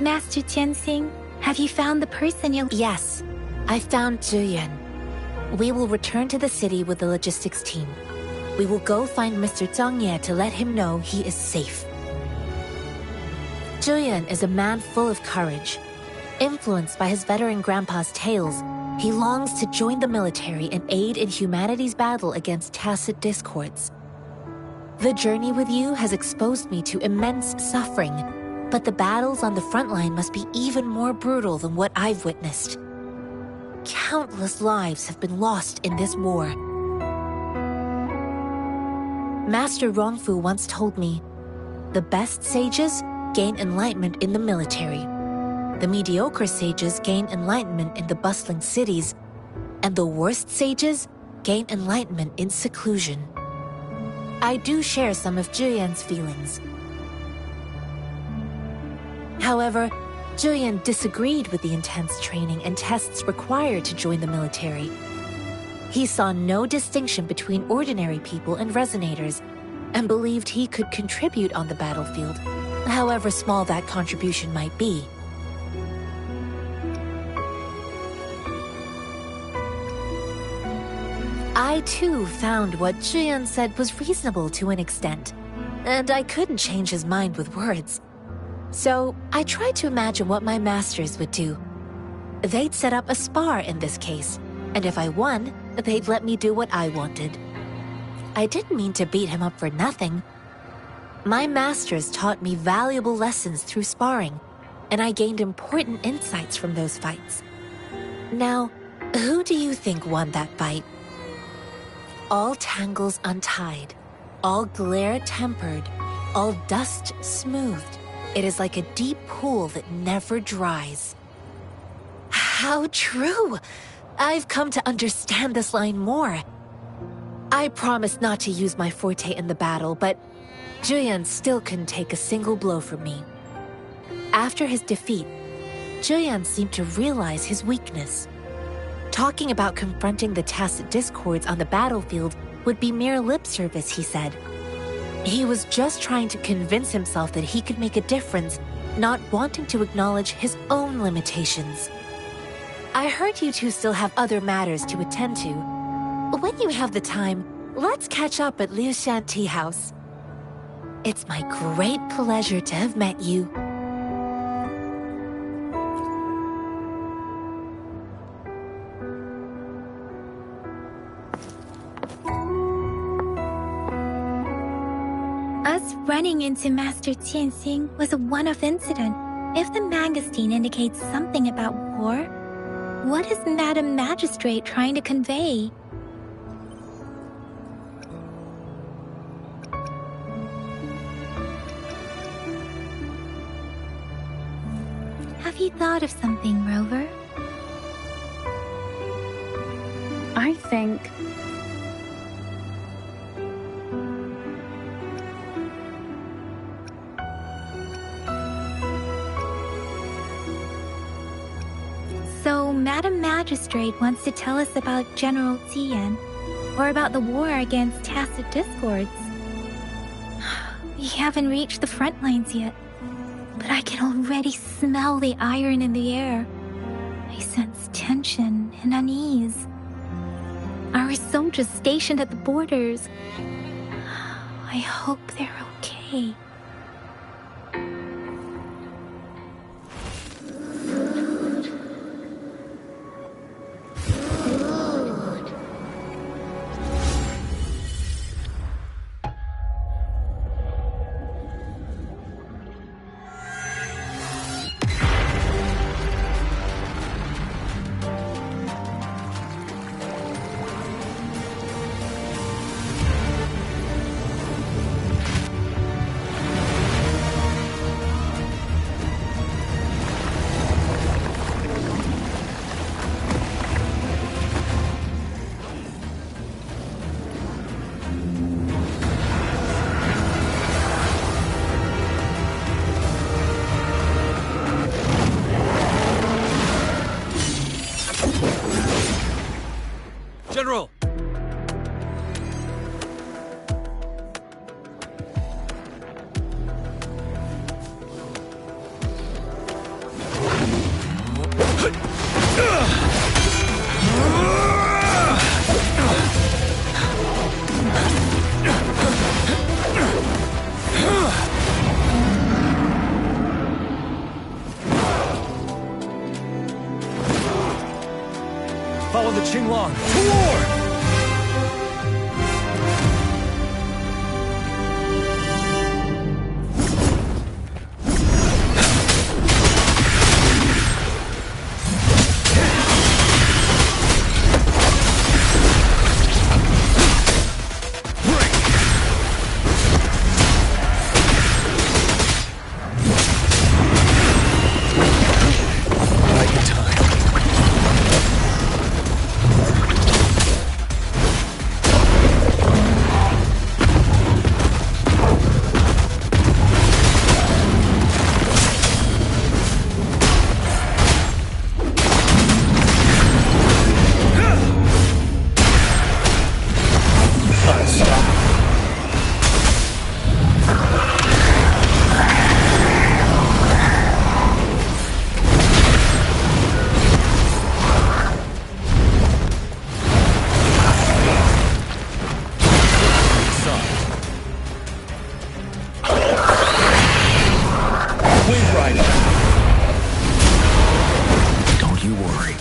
Master Tianxing, have you found the person you'll— Yes, I found Zhiyuan. We will return to the city with the logistics team. We will go find Mr. Zhang Ye to let him know he is safe. Zhiyuan is a man full of courage. Influenced by his veteran grandpa's tales, he longs to join the military and aid in humanity's battle against tacit discords. The journey with you has exposed me to immense suffering, but the battles on the front line must be even more brutal than what I've witnessed. Countless lives have been lost in this war. Master Rongfu once told me, the best sages gain enlightenment in the military. The mediocre sages gain enlightenment in the bustling cities, and the worst sages gain enlightenment in seclusion. I do share some of Zhiyuan's feelings. However, Zhiyuan disagreed with the intense training and tests required to join the military. He saw no distinction between ordinary people and resonators, and believed he could contribute on the battlefield, however small that contribution might be. I too found what Zhiyuan said was reasonable to an extent, and I couldn't change his mind with words. So I tried to imagine what my masters would do. They'd set up a spar in this case, and if I won, they'd let me do what I wanted. I didn't mean to beat him up for nothing. My masters taught me valuable lessons through sparring, and I gained important insights from those fights. Now, who do you think won that fight? All tangles untied, all glare tempered, all dust smoothed. It is like a deep pool that never dries. How true! I've come to understand this line more. I promised not to use my forte in the battle, but Zhiyuan still couldn't take a single blow from me. After his defeat, Zhiyuan seemed to realize his weakness. Talking about confronting the tacit discords on the battlefield would be mere lip service, he said. He was just trying to convince himself that he could make a difference, not wanting to acknowledge his own limitations. I heard you two still have other matters to attend to. When you have the time, let's catch up at Liu Shan Tea House. It's my great pleasure to have met you. Us running into Master Tianxing was a one-off incident. If the magazine indicates something about war, what is Madam Magistrate trying to convey? Have you thought of something, Rover? I think... So, Madam Magistrate wants to tell us about General Ziyan, or about the war against tacit discords. We haven't reached the front lines yet, but I can already smell the iron in the air. I sense tension and unease. Our soldiers stationed at the borders. I hope they're okay. General! Follow the Qinglong to war! Don't you worry.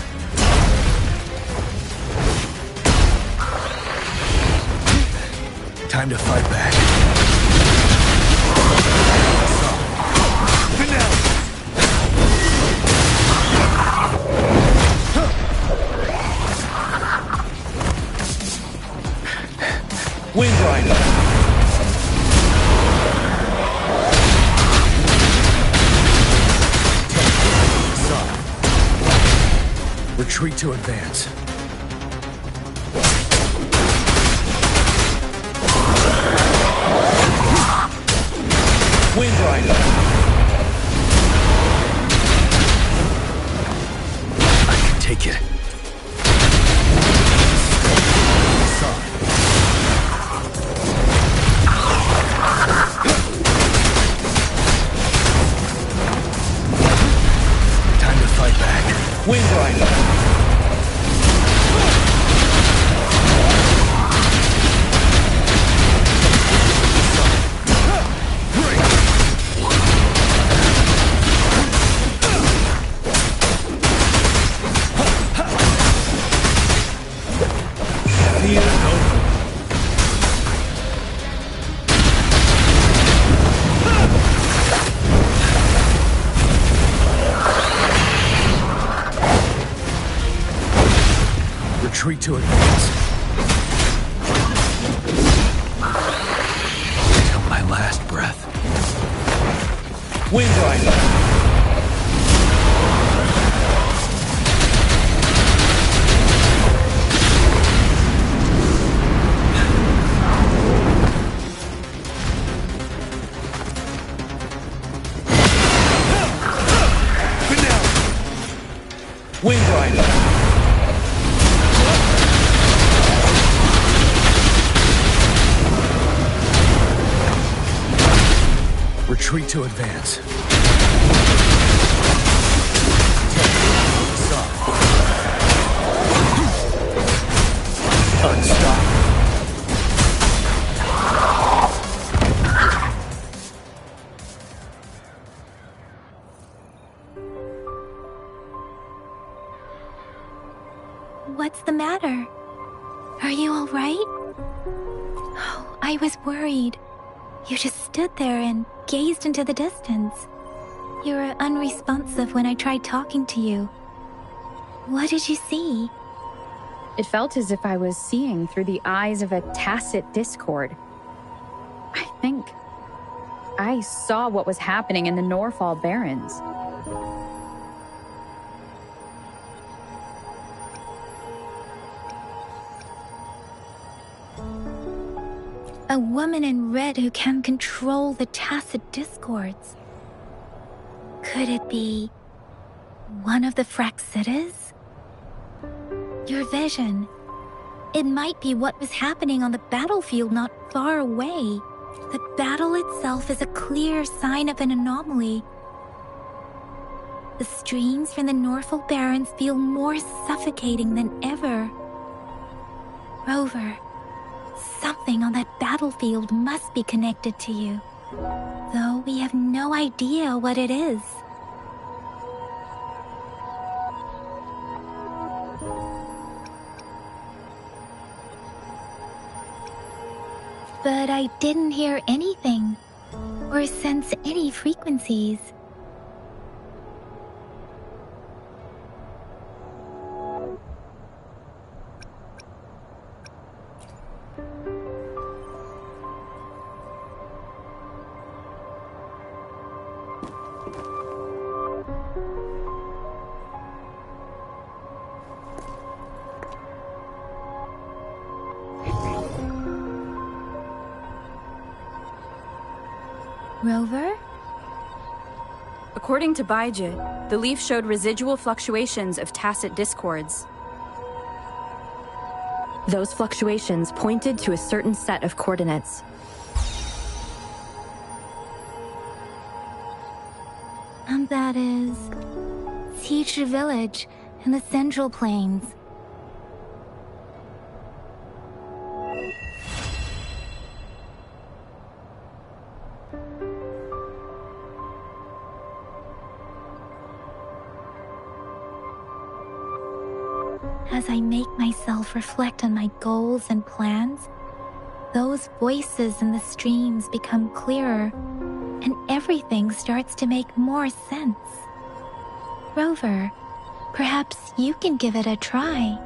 Time to fight back. Wind Rider. Retreat to advance. Wind Rider. I can take it. Time to fight back. Wind Rider. Retreat to advance. Till my last breath. Wind Rider. Wind Rider. Retreat to advance. Unstoppable. What's the matter? Are you all right? Oh, I was worried. You just stood there and gazed into the distance. You were unresponsive when I tried talking to you. What did you see? It felt as if I was seeing through the eyes of a tacit discord. I think I saw what was happening in the Norfall Barrens. A woman in red who can control the tacit discords. Could it be one of the Fraxitas? Your vision. It might be what was happening on the battlefield not far away. The battle itself is a clear sign of an anomaly. The streams from the Norfolk Barrens feel more suffocating than ever. Rover, something on that battlefield must be connected to you, though we have no idea what it is. But I didn't hear anything, or sense any frequencies. Rover? According to Baiji, the leaf showed residual fluctuations of tacit discords. Those fluctuations pointed to a certain set of coordinates. And that is Teacher Village in the Central Plains. As I make myself reflect on my goals and plans, those voices in the streams become clearer, and everything starts to make more sense. Rover, perhaps you can give it a try.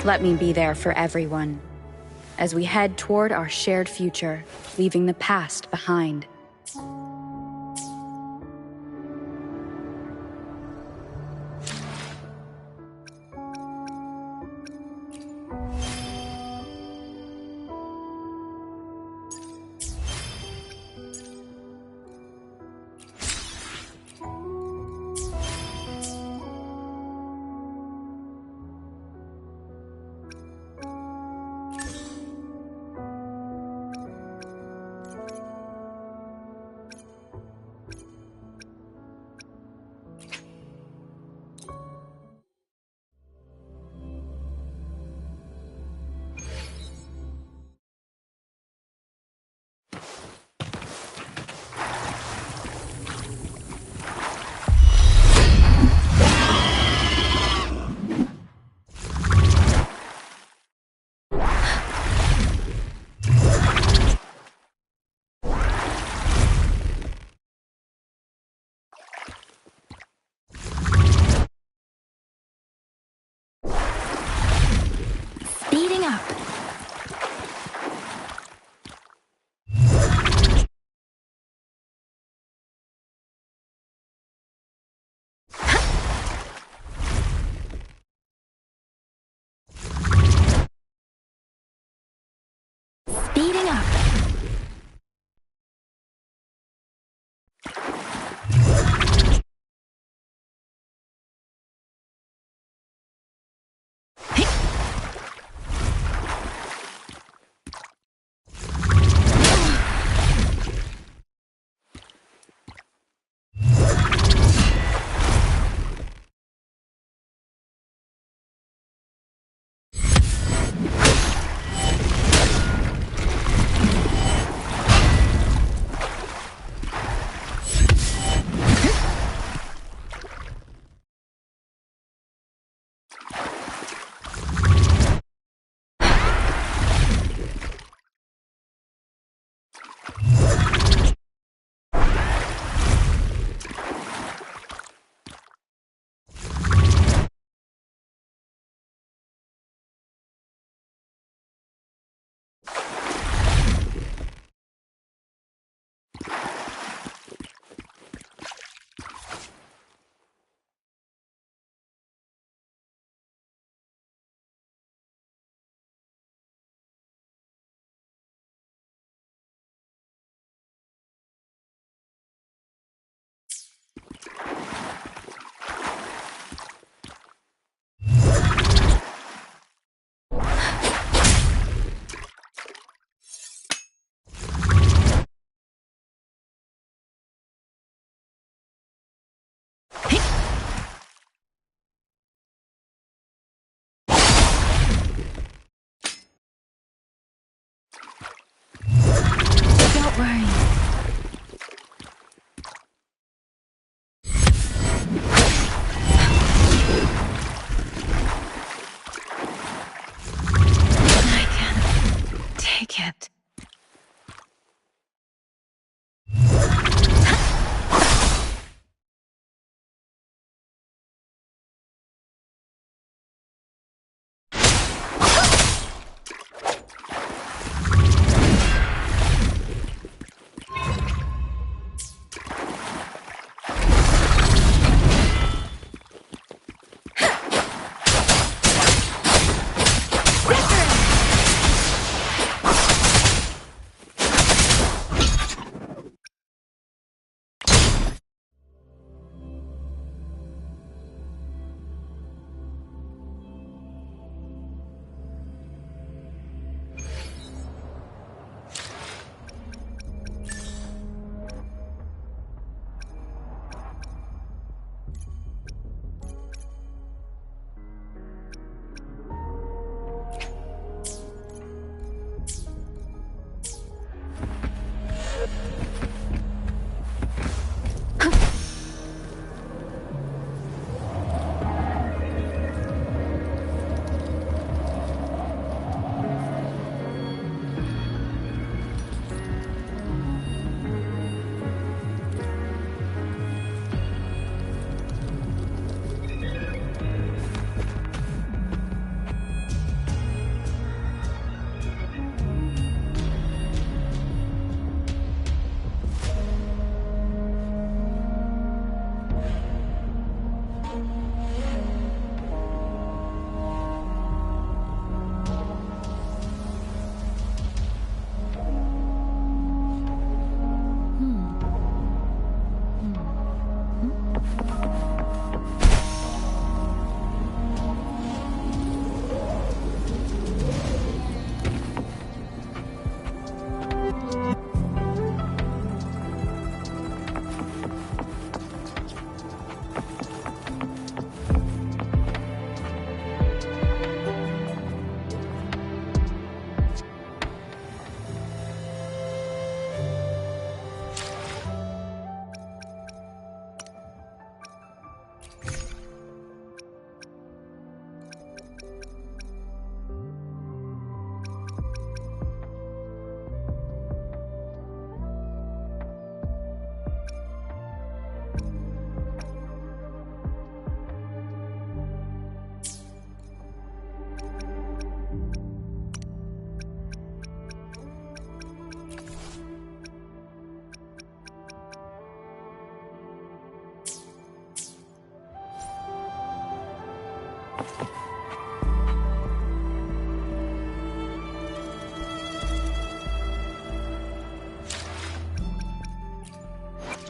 Let me be there for everyone, as we head toward our shared future, leaving the past behind. Speeding up. Speeding up. Don't worry. I can take it.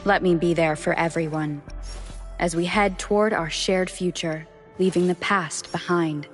Let me be there for everyone, as we head toward our shared future, leaving the past behind.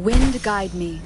Wind guide me.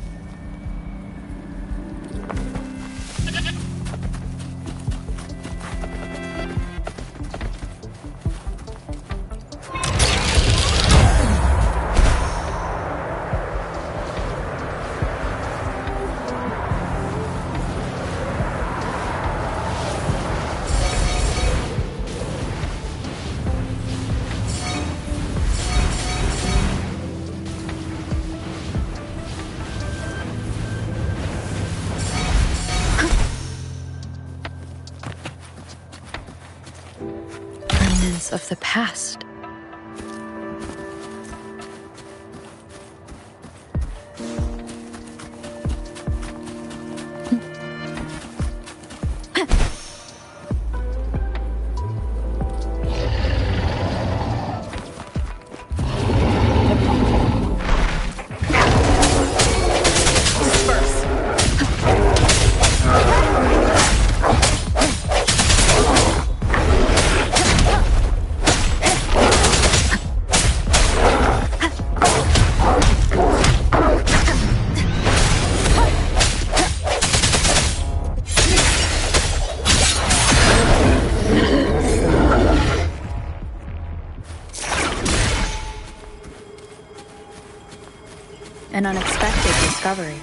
Of the past. An unexpected discovery.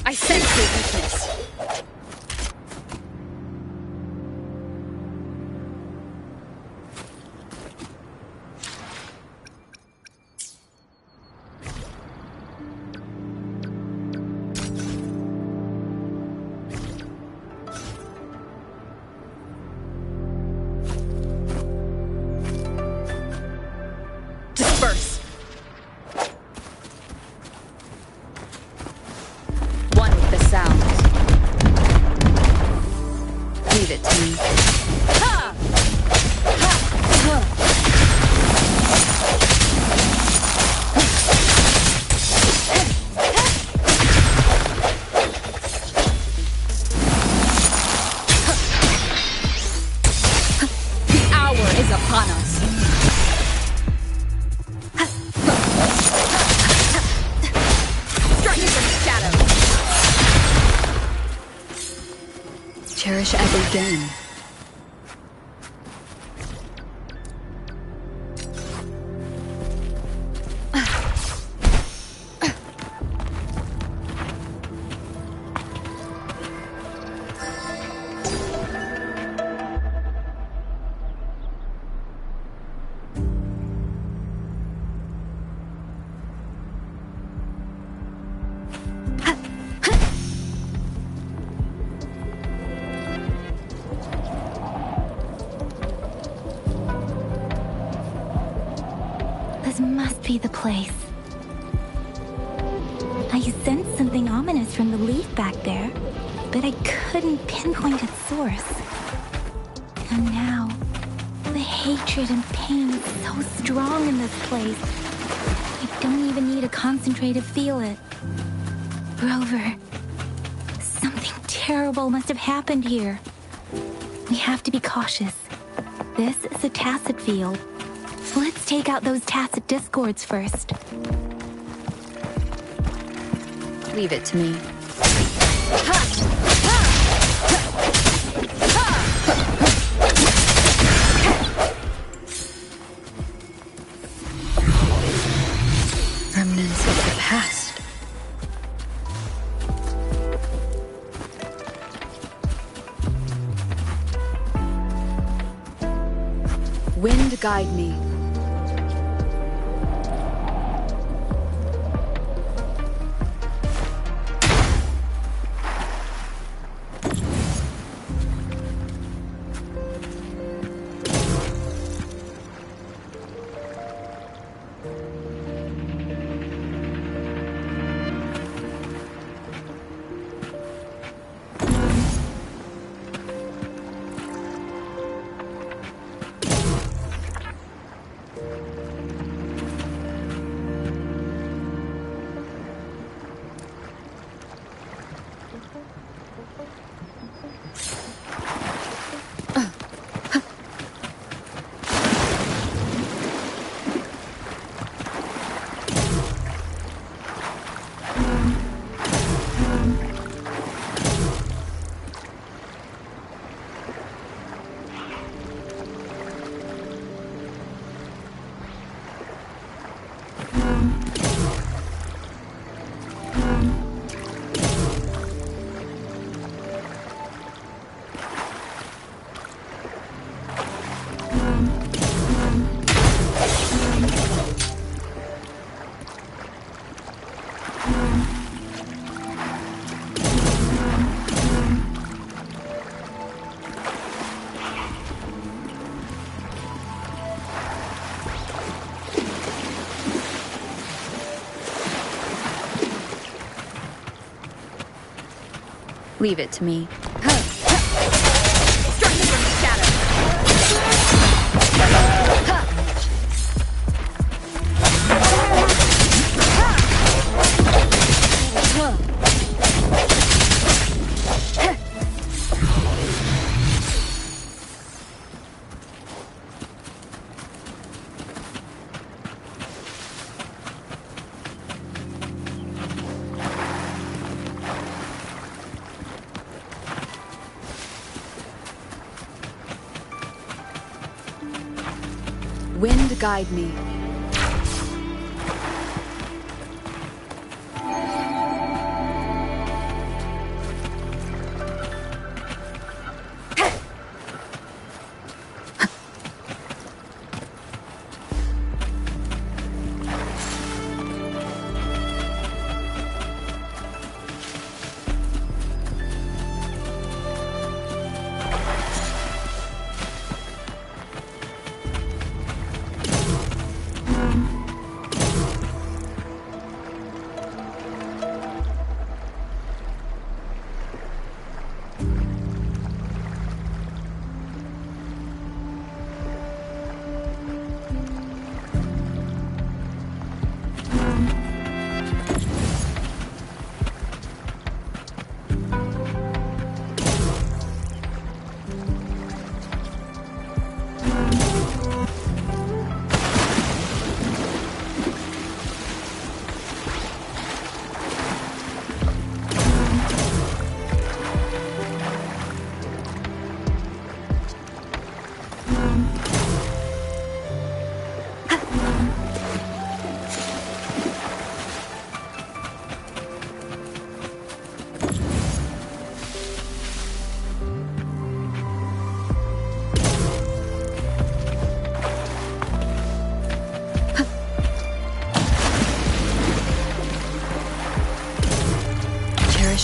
I sense your weakness. Disperse. One with the sounds. Leave it to me. Ha! Ha! The hour is upon us. Striking from the shadow. Cherish every gain. This must be the place. I sensed something ominous from the leaf back there, but I couldn't pinpoint its source. And now, the hatred and pain is so strong in this place. I don't even need to concentrate to feel it. Rover, terrible must have happened here. We have to be cautious. This is a tacet field. Let's take out those tacet discords first. Leave it to me. Remnants of the past. Wind guide me. Leave it to me. Strike me from the shadow. Wind guide me.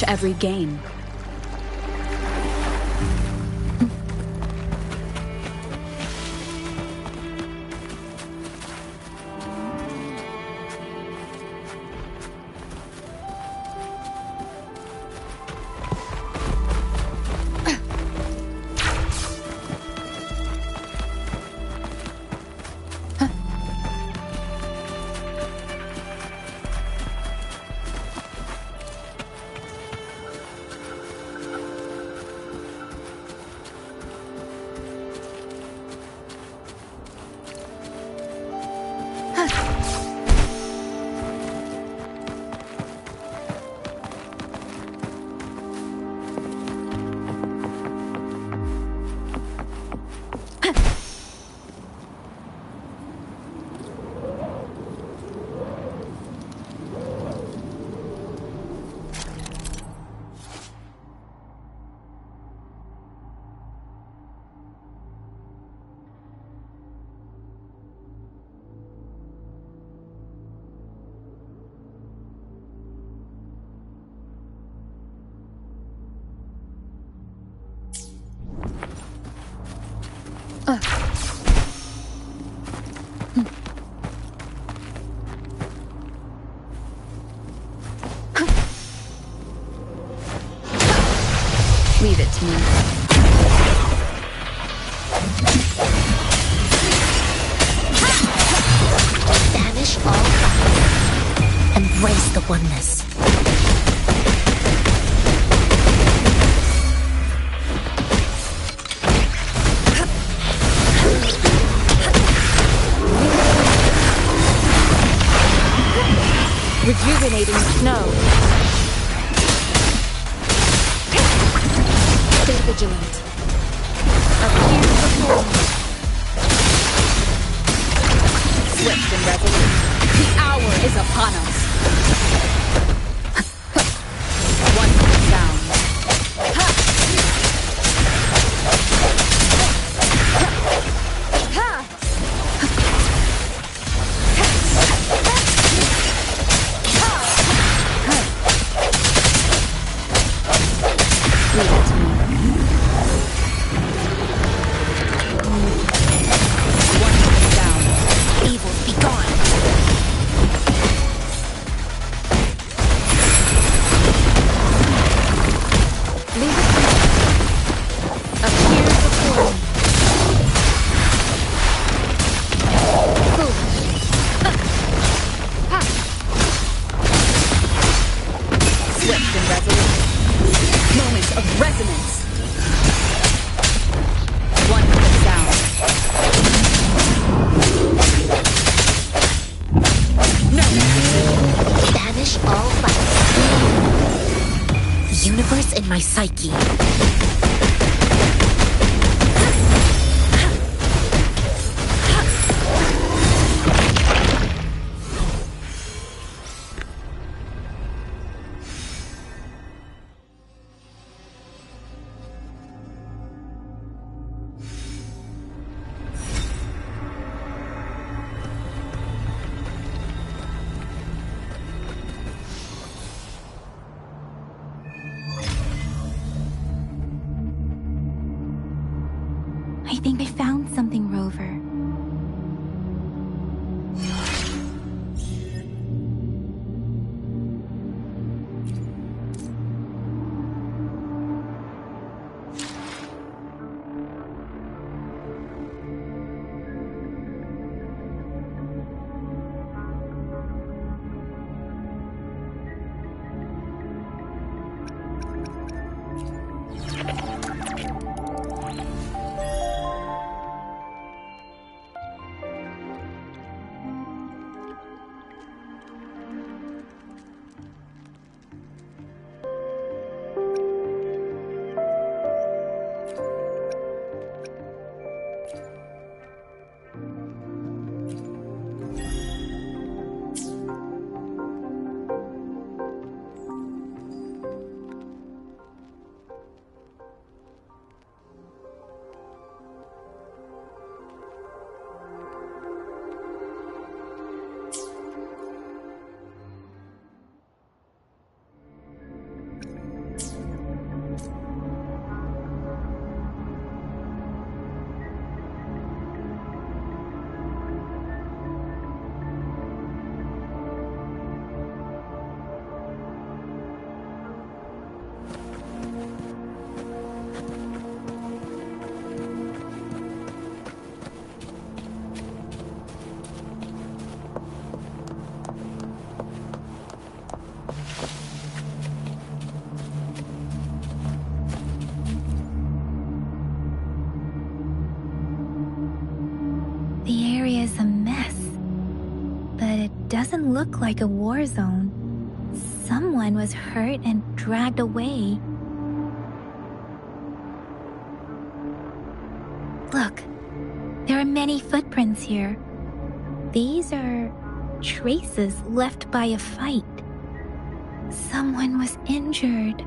Every gain. Leave it to me. Banish all thoughts. Embrace the oneness. Rejuvenating snow. Stay vigilant. Appear before me. Swift and resolute. The hour is upon us. One sound. Leave it to me. One sound. Evil be gone. Leave it to me. Appear before me. Boom. Ha. Swift and resolute. Moment of resonance. One sound. No. Banish all light. Universe in my psyche. I think I found something, Rover. Doesn't look like a war zone. Someone was hurt and dragged away. Look, there are many footprints here. These are traces left by a fight. Someone was injured.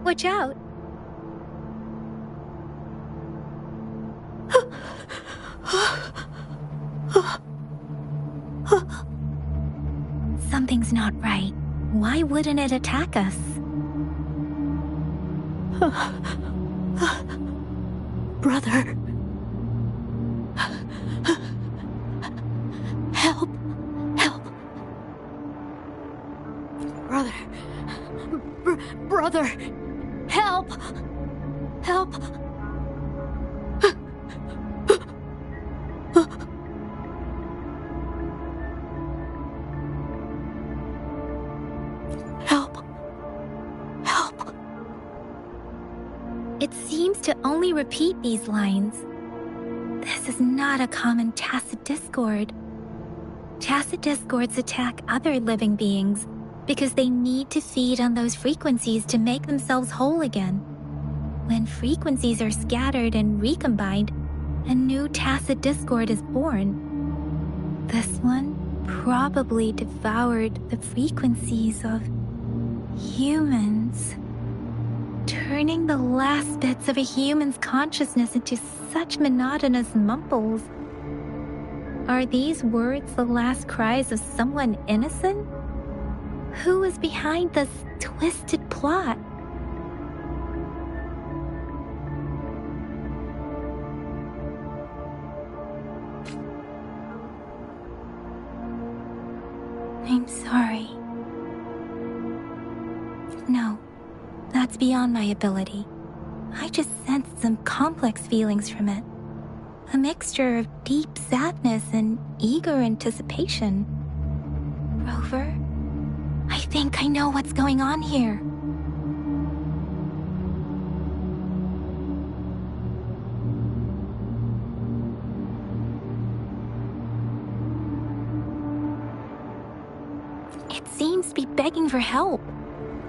Watch out! Something's not right. Why wouldn't it attack us? Brother. Help. Help. Brother. Brother. Help. Help. Help. Help. It seems to only repeat these lines. This is not a common tacit discord. Tacit discords attack other living beings because they need to feed on those frequencies to make themselves whole again. When frequencies are scattered and recombined, a new tacit discord is born. This one probably devoured the frequencies of humans, turning the last bits of a human's consciousness into such monotonous mumbles. Are these words the last cries of someone innocent? Who is behind this twisted plot? I'm sorry. No, that's beyond my ability. I just sensed some complex feelings from it. A mixture of deep sadness and eager anticipation. Rover, I think I know what's going on here. It seems to be begging for help,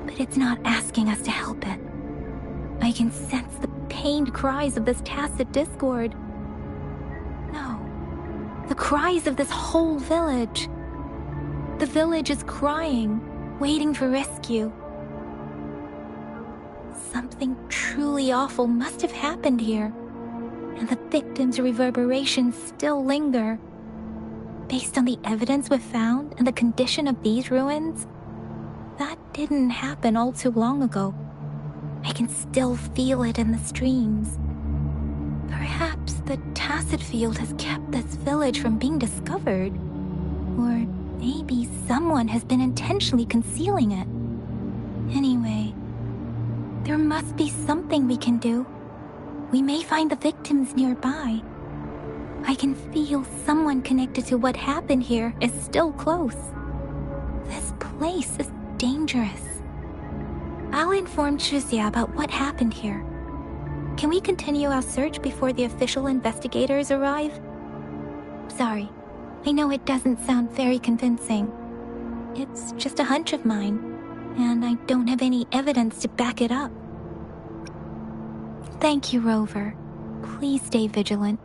but it's not asking us to help it. I can sense the pained cries of this tacit discord. No, the cries of this whole village. The village is crying, waiting for rescue. Something truly awful must have happened here, and the victims' reverberations still linger. Based on the evidence we've found and the condition of these ruins, that didn't happen all too long ago. I can still feel it in the streams. Perhaps the tacit field has kept this village from being discovered. Or maybe someone has been intentionally concealing it. Anyway, there must be something we can do. We may find the victims nearby. I can feel someone connected to what happened here is still close. This place is dangerous. I'll inform Shuzia about what happened here. Can we continue our search before the official investigators arrive? Sorry, I know it doesn't sound very convincing. It's just a hunch of mine, and I don't have any evidence to back it up. Thank you, Rover. Please stay vigilant.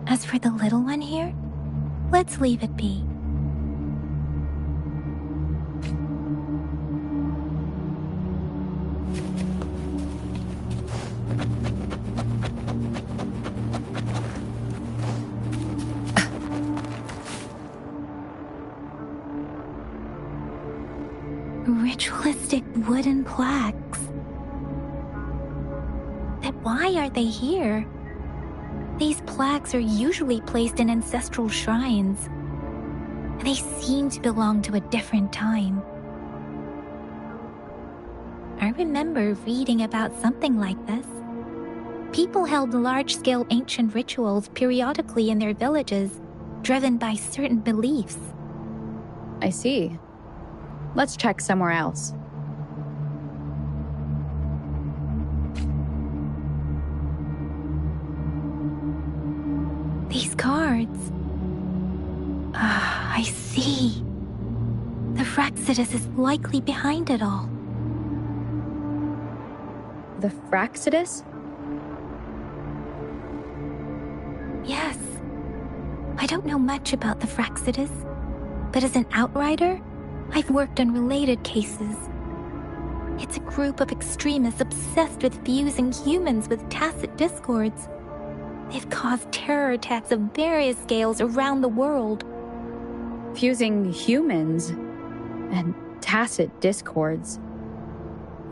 As for the little one here, let's leave it be. Ritualistic wooden plaques. But why are they here? These plaques are usually placed in ancestral shrines. They seem to belong to a different time. I remember reading about something like this. People held large-scale ancient rituals periodically in their villages, driven by certain beliefs. I see. Let's check somewhere else. These cards. I see. The Fraxidus is likely behind it all. The Fraxidus? Yes. I don't know much about the Fraxidus, but as an outrider, I've worked on related cases. It's a group of extremists obsessed with fusing humans with tacit discords. They've caused terror attacks of various scales around the world. confusing humans and tacit discords.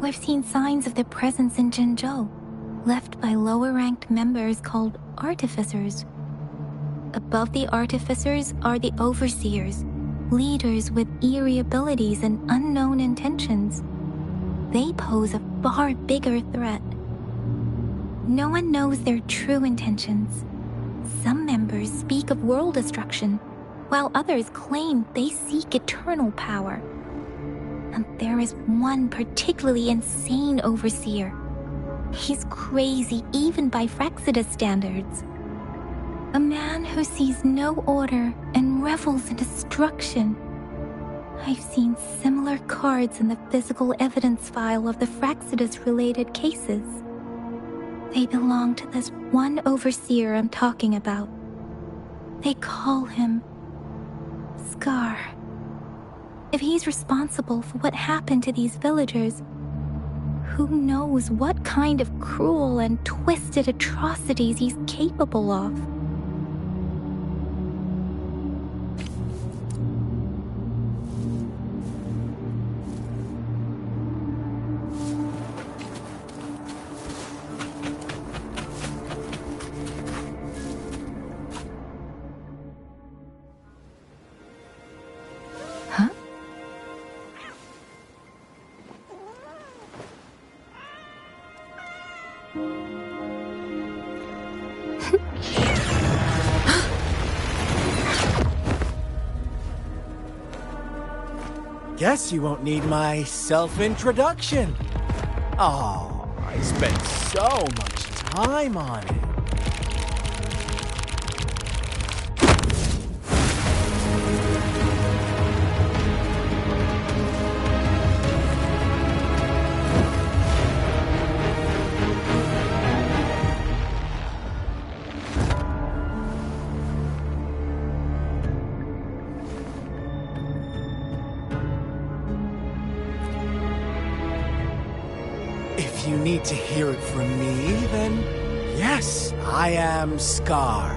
We've seen signs of their presence in Jinzhou, left by lower-ranked members called artificers. Above the artificers are the overseers, leaders with eerie abilities and unknown intentions. They pose a far bigger threat. No one knows their true intentions. Some members speak of world destruction, while others claim they seek eternal power. And there is one particularly insane overseer. He's crazy even by Frexidus standards. A man who sees no order and revels in destruction. I've seen similar cards in the physical evidence file of the Frexidus-related cases. They belong to this one overseer I'm talking about. They call him Scar. If he's responsible for what happened to these villagers, who knows what kind of cruel and twisted atrocities he's capable of? Huh? Guess you won't need my self-introduction. Oh, I spent so much time on it. If you need to hear it from me, then yes, I am Scar.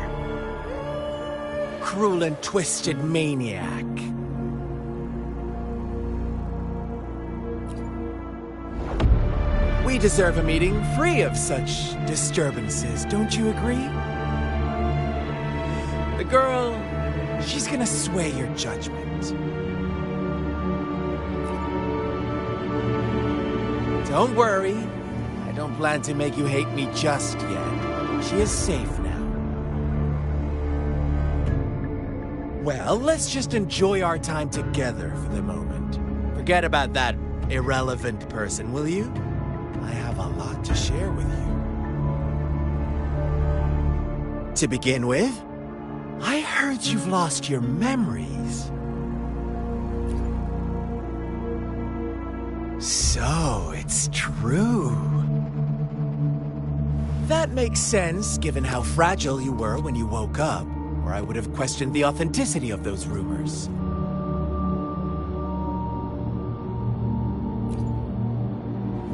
Cruel and twisted maniac. We deserve a meeting free of such disturbances, don't you agree? The girl, she's gonna sway your judgment. Don't worry, I don't plan to make you hate me just yet. She is safe now. Well, let's just enjoy our time together for the moment. Forget about that irrelevant person, will you? I have a lot to share with you. To begin with, I heard you've lost your memories. So, it's true. That makes sense, given how fragile you were when you woke up, or I would have questioned the authenticity of those rumors.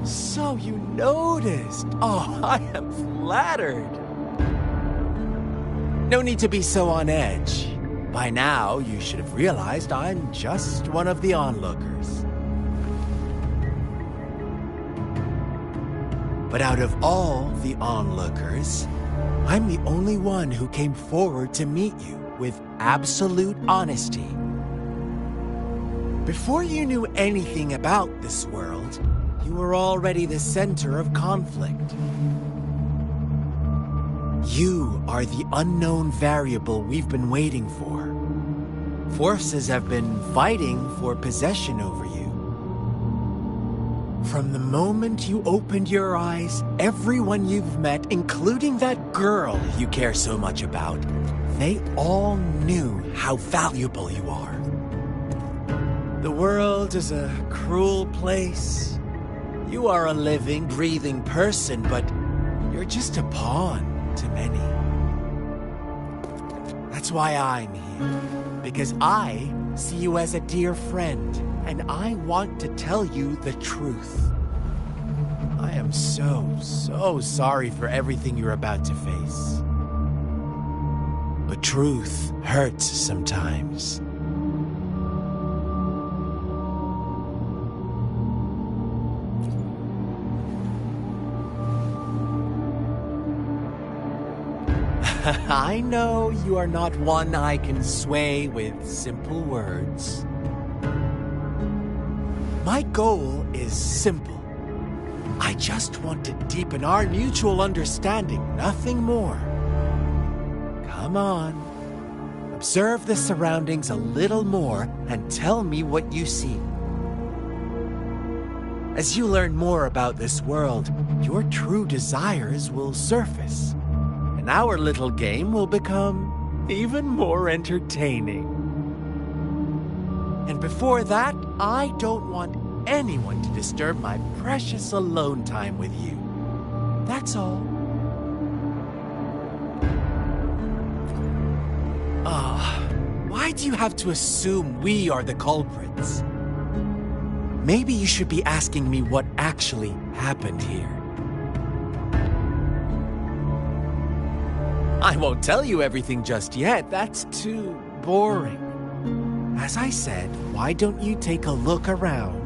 So you noticed. Oh, I am flattered. No need to be so on edge. By now, you should have realized I'm just one of the onlookers. But out of all the onlookers, I'm the only one who came forward to meet you with absolute honesty. Before you knew anything about this world, you were already the center of conflict. You are the unknown variable we've been waiting for. Forces have been fighting for possession over you. From the moment you opened your eyes, everyone you've met, including that girl you care so much about, they all knew how valuable you are. The world is a cruel place. You are a living, breathing person, but you're just a pawn to many. That's why I'm here, because I see you as a dear friend, and I want to tell you the truth. I am so sorry for everything you're about to face. But truth hurts sometimes. I know you are not one I can sway with simple words. My goal is simple. I just want to deepen our mutual understanding, nothing more. Come on. Observe the surroundings a little more and tell me what you see. As you learn more about this world, your true desires will surface, and our little game will become even more entertaining. And before that, I don't want anyone to disturb my precious alone time with you. That's all. Why do you have to assume we are the culprits? Maybe you should be asking me what actually happened here. I won't tell you everything just yet. That's too boring. As I said, why don't you take a look around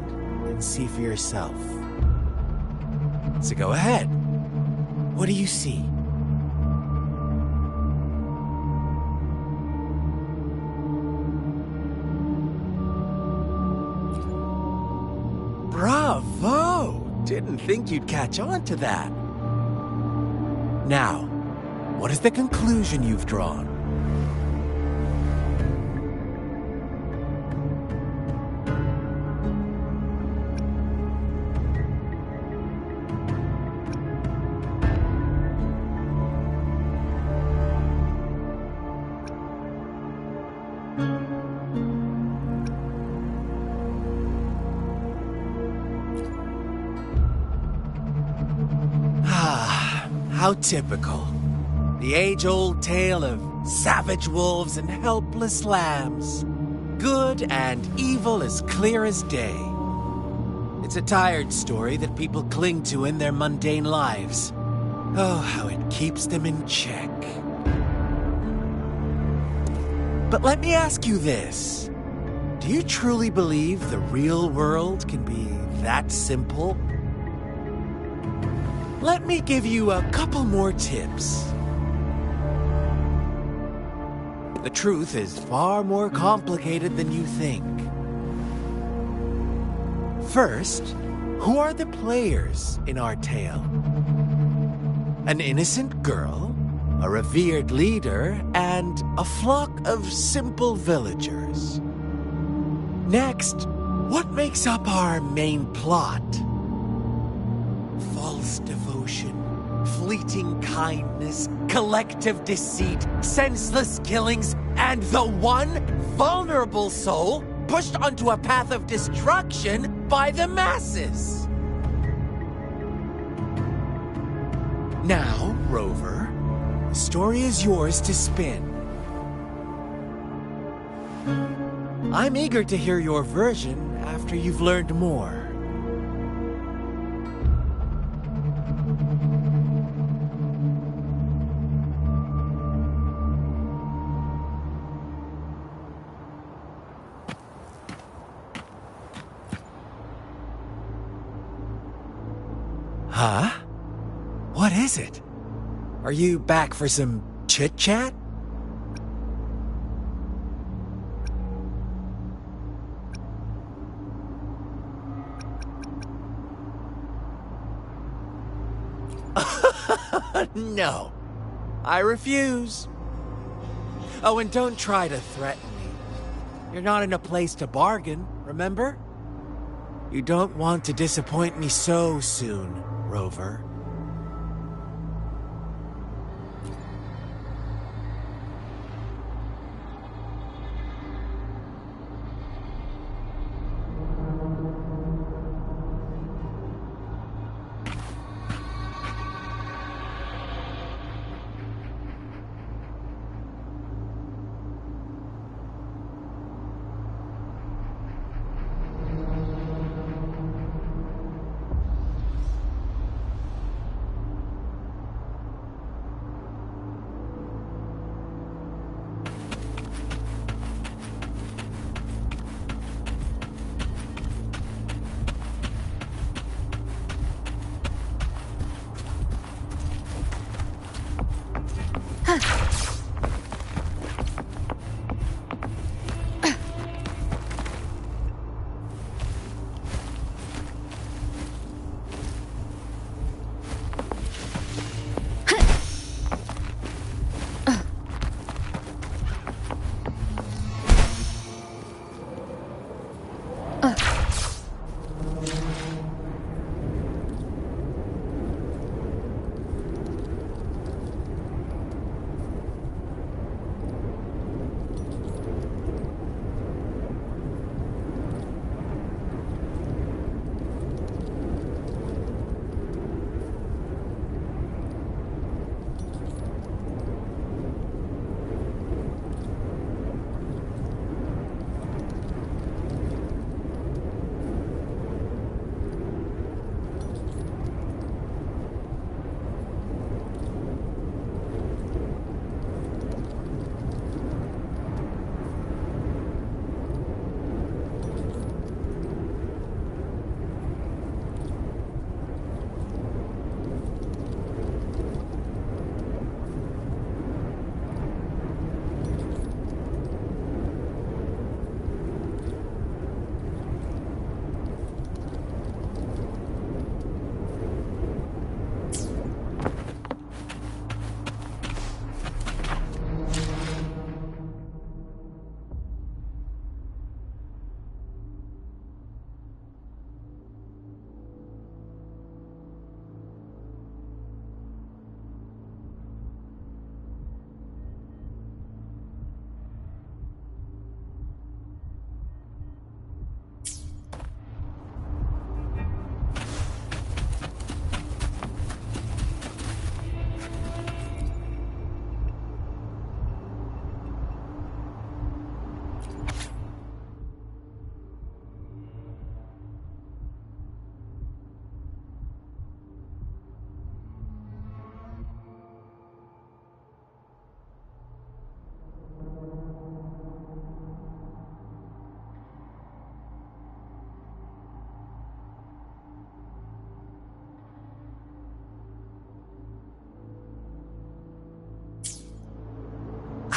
and see for yourself? So go ahead. What do you see? Bravo! Didn't think you'd catch on to that. Now, what is the conclusion you've drawn? How typical. The age-old tale of savage wolves and helpless lambs. Good and evil as clear as day. It's a tired story that people cling to in their mundane lives. Oh, how it keeps them in check. But let me ask you this. Do you truly believe the real world can be that simple? Let me give you a couple more tips. The truth is far more complicated than you think. First, who are the players in our tale? An innocent girl, a revered leader, and a flock of simple villagers. Next, what makes up our main plot? False devotion, fleeting kindness, collective deceit, senseless killings, and the one vulnerable soul pushed onto a path of destruction by the masses. Now, Rover, the story is yours to spin. I'm eager to hear your version after you've learned more. Huh? What is it? Are you back for some chit-chat? No, I refuse. Oh, and don't try to threaten me. You're not in a place to bargain, remember? You don't want to disappoint me so soon, Rover.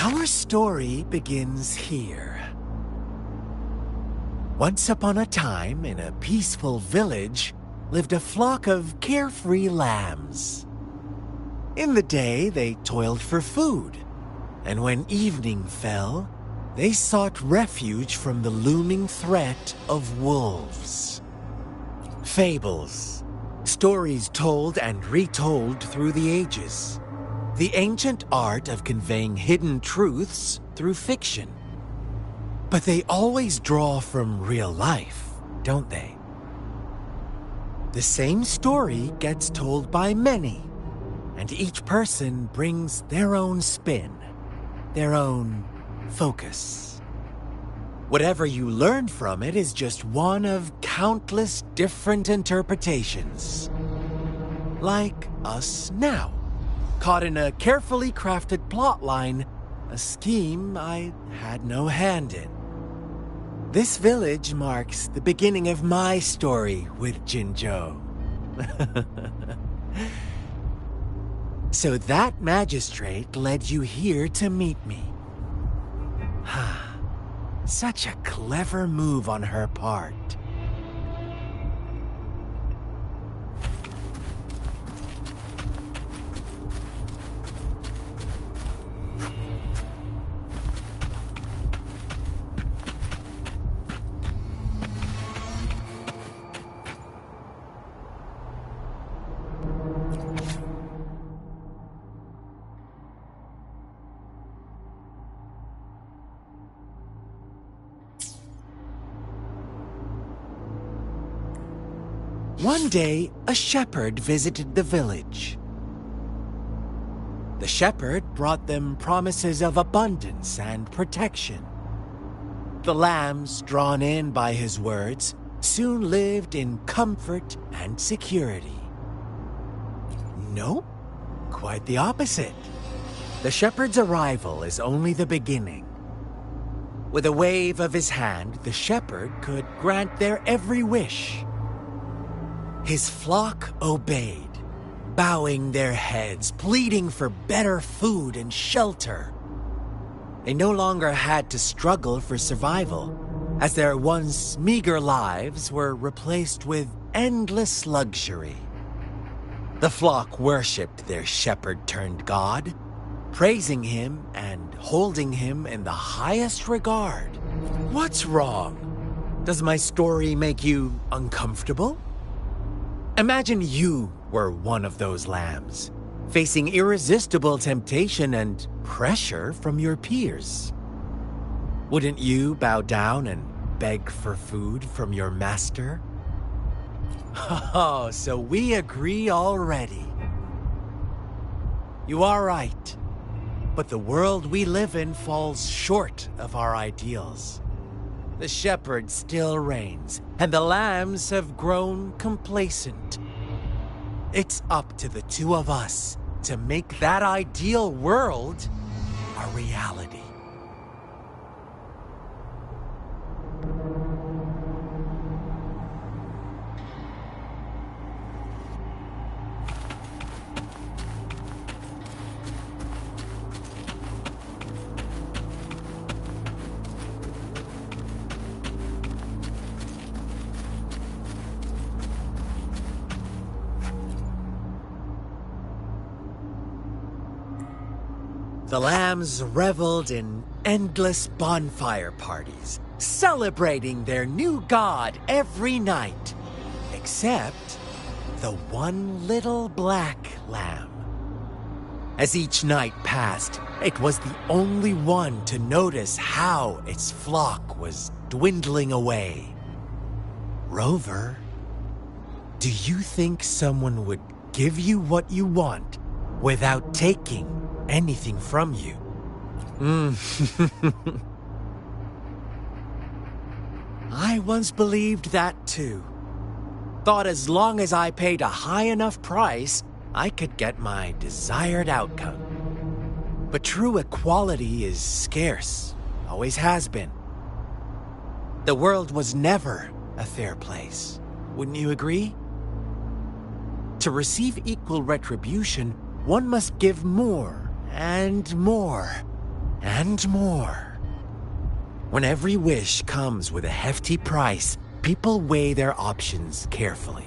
Our story begins here. Once upon a time, in a peaceful village, lived a flock of carefree lambs. In the day, they toiled for food, and when evening fell, they sought refuge from the looming threat of wolves. Fables, stories told and retold through the ages. The ancient art of conveying hidden truths through fiction. But they always draw from real life, don't they? The same story gets told by many, and each person brings their own spin, their own focus. Whatever you learn from it is just one of countless different interpretations. Like us now, caught in a carefully crafted plotline, a scheme I had no hand in. This village marks the beginning of my story with Jinzhou. So that magistrate led you here to meet me. Such a clever move on her part. One day, a shepherd visited the village. The shepherd brought them promises of abundance and protection. The lambs, drawn in by his words, soon lived in comfort and security. Nope, quite the opposite. The shepherd's arrival is only the beginning. With a wave of his hand, the shepherd could grant their every wish. His flock obeyed, bowing their heads, pleading for better food and shelter. They no longer had to struggle for survival, as their once meager lives were replaced with endless luxury. The flock worshipped their shepherd-turned-god, praising him and holding him in the highest regard. What's wrong? Does my story make you uncomfortable? Imagine you were one of those lambs, facing irresistible temptation and pressure from your peers. Wouldn't you bow down and beg for food from your master? Oh, so we agree already. You are right, but the world we live in falls short of our ideals. The shepherd still reigns, and the lambs have grown complacent. It's up to the two of us to make that ideal world a reality. The lambs reveled in endless bonfire parties, celebrating their new god every night, except the one little black lamb. As each night passed, it was the only one to notice how its flock was dwindling away. Rover, do you think someone would give you what you want without taking anything from you? I once believed that too. Thought as long as I paid a high enough price, I could get my desired outcome. But true equality is scarce, always has been. The world was never a fair place, wouldn't you agree? To receive equal retribution, one must give more and more, and more. When every wish comes with a hefty price, people weigh their options carefully.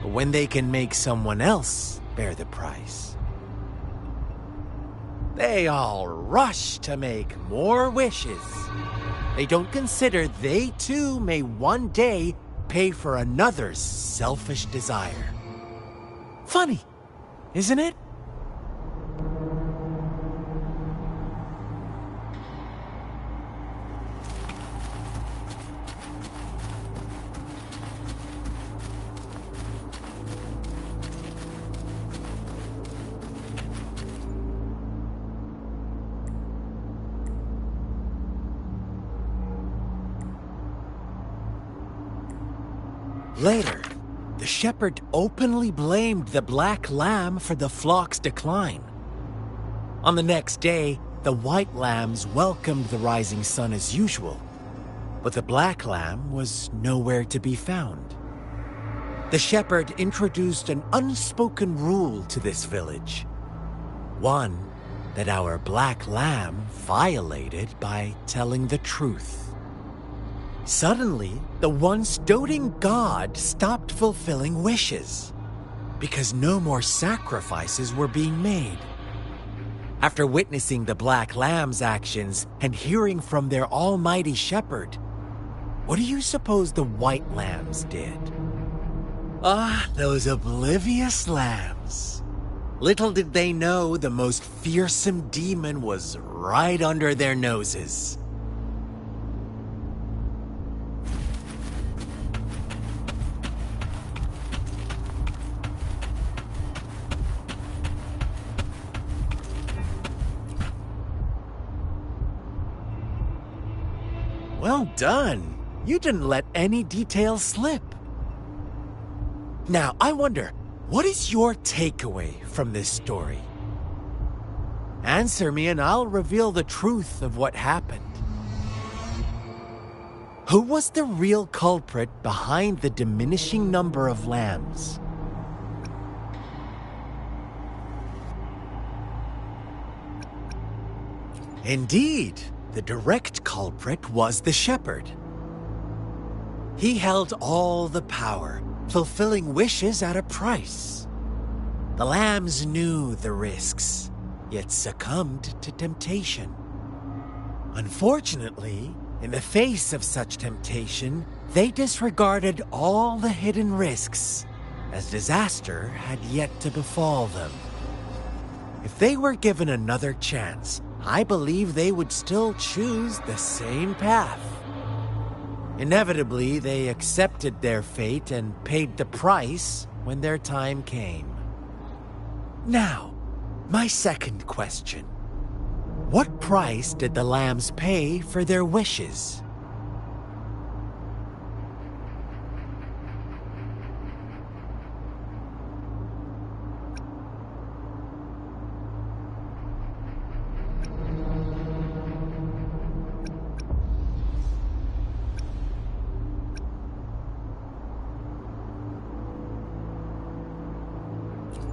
But when they can make someone else bear the price, they all rush to make more wishes. They don't consider they too may one day pay for another's selfish desire. Funny, isn't it? Later, the shepherd openly blamed the black lamb for the flock's decline. On the next day, the white lambs welcomed the rising sun as usual, but the black lamb was nowhere to be found. The shepherd introduced an unspoken rule to this village, one that our black lamb violated by telling the truth. Suddenly, the once doting god stopped fulfilling wishes because no more sacrifices were being made. After witnessing the black lamb's actions and hearing from their almighty shepherd, what do you suppose the white lambs did? Those oblivious lambs. Little did they know the most fearsome demon was right under their noses. Well done. You didn't let any details slip. Now, I wonder, what is your takeaway from this story? Answer me and I'll reveal the truth of what happened. Who was the real culprit behind the diminishing number of lambs? Indeed, the direct culprit was the shepherd. He held all the power, fulfilling wishes at a price. The lambs knew the risks, yet succumbed to temptation. Unfortunately, in the face of such temptation, they disregarded all the hidden risks, as disaster had yet to befall them. If they were given another chance, I believe they would still choose the same path. Inevitably, they accepted their fate and paid the price when their time came. Now, my second question. What price did the lambs pay for their wishes?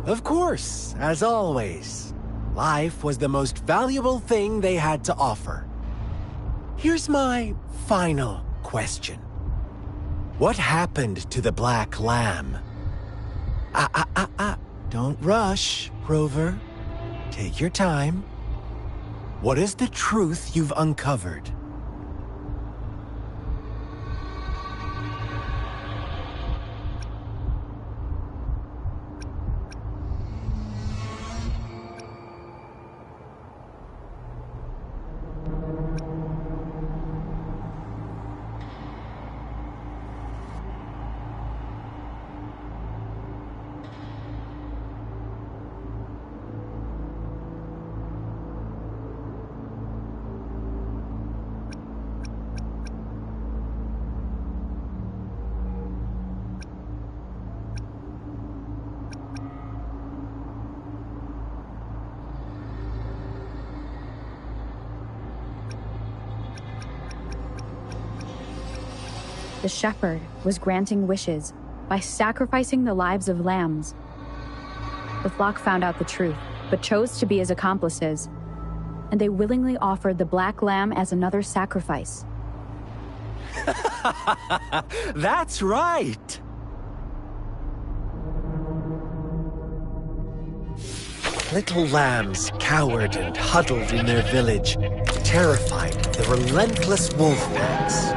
Of course, as always, life was the most valuable thing they had to offer. Here's my final question. What happened to the black lamb? Don't rush, Rover. Take your time. What is the truth you've uncovered? The shepherd was granting wishes by sacrificing the lives of lambs. The flock found out the truth, but chose to be his accomplices. and they willingly offered the black lamb as another sacrifice. That's right! Little lambs cowered and huddled in their village, terrified of the relentless wolf packs.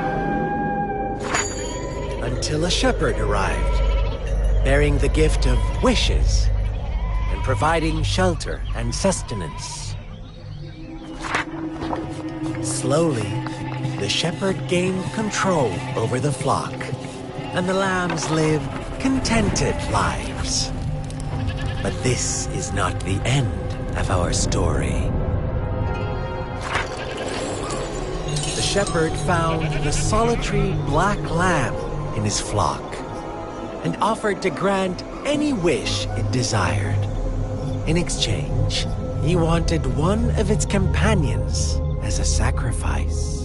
Until a shepherd arrived, bearing the gift of wishes and providing shelter and sustenance. Slowly, the shepherd gained control over the flock, and the lambs lived contented lives. But this is not the end of our story. The shepherd found the solitary black lamb in his flock and offered to grant any wish it desired. In exchange, he wanted one of its companions as a sacrifice.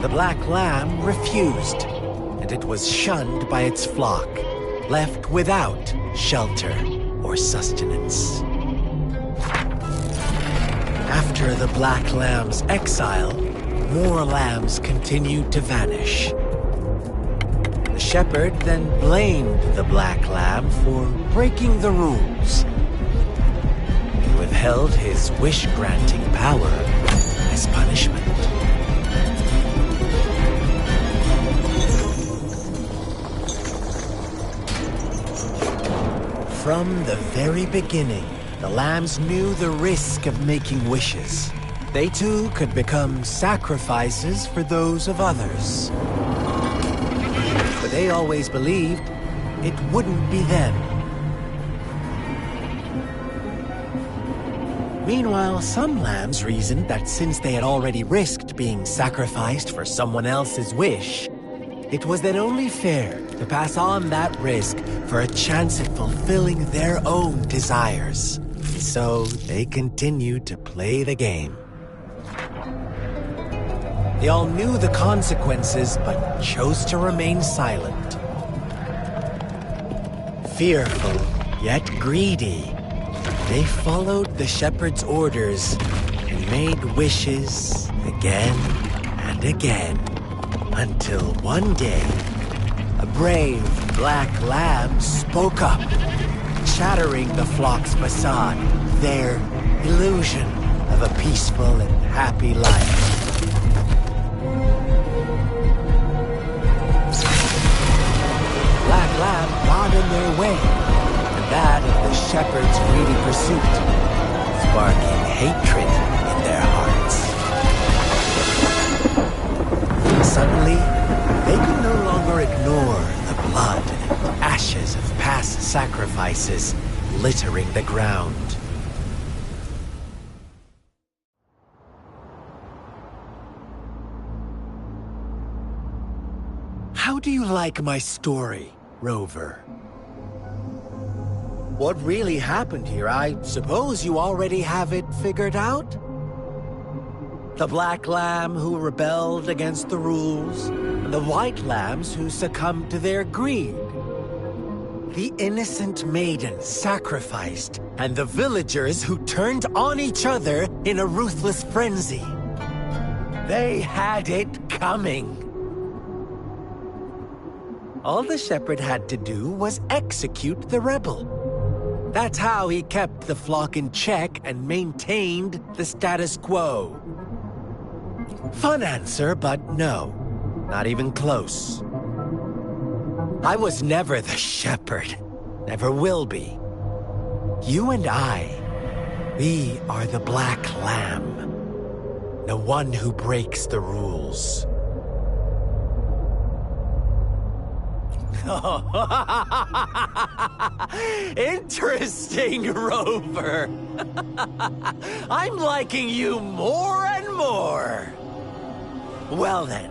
The black lamb refused, and it was shunned by its flock, left without shelter or sustenance. After the black lamb's exile, more lambs continued to vanish. The shepherd then blamed the black lamb for breaking the rules. He withheld his wish-granting power as punishment. From the very beginning, the lambs knew the risk of making wishes. They too could become sacrifices for those of others. But they always believed it wouldn't be them. Meanwhile, some lambs reasoned that since they had already risked being sacrificed for someone else's wish, it was then only fair to pass on that risk for a chance at fulfilling their own desires. So they continued to play the game. They all knew the consequences, but chose to remain silent. Fearful, yet greedy, they followed the shepherd's orders and made wishes again and again, until one day, a brave black lamb spoke up, shattering the flock's facade, their illusion of a peaceful and happy life. Black lamb got in their way, and that of the shepherd's greedy pursuit, sparking hatred in their hearts. Suddenly, they could no longer ignore the blood and ashes of past sacrifices littering the ground. How do you like my story, Rover? What really happened here? I suppose you already have it figured out? The black lamb who rebelled against the rules, and the white lambs who succumbed to their greed. The innocent maiden sacrificed, and the villagers who turned on each other in a ruthless frenzy. They had it coming. All the shepherd had to do was execute the rebel. That's how he kept the flock in check and maintained the status quo. Fun answer, but no, not even close. I was never the shepherd, never will be. You and I, we are the black lamb, the one who breaks the rules. Interesting, Rover. I'm liking you more and more. Well then,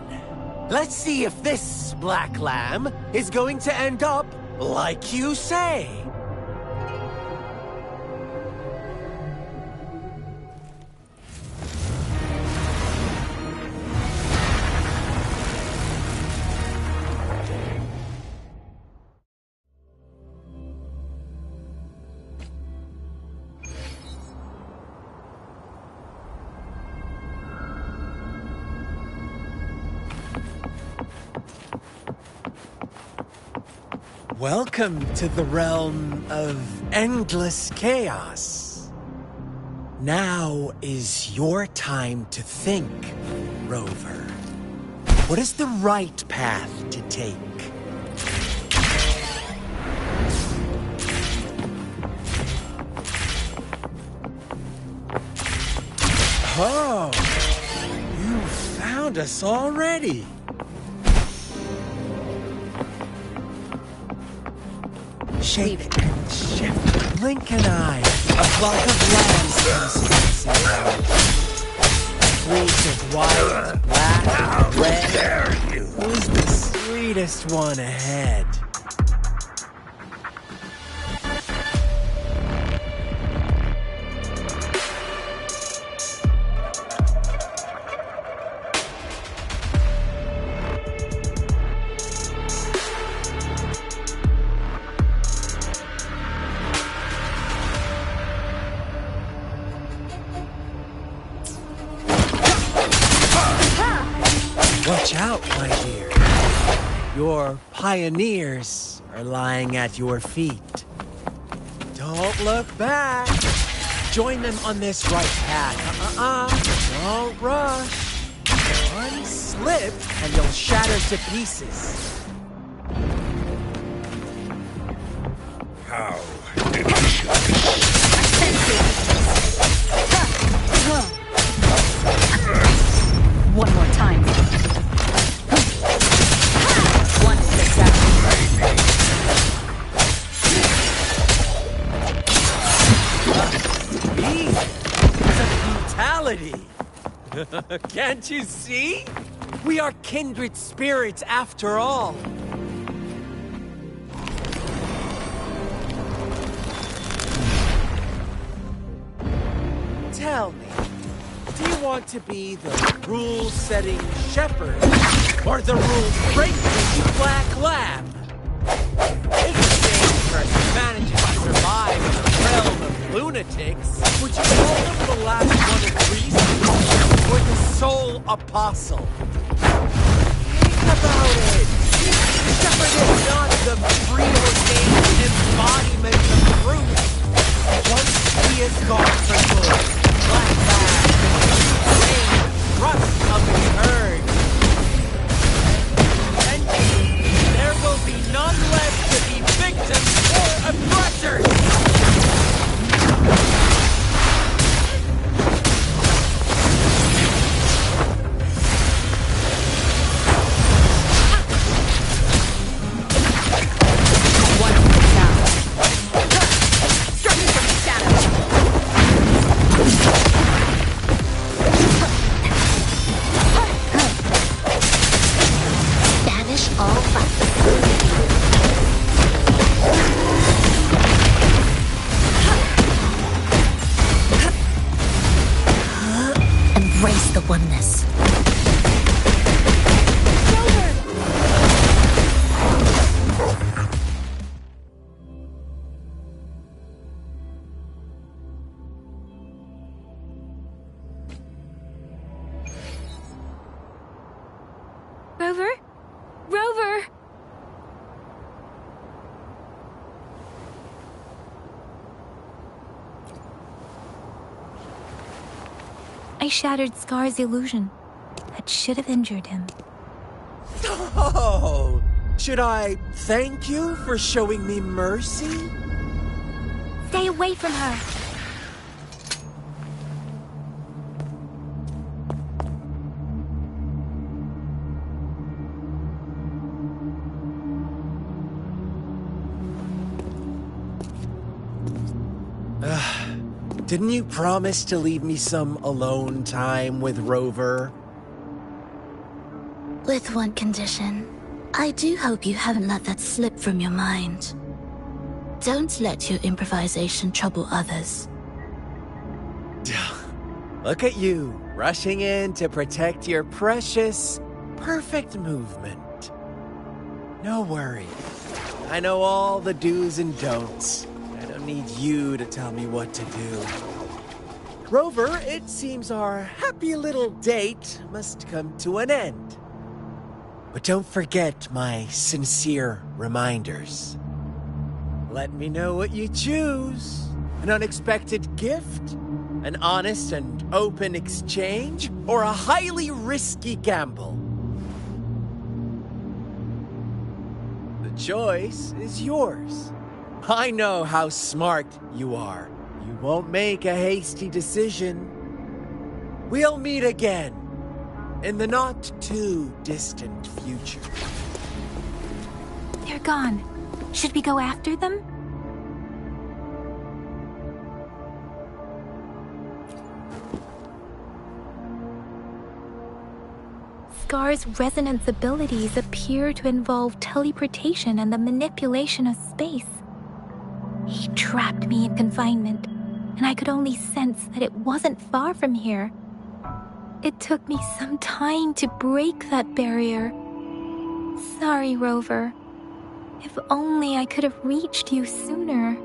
let's see if this black lamb is going to end up like you say. Welcome to the realm of endless chaos. Now is your time to think, Rover. What is the right path to take? Oh, you found us already. Shake and shift, blink an eye. A flock of lambs comes passing. Fleets of white, black, red. Dare you? Who's the sweetest one ahead? Watch out, my dear. Your pioneers are lying at your feet. Don't look back. Join them on this right path. Don't rush. One slip and you'll shatter to pieces. How did you shoot One more time. One sticks out. Me? It's a brutality. Can't you see? We are kindred spirits after all. Tell me, do you want to be the rule-setting shepherd or the rules-breaking black lamb? It's a shame person manages to survive in the realm of lunatics. Would you call them the last one of reason or the sole apostle? Think about it. The shepherd is not the preordained embodiment of truth. Once he is gone for good, black lamb can the rust of his herd. And there will be none left to be victims or oppressors. One sticks out. Striking from the shadows. Banish all violence. Embrace the oneness. Rover? Rover! I shattered Scar's illusion. That should have injured him. Oh, should I thank you for showing me mercy? Stay away from her! Didn't you promise to leave me some alone time with Rover? With one condition. I do hope you haven't let that slip from your mind. Don't let your improvisation trouble others. Look at you, rushing in to protect your precious, perfect movement. No worry. I know all the do's and don'ts. I don't need you to tell me what to do. Rover, it seems our happy little date must come to an end. But don't forget my sincere reminders. Let me know what you choose. An unexpected gift? An honest and open exchange? Or a highly risky gamble? The choice is yours. I know how smart you are. You won't make a hasty decision. We'll meet again in the not-too-distant future. They're gone. Should we go after them? Scar's resonance abilities appear to involve teleportation and the manipulation of space. He trapped me in confinement, and I could only sense that it wasn't far from here. It took me some time to break that barrier. Sorry, Rover. If only I could have reached you sooner.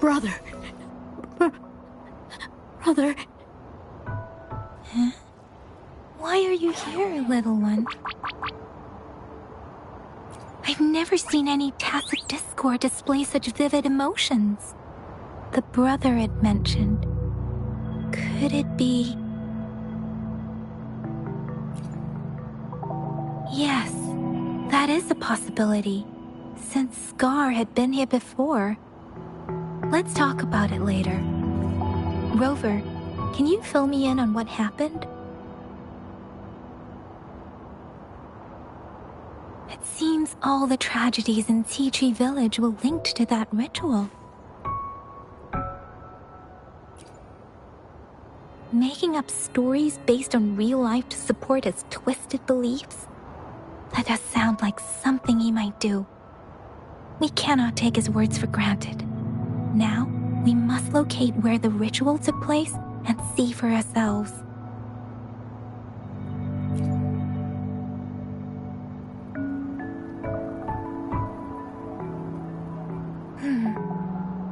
Brother. Brother. Huh? Why are you here, little one? I've never seen any tacit discord display such vivid emotions. The brother it mentioned. Could it be... Yes, that is a possibility, since Scar had been here before. Let's talk about it later. Rover, can you fill me in on what happened? It seems all the tragedies in Tea Tree Village were linked to that ritual. Making up stories based on real life to support his twisted beliefs? That does sound like something he might do. We cannot take his words for granted. Now, we must locate where the ritual took place and see for ourselves.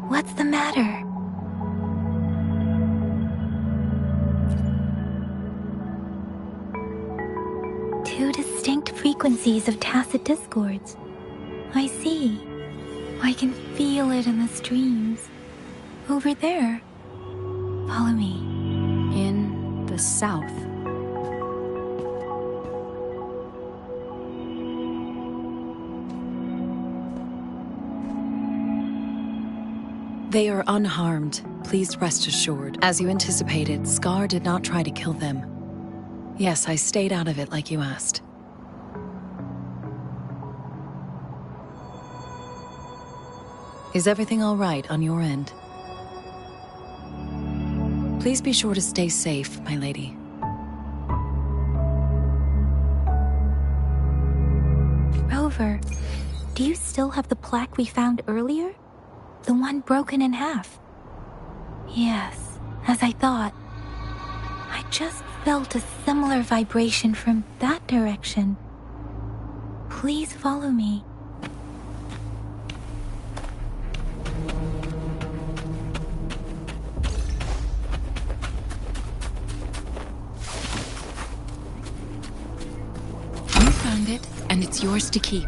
What's the matter? Two distinct frequencies of tacit discords. I see. I can feel it in the streams. Over there. Follow me. In the south. They are unharmed. Please rest assured. As you anticipated, Scar did not try to kill them. Yes, I stayed out of it like you asked. Is everything all right on your end? Please be sure to stay safe, my lady. Rover, do you still have the plaque we found earlier? The one broken in half? Yes, as I thought. I just felt a similar vibration from that direction. Please follow me. You found it, and it's yours to keep.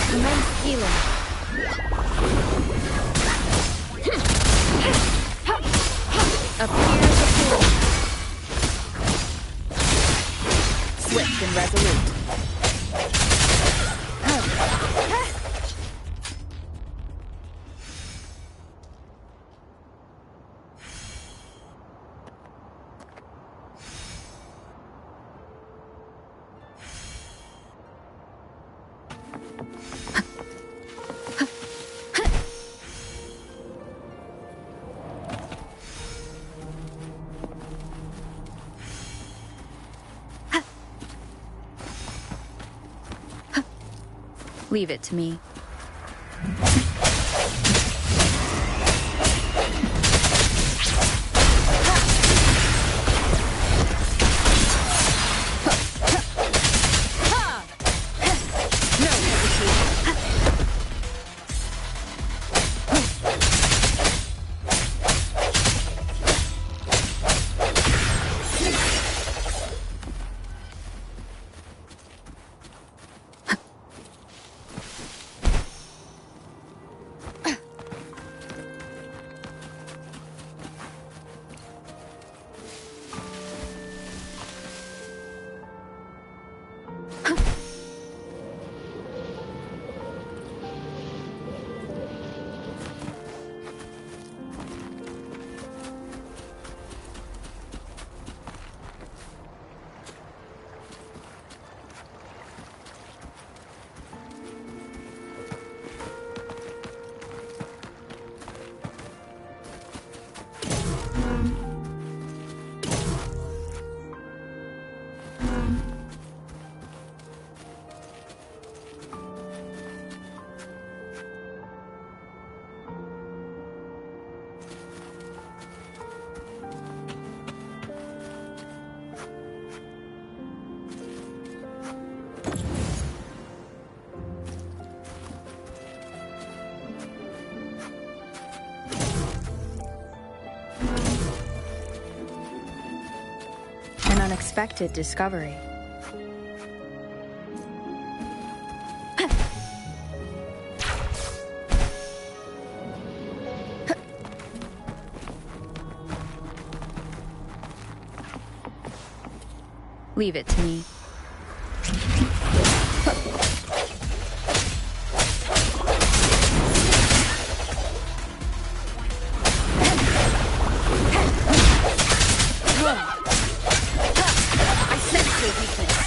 Commence healing. Appear before. Swift and resolute. Leave it to me. An unexpected discovery. Leave it to me. I sense your weakness.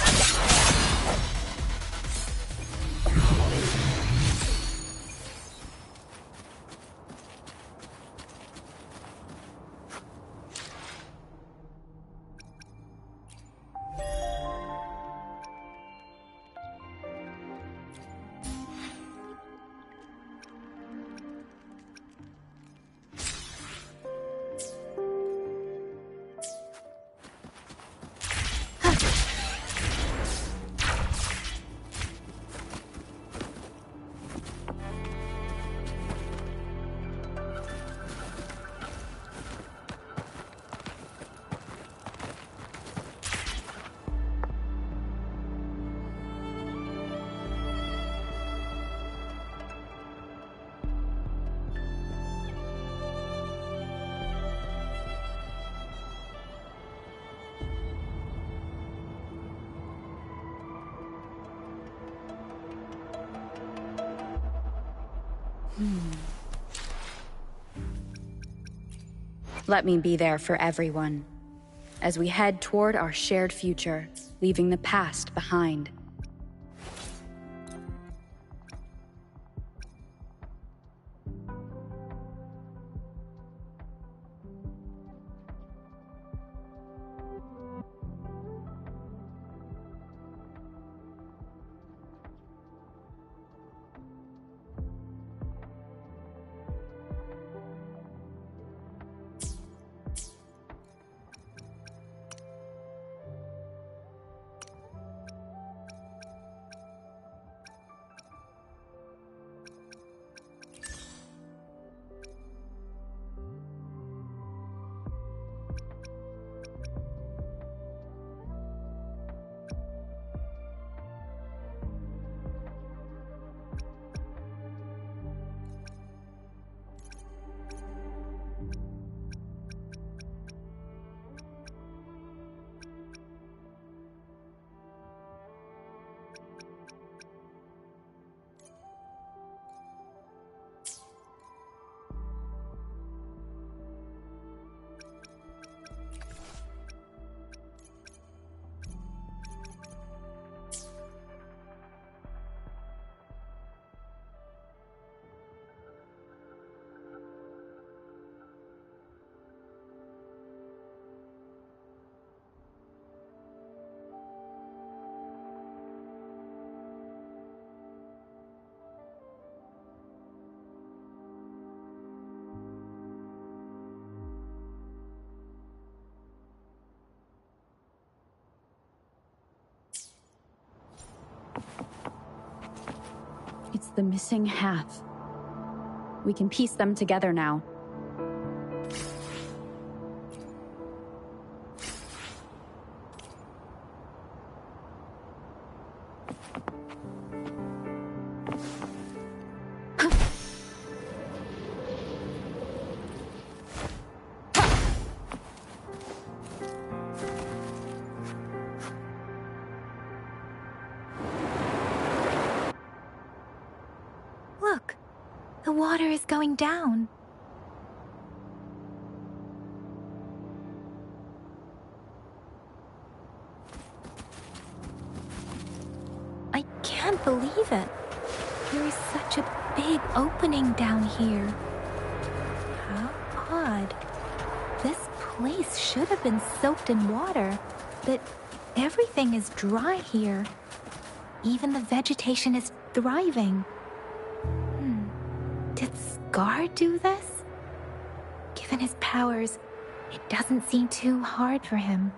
Let me be there for everyone, as we head toward our shared future, leaving the past behind. It's the missing half. We can piece them together now. Look, the water is going down. I can't believe it. There is such a big opening down here. How odd. This place should have been soaked in water, but everything is dry here. Even the vegetation is thriving. Did Scar do this? Given his powers, it doesn't seem too hard for him.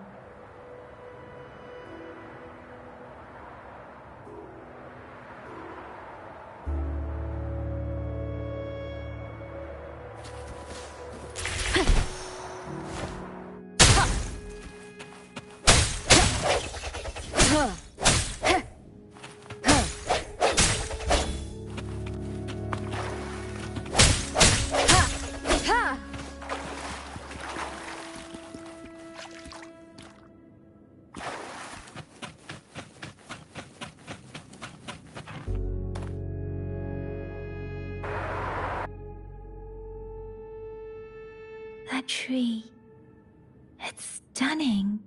That tree. It's stunning.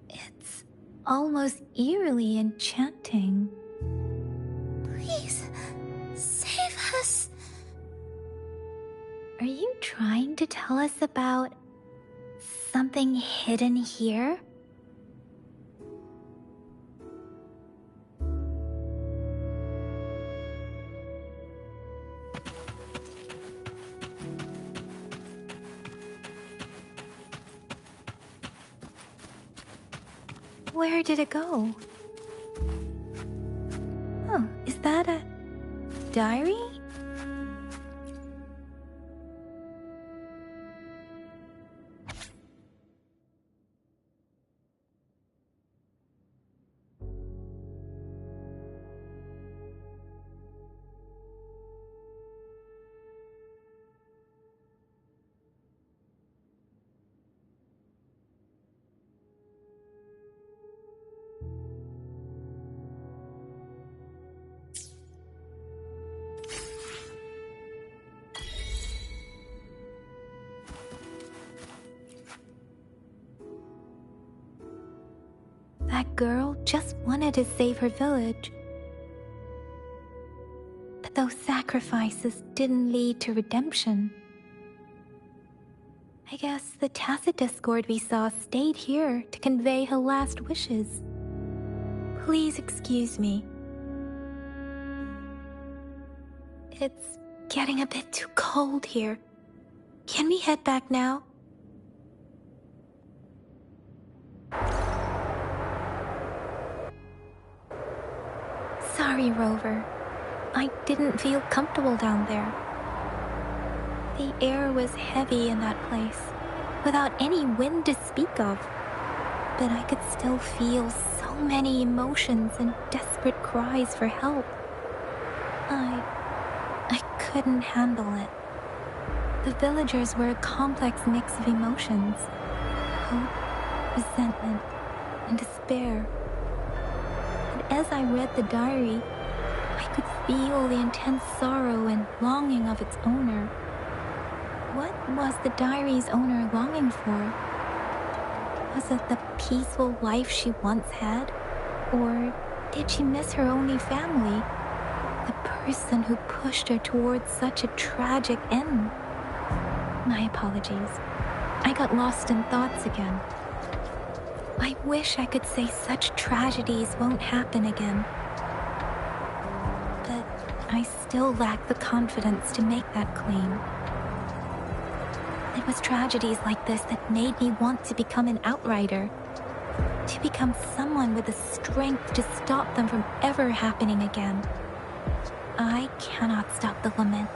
It's almost eerily enchanting. Please, save us. Are you trying to tell us about something hidden here? Where did it go? Oh, is that a diary? That girl just wanted to save her village. But those sacrifices didn't lead to redemption. I guess the tacit discord we saw stayed here to convey her last wishes. Please excuse me. It's getting a bit too cold here. Can we head back now? Sorry, Rover. I didn't feel comfortable down there. The air was heavy in that place, without any wind to speak of. But I could still feel so many emotions and desperate cries for help. I couldn't handle it. The villagers were a complex mix of emotions. Hope, resentment, and despair. As I read the diary, I could feel the intense sorrow and longing of its owner. What was the diary's owner longing for? Was it the peaceful life she once had? Or did she miss her only family? The person who pushed her towards such a tragic end? My apologies. I got lost in thoughts again. I wish I could say such tragedies won't happen again. But I still lack the confidence to make that claim. It was tragedies like this that made me want to become an outrider. To become someone with the strength to stop them from ever happening again. I cannot stop the lament,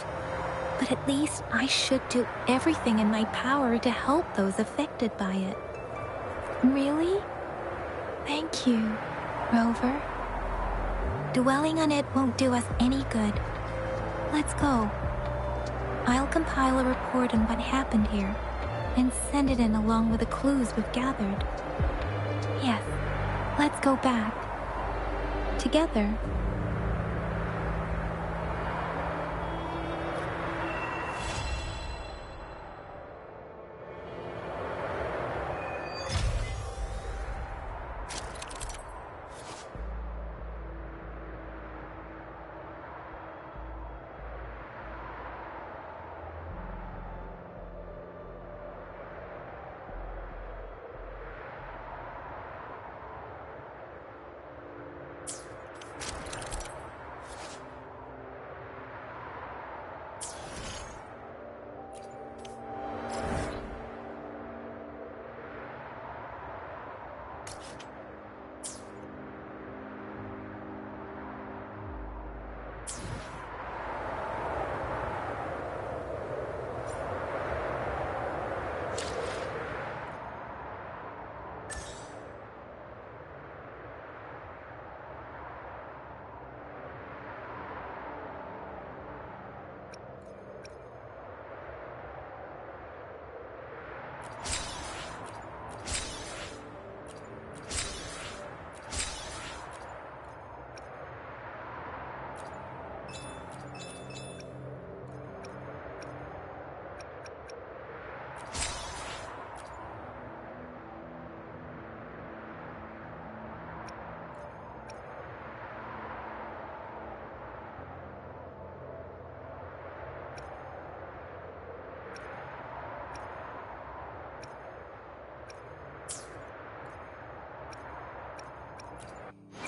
but at least I should do everything in my power to help those affected by it. Really? Thank you, Rover. Dwelling on it won't do us any good. Let's go. I'll compile a report on what happened here and send it in along with the clues we've gathered. Yes, let's go back. Together.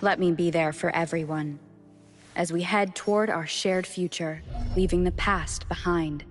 Let me be there for everyone, as we head toward our shared future, leaving the past behind.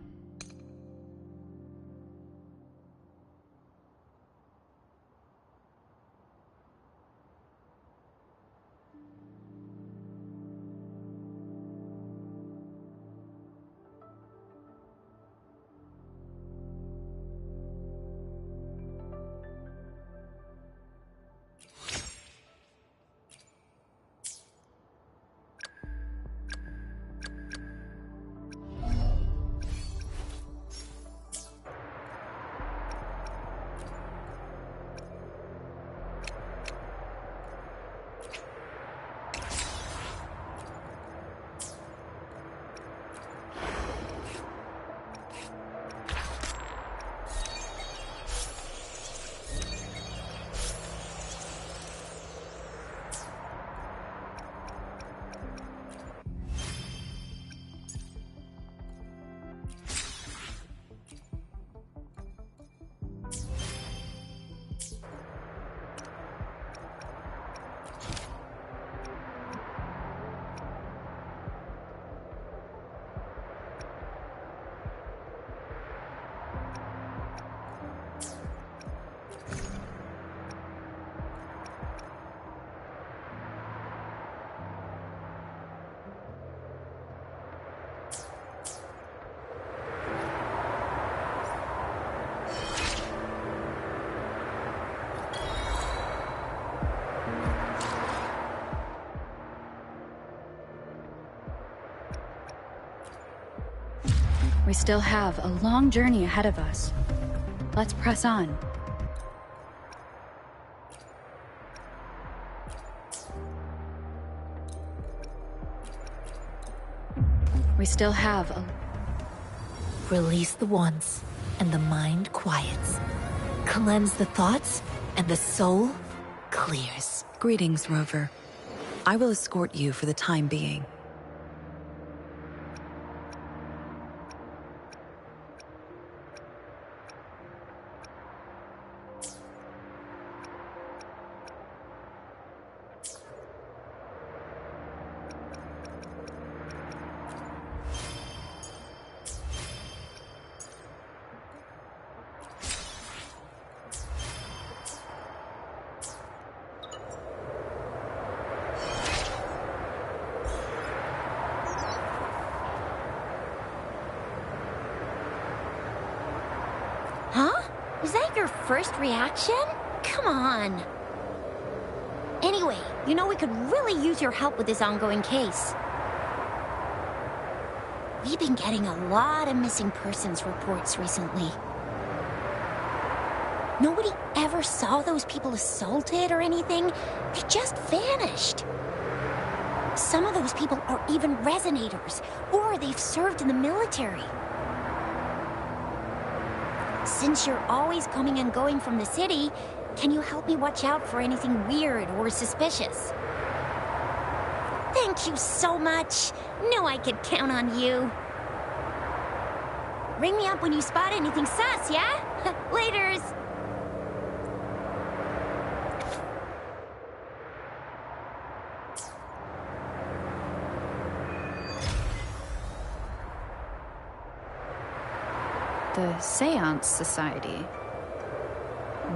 We still have a long journey ahead of us. Let's press on. We still have a... Release the wands, and the mind quiets. Cleanse the thoughts, and the soul clears. Greetings, Rover. I will escort you for the time being. that your first reaction? Come on. Anyway, you know we could really use your help with this ongoing case. We've been getting a lot of missing persons reports recently. Nobody ever saw those people assaulted or anything. They just vanished. Some of those people are even resonators, or they've served in the military. Since you're always coming and going from the city, can you help me watch out for anything weird or suspicious? Thank you so much. Knew I could count on you. Ring me up when you spot anything sus, yeah? Laters. The Seance Society.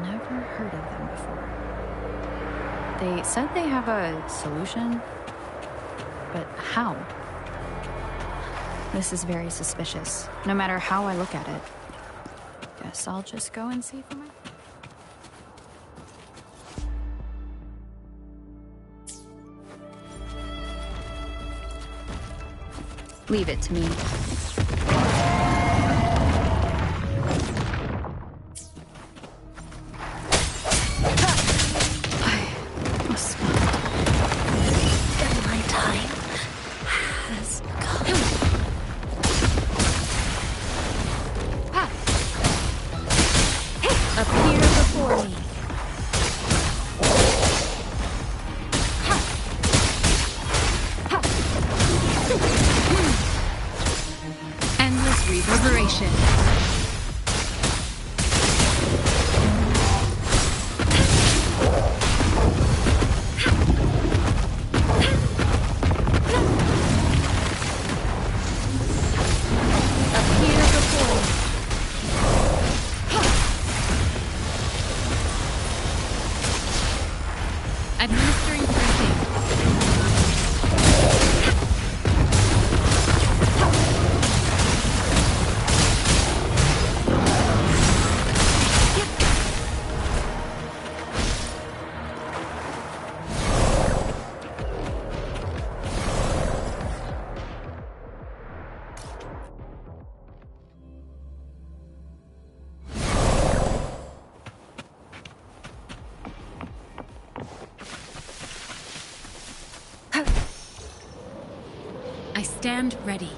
Never heard of them before. They said they have a solution, but how? This is very suspicious, no matter how I look at it. Guess I'll just go and see for myself. Leave it to me. Reverberation. Administering briefing. I stand ready.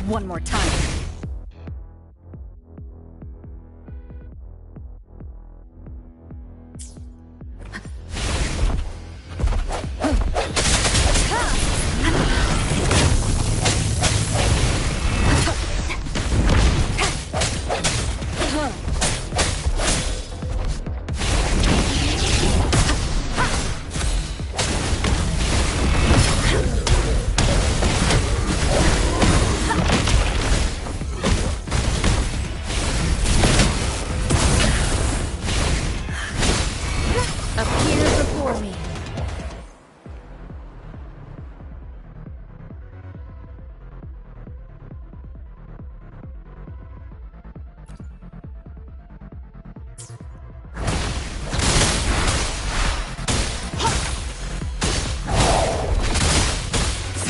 One more time.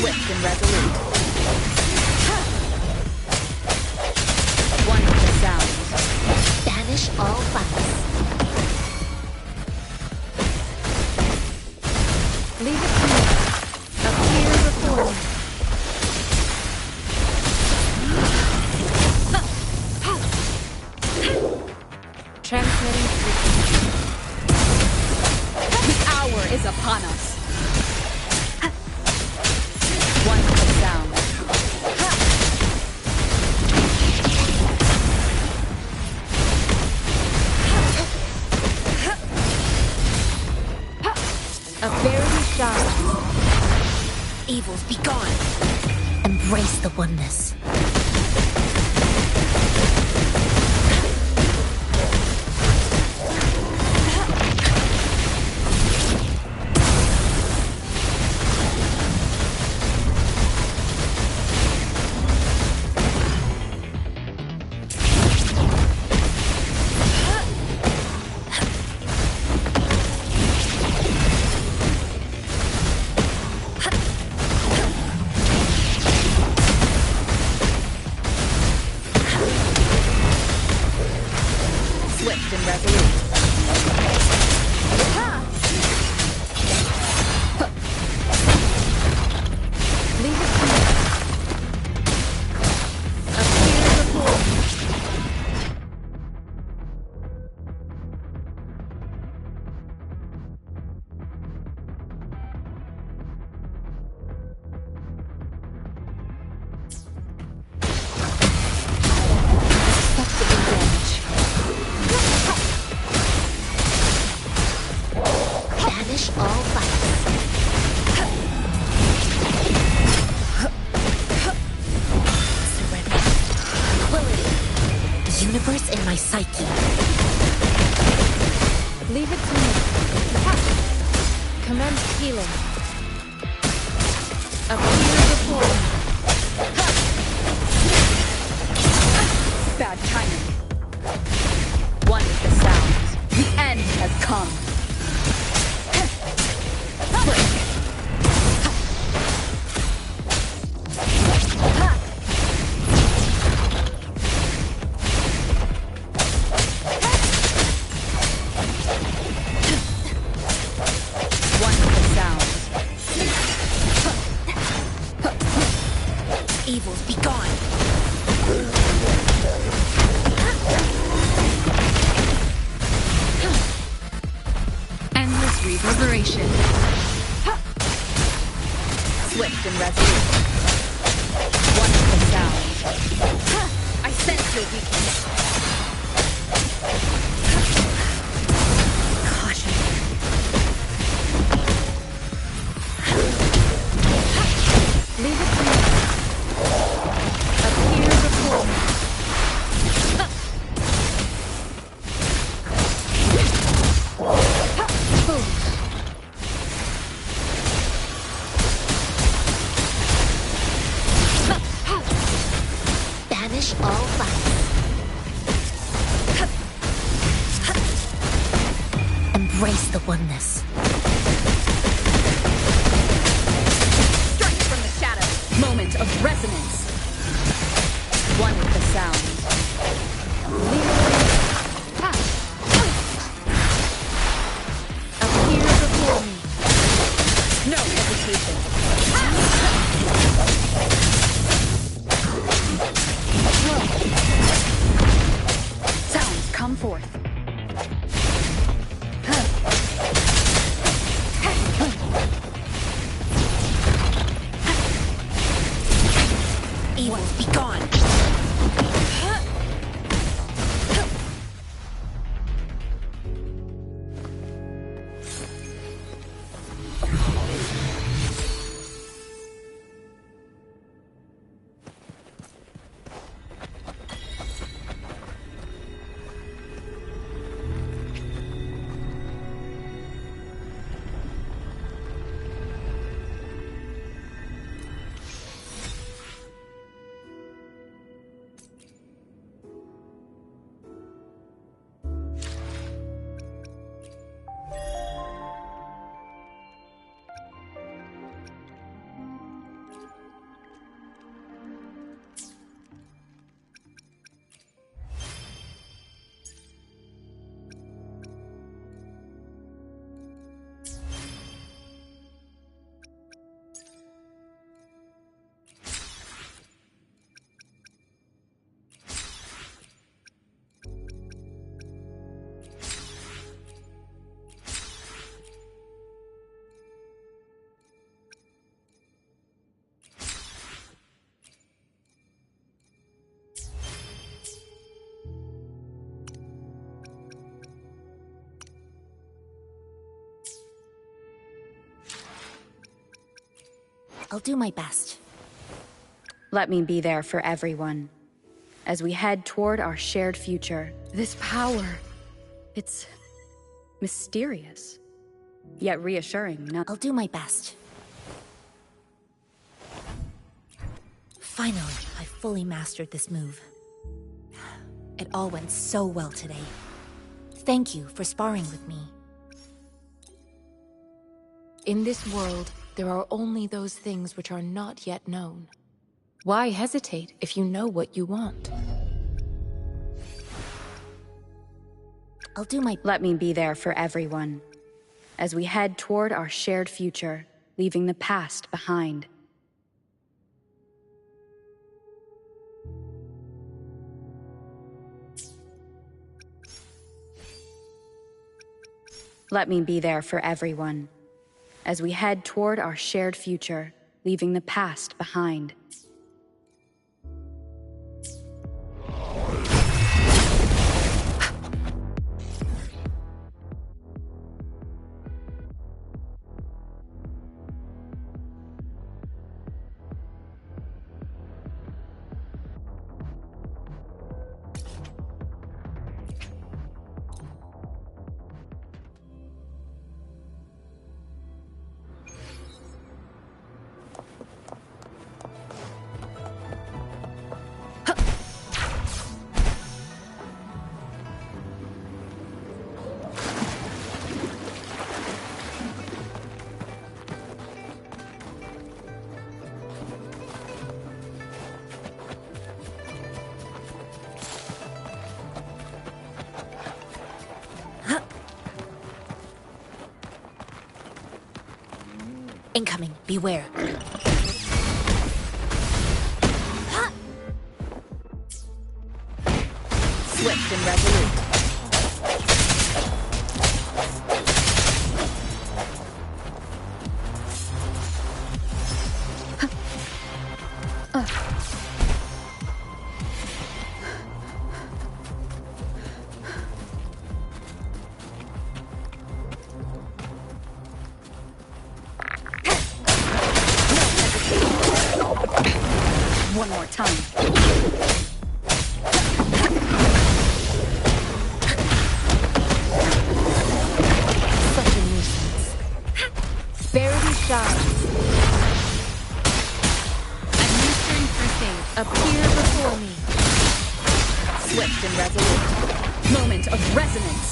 Swift and resolute. One with the sound. Banish all fights. Leave it to me. Appear before me. Transmitting frequency. The hour is upon us. One with the sound. A fairy shine. Evils be gone. Embrace the oneness. Swift and resolute. Leave it to me. Appear before me. Effective damage. Banish all vice. Surrender. Tranquility. The universe in my psyche. Leave it to me. Commence healing. Appear before me. Bad timing. One is the sound. The end has come. One is the sound. Evils be gone. Endless reverberation. Swift and resolute. One is the sound. I sense your weakness. Caution. Leave it to me. Appear before me. Foolish. Banish all vice. Embrace the oneness. Strike from the shadows. Moment of resonance. One is the sound. Leave it to me. Appear before me. No hesitation. Sounds come forth. Evils be gone. I'll do my best. Let me be there for everyone. As we head toward our shared future, this power, it's mysterious, yet reassuring. I'll do my best. Finally, I fully mastered this move. It all went so well today. Thank you for sparring with me. In this world, there are only those things which are not yet known. Why hesitate if you know what you want? I'll do my... Let me be there for everyone. As we head toward our shared future, leaving the past behind. Let me be there for everyone. As we head toward our shared future, leaving the past behind. Incoming, beware. Swift and resolute. One more time. Such a nuisance. Verity shines. Administering first aid. Appear before me. Swift and resolute. Moment of resonance.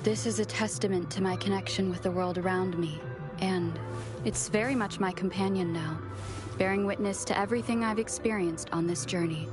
This is a testament to my connection with the world around me, and it's very much my companion now, bearing witness to everything I've experienced on this journey.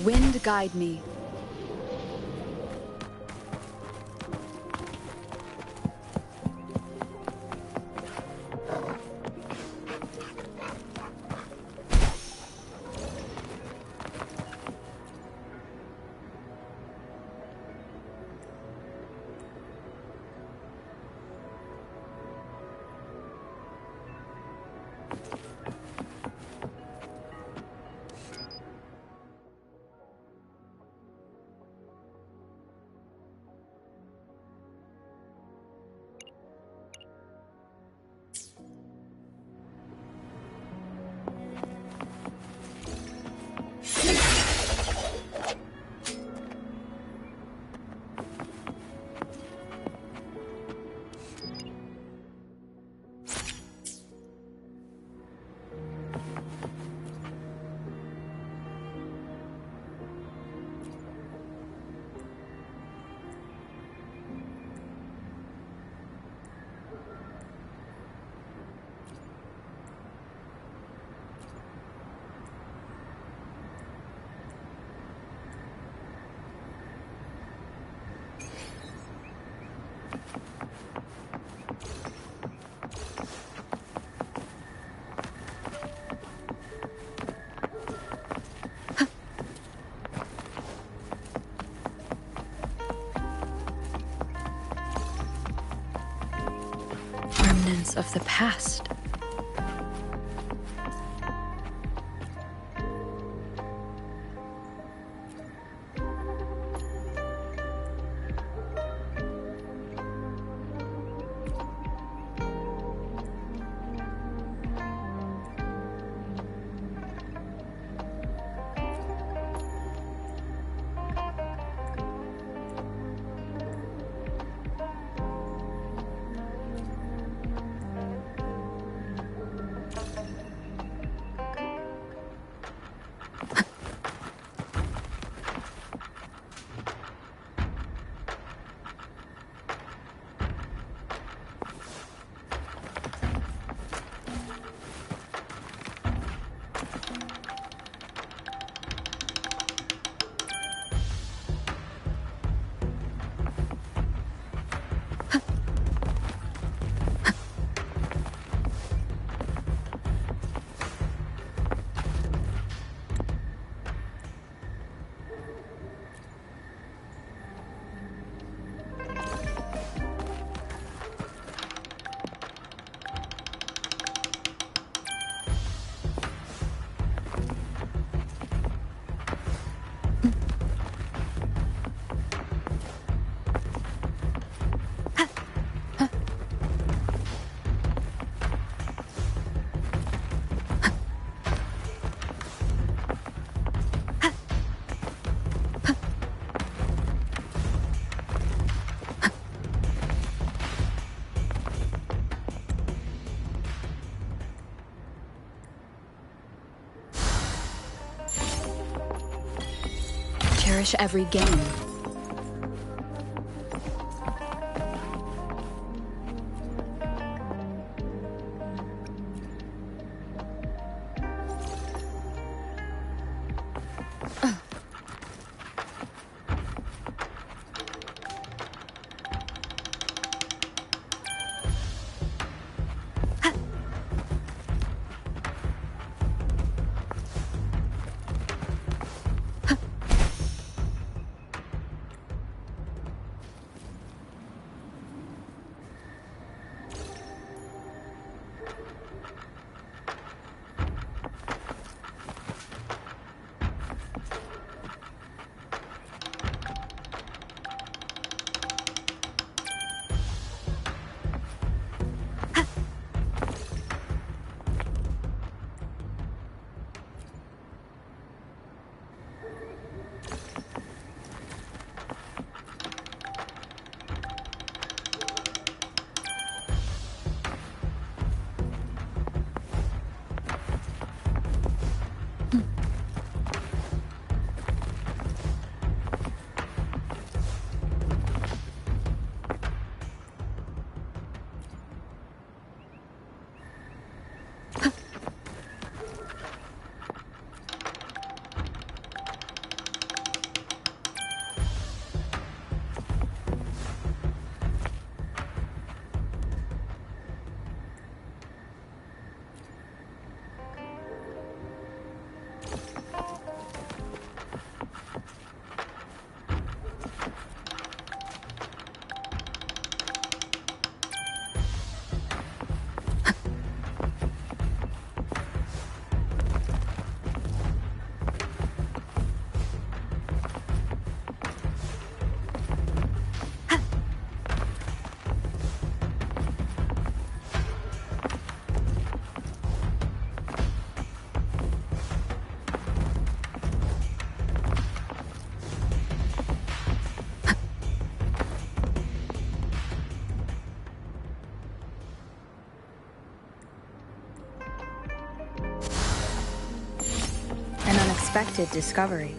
Wind guide me. Remnants of the past. Cherish every gain. An unexpected discovery.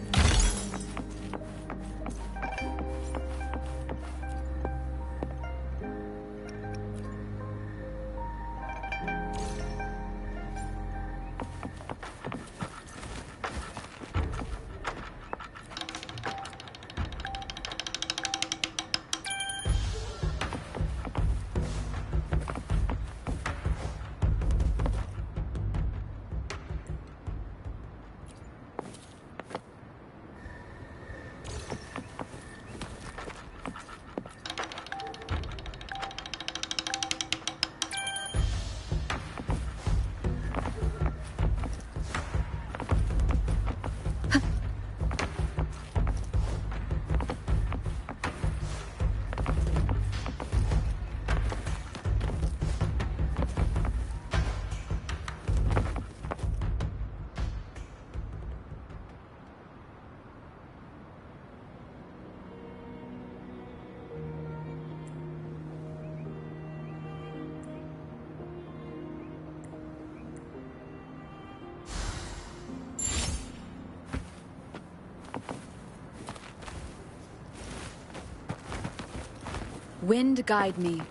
Wind guide me.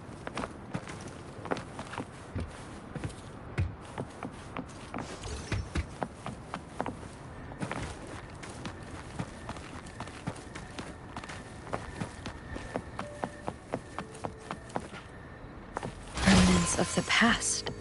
Remnants of the past.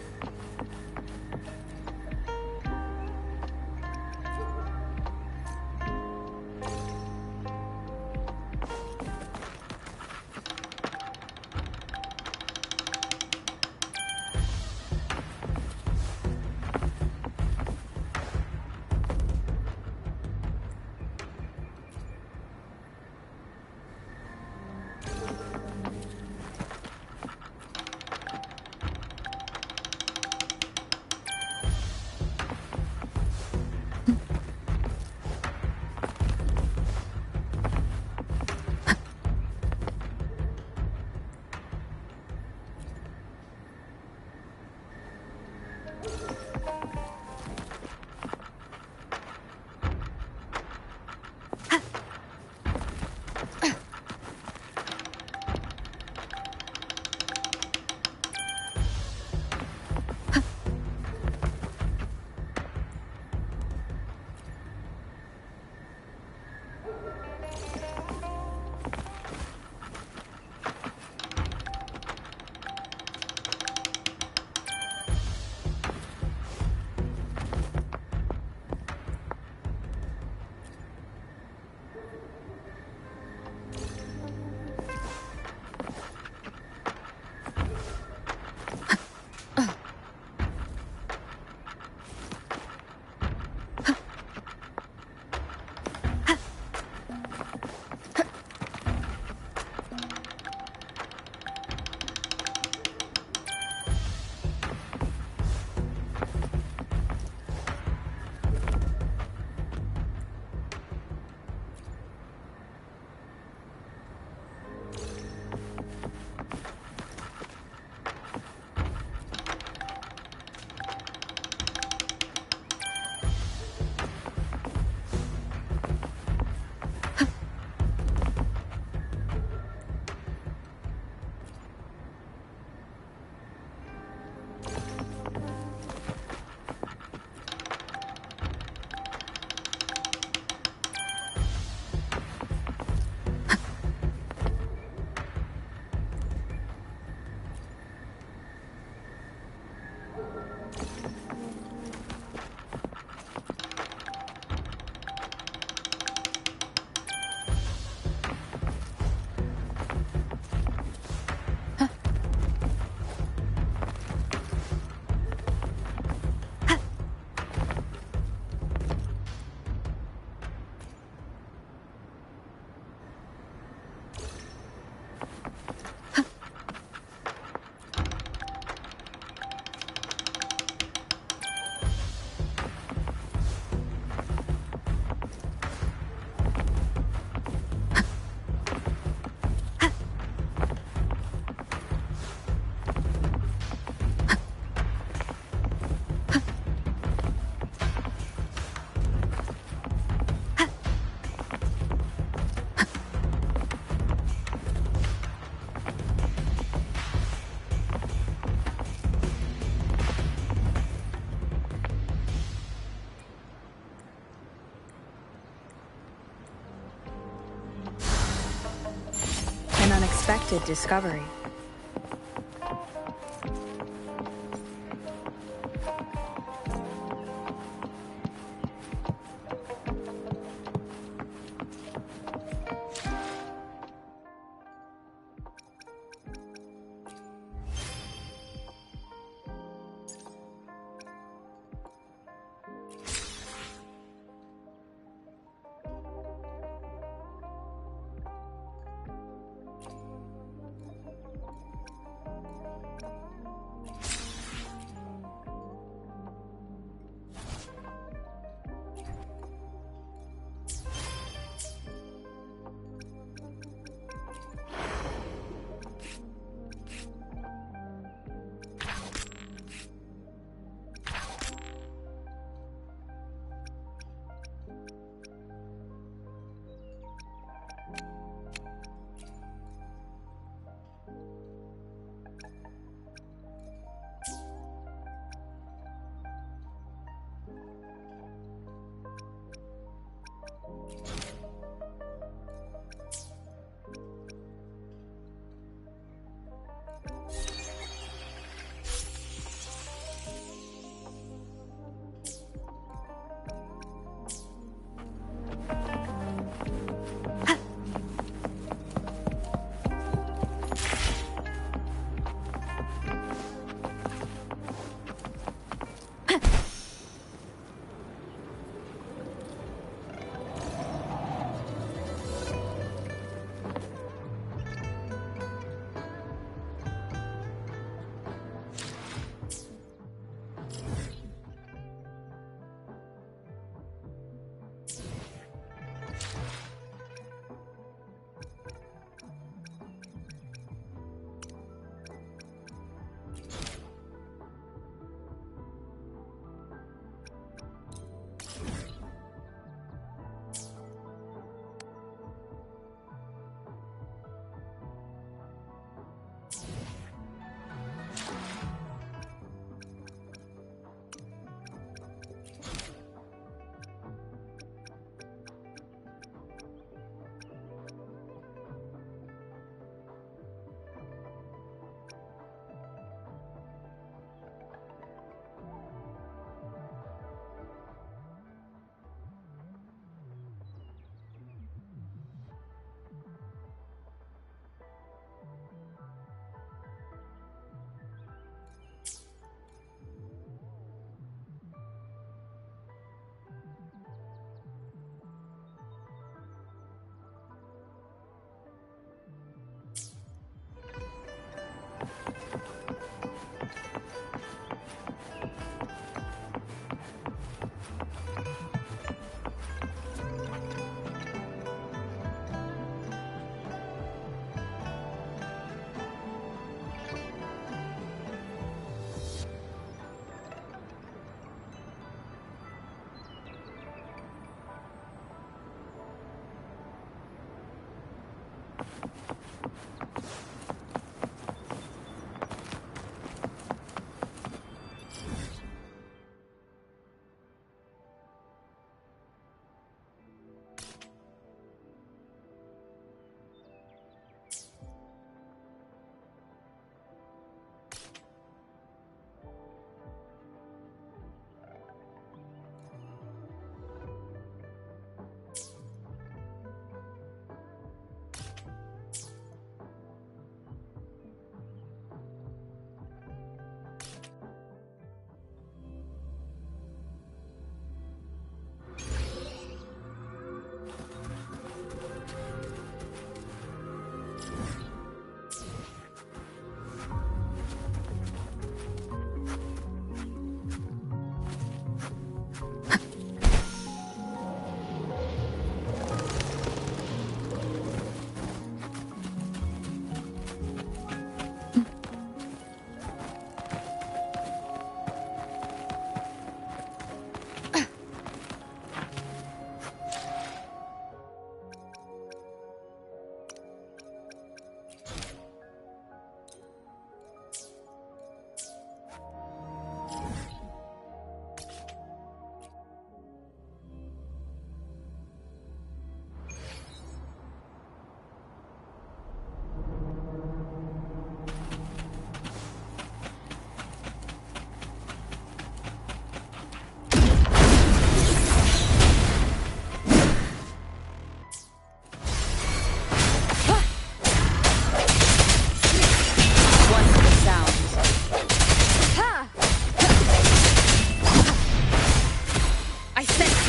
unexpected discovery.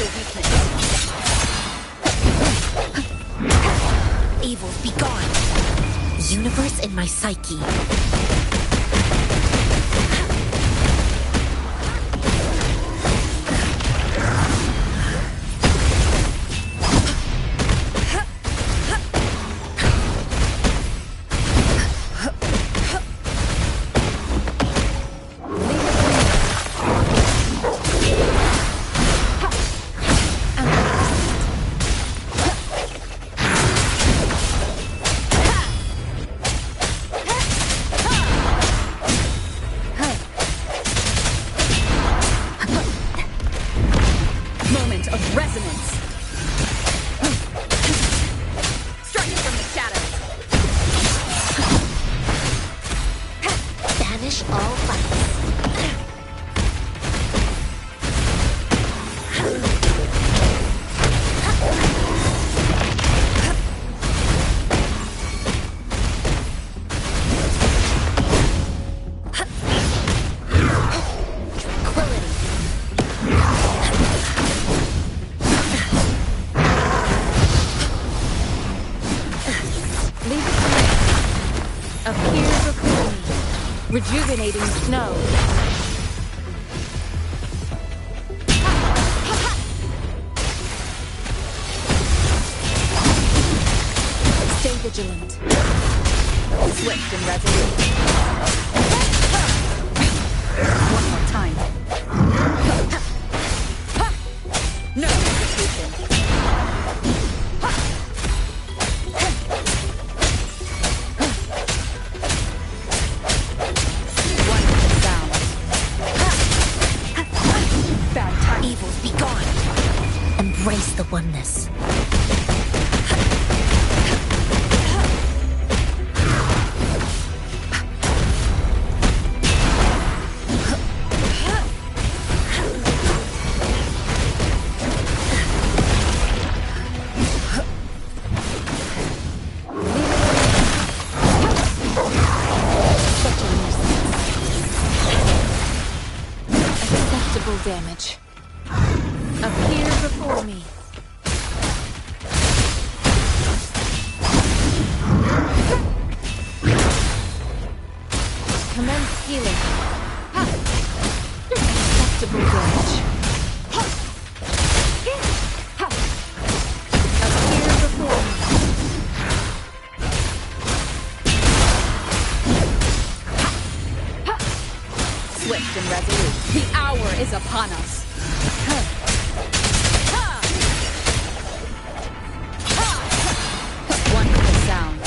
your weakness. Evils, be gone! Universe in my psyche. Moment of resonance. Striking from the shadows. Banish all fights. Appear before me. Rejuvenating snow. Stay vigilant. Swift and resolute. One more time. No hesitation. Evils, be gone! Embrace the oneness. Such a nuisance. Acceptable damage. Appear before me. Commence healing. Acceptable damage. Appear before me. Swift and resolute. The hour is upon us. Wonderful sound.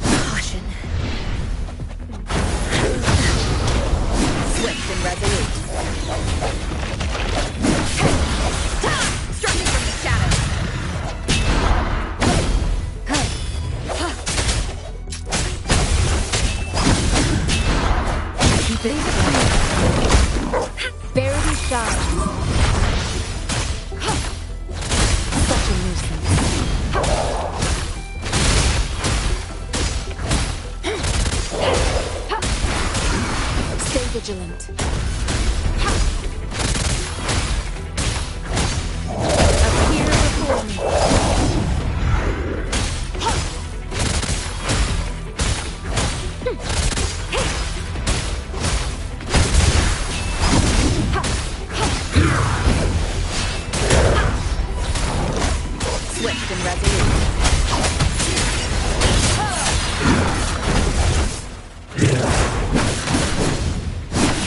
Caution. Swift and resolute. Striking from the shadows. Keep it coming. Verity shines. Such a nuisance. Stay vigilant. Appear before me. Swift and resolute.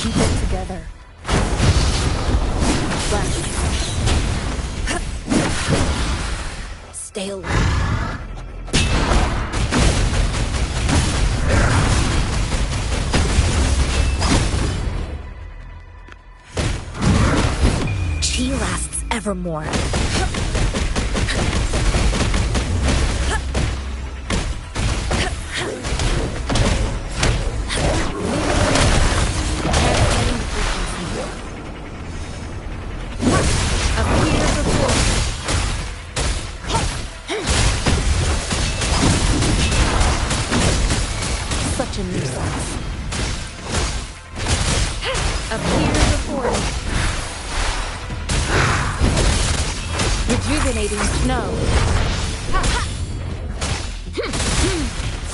Keep it together. Flash. Stay alive. Chi lasts evermore. Appear before me. Such a nuisance. Appear before me. Rejuvenating snow.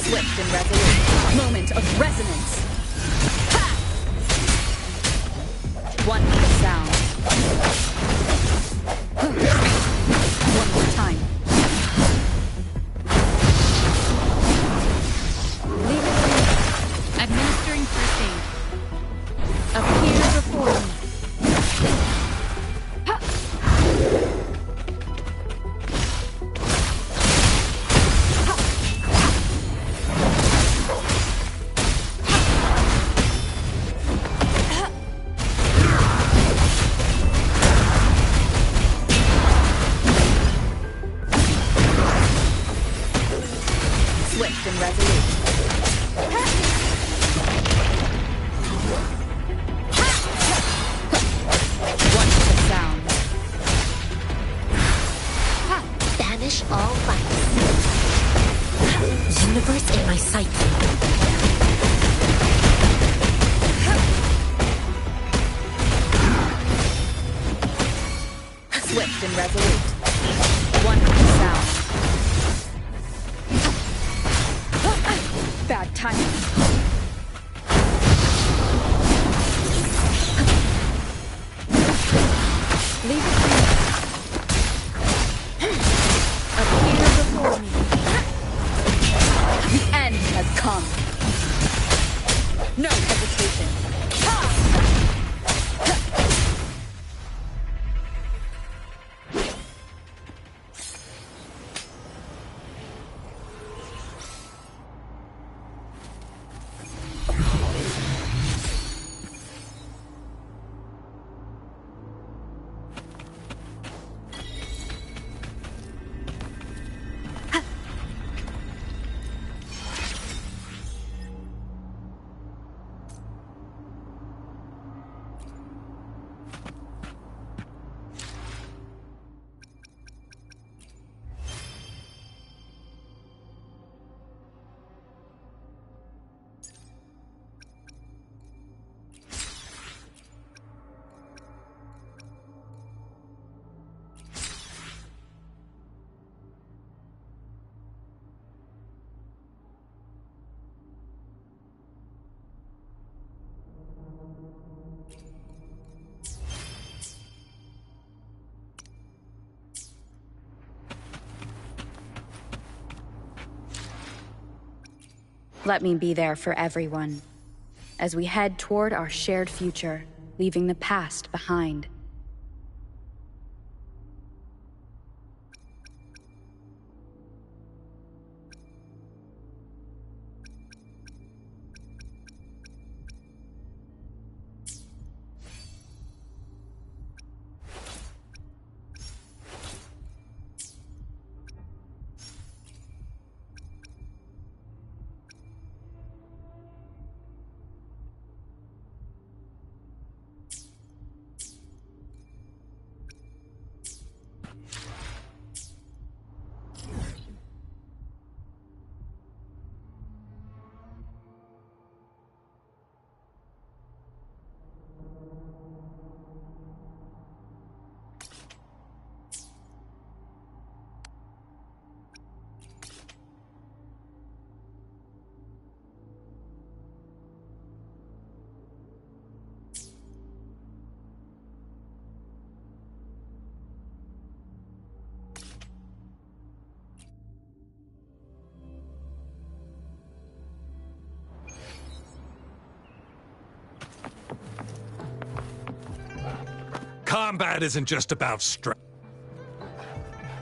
Swift and resolute. Moment of resonance. One more sound. One more time. Leave it be. Administering first aid. Appear before me. Swift and resolute. One more sound. Banish all vice. Universe in my psyche. Swift and resolute. One more sound. Bad timing. Leave it be. Appear before me. The end has come. No hesitation. Let me be there for everyone, as we head toward our shared future, leaving the past behind. Combat isn't just about strength.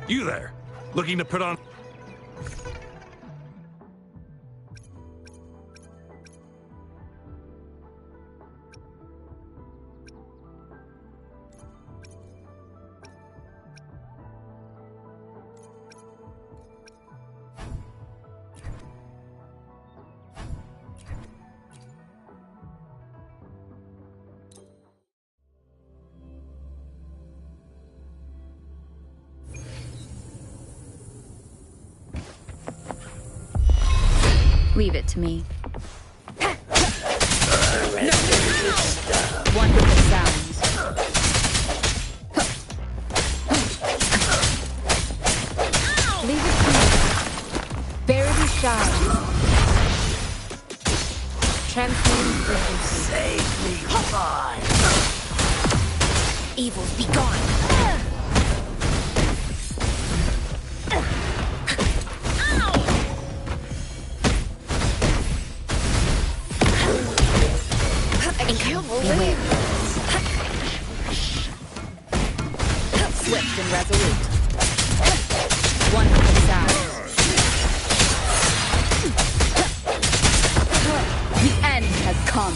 You there, looking to put on... Leave it to me. Wonderful sounds. Leave it to me. Barely shine. Transmitting frequency. Save me, fine. Evils be gone. I can't believe swift and resolute. Wonderful sounds. The end has come.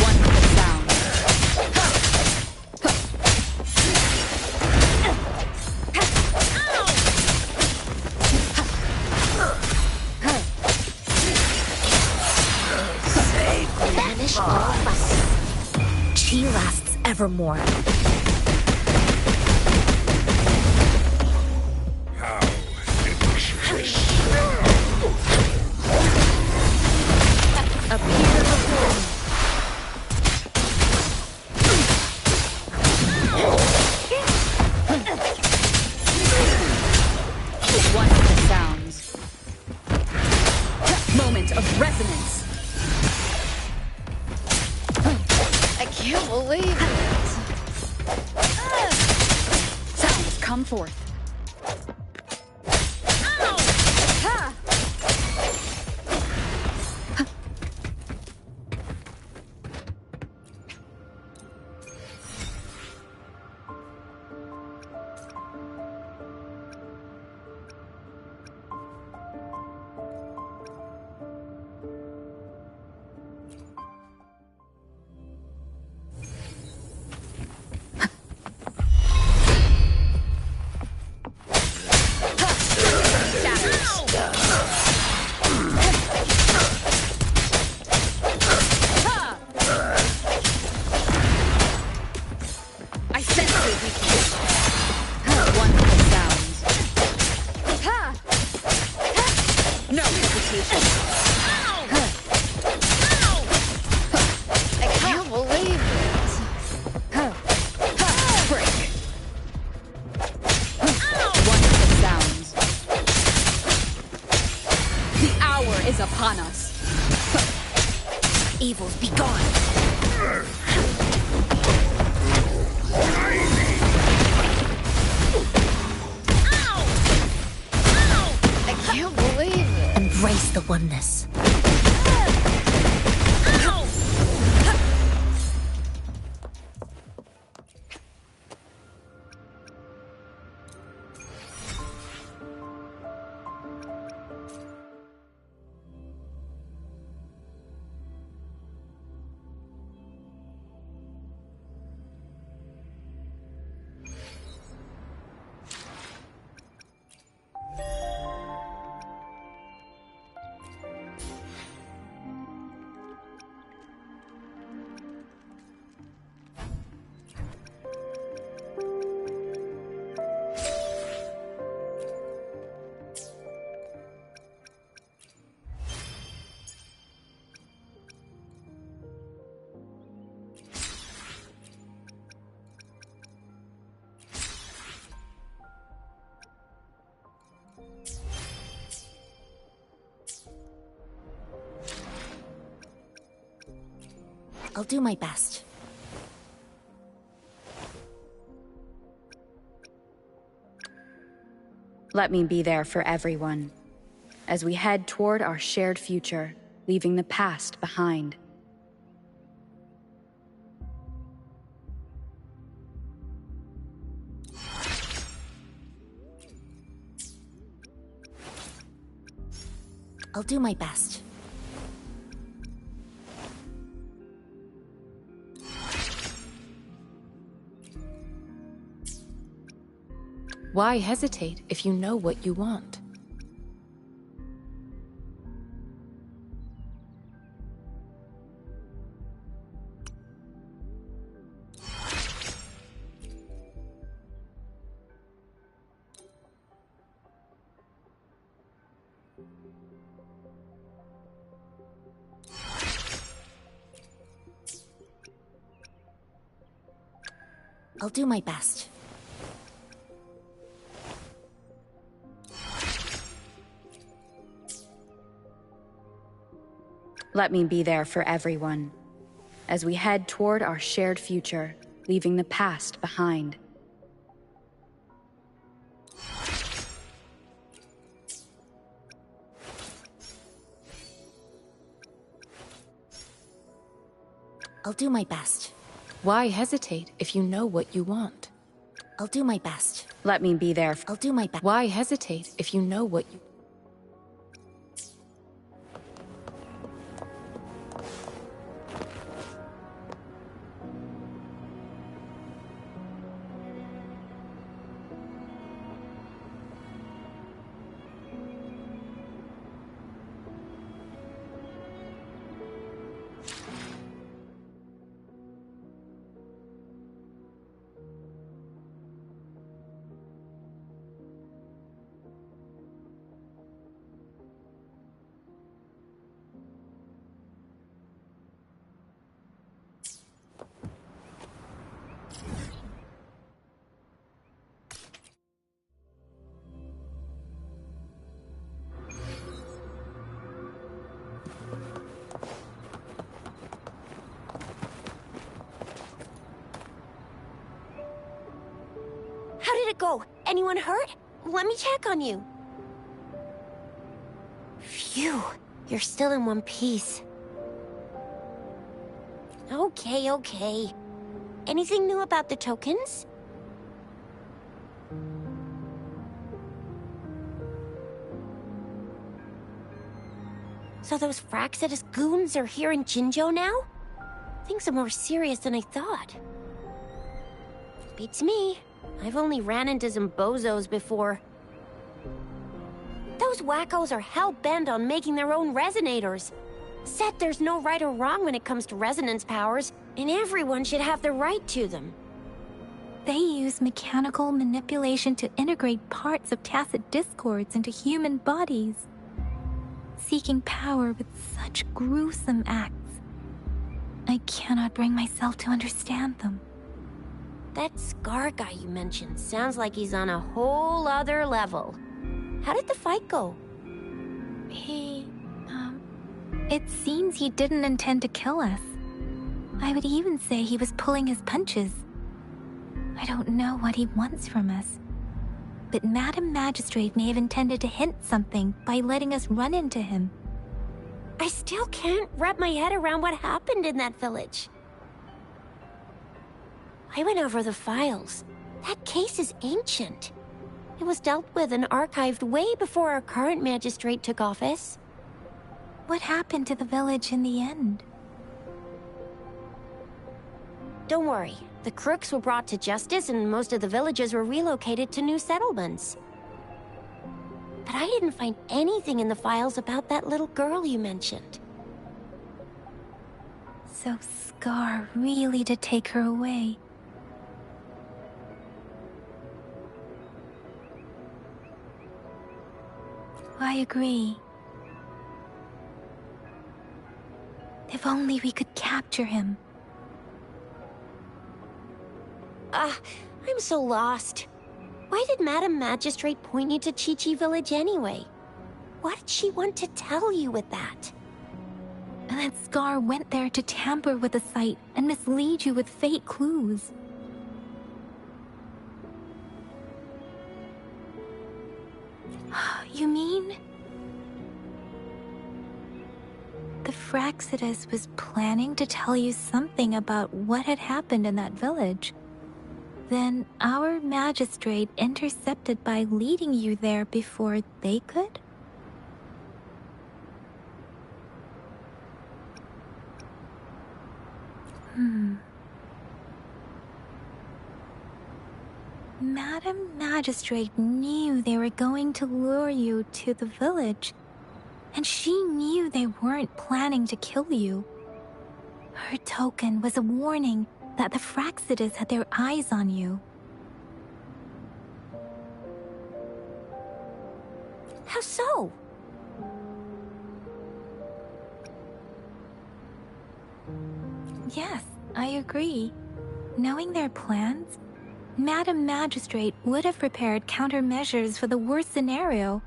Wonderful sounds. Banish all fuss. Chi lasts evermore. Appear before me. Wonderful sounds. Moment of resonance. I can't believe it. Sounds come forth. Ha! I sense your weakness. Wonderful sounds. No hesitation. I can't believe it. Break. Wonderful sounds. The hour is upon us. Evils be gone. I can't believe it. Embrace the oneness. I'll do my best. Let me be there for everyone, as we head toward our shared future, leaving the past behind. I'll do my best. Why hesitate if you know what you want? I'll do my best. Let me be there for everyone, as we head toward our shared future, leaving the past behind. I'll do my best. Why hesitate if you know what you want? I'll do my best. Let me be there. I'll do my best. Why hesitate if you know what you... How did it go? Anyone hurt? Let me check on you. Phew, you're still in one piece. Okay. Anything new about the tokens? So those Fraxidus goons are here in Jinzhou now? Things are more serious than I thought. Beats me. I've only ran into some bozos before. Those wackos are hell-bent on making their own resonators. Said there's no right or wrong when it comes to resonance powers, and everyone should have the right to them. They use mechanical manipulation to integrate parts of tacit discords into human bodies, seeking power with such gruesome acts. I cannot bring myself to understand them. That Scar guy you mentioned sounds like he's on a whole other level. How did the fight go? It seems he didn't intend to kill us. I would even say he was pulling his punches. I don't know what he wants from us. But Madam Magistrate may have intended to hint something by letting us run into him. I still can't wrap my head around what happened in that village. I went over the files. That case is ancient. It was dealt with and archived way before our current magistrate took office. What happened to the village in the end? Don't worry. The crooks were brought to justice and most of the villagers were relocated to new settlements. But I didn't find anything in the files about that little girl you mentioned. So Scar really did take her away. I agree. If only we could capture him. I'm so lost. Why did Madam Magistrate point you to Chi-Chi Village anyway? What did she want to tell you with that? And that Scar went there to tamper with the site and mislead you with fake clues. You mean? The Fraxidus was planning to tell you something about what had happened in that village. Then our magistrate intercepted by leading you there before they could? Madam Magistrate knew they were going to lure you to the village, and she knew they weren't planning to kill you. Her token was a warning that the Fraxidas had their eyes on you. How so? Yes, I agree. Knowing their plans, Madam Magistrate would have prepared countermeasures for the worst scenario.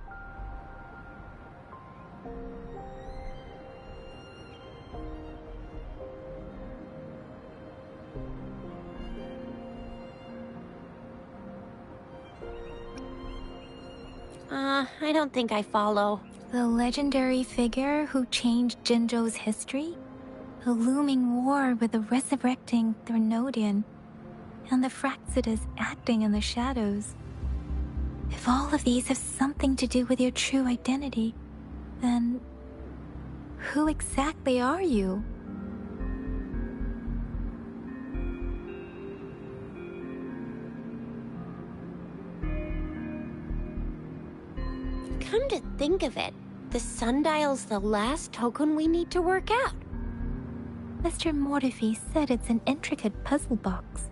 I don't think I follow. The legendary figure who changed Jinzhou's history? The looming war with the resurrecting Threnodian, and the Fraxidas acting in the shadows. If all of these have something to do with your true identity, then who exactly are you? Come to think of it, the sundial's the last token we need to work out. Mr. Mortefi said it's an intricate puzzle box.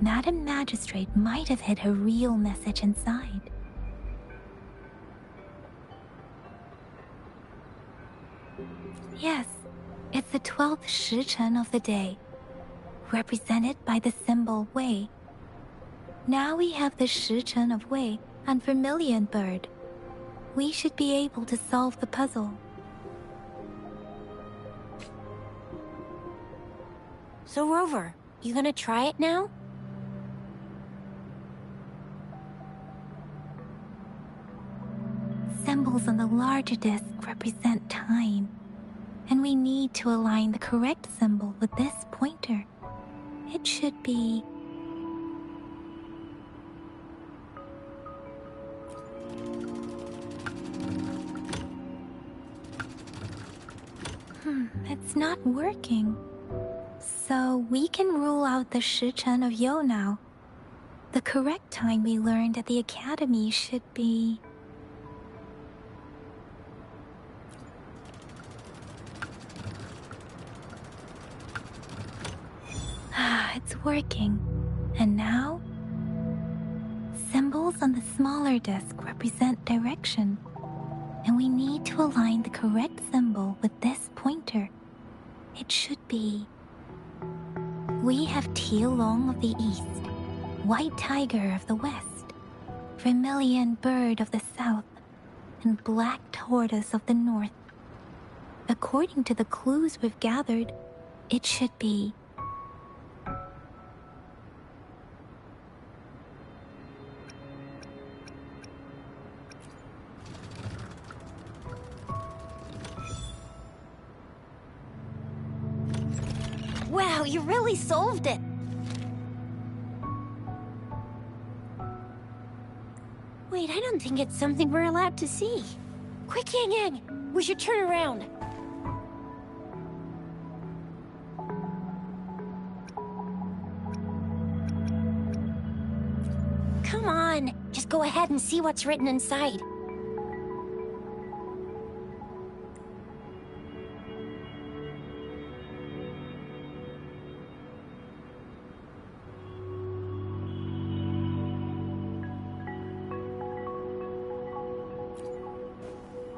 Madam Magistrate might have hid her real message inside. Yes, it's the 12th Shichen of the day, represented by the symbol Wei. Now we have the Shichen of Wei and Vermilion Bird. We should be able to solve the puzzle. So Rover, you gonna try it now? Symbols on the larger disc represent time, and we need to align the correct symbol with this pointer. It should be... it's not working. So we can rule out the Shichen of Yo now. The correct time we learned at the academy should be... it's working. And now? Symbols on the smaller disc represent direction, and we need to align the correct symbol with this pointer. It should be... We have Tielong of the east, White Tiger of the west, Vermilion Bird of the south, and Black Tortoise of the north. According to the clues we've gathered, it should be... Wow, you really solved it! Wait, I don't think it's something we're allowed to see. Quick, Yang Yang! We should turn around. Come on, just go ahead and see what's written inside.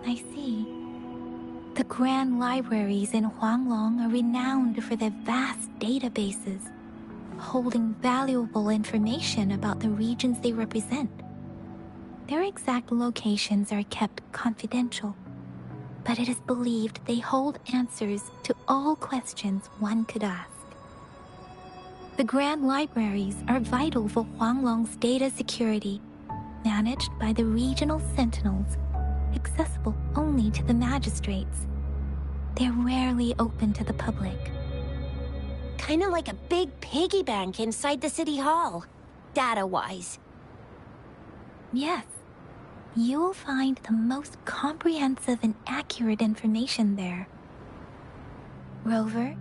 I see. The grand libraries in Huanglong are renowned for their vast databases, holding valuable information about the regions they represent. Their exact locations are kept confidential, but it is believed they hold answers to all questions one could ask. The grand libraries are vital for Huanglong's data security, managed by the regional sentinels, accessible only to the magistrates. They're rarely open to the public. Kinda like a big piggy bank inside the city hall, data-wise. Yes. You will find the most comprehensive and accurate information there. Rover,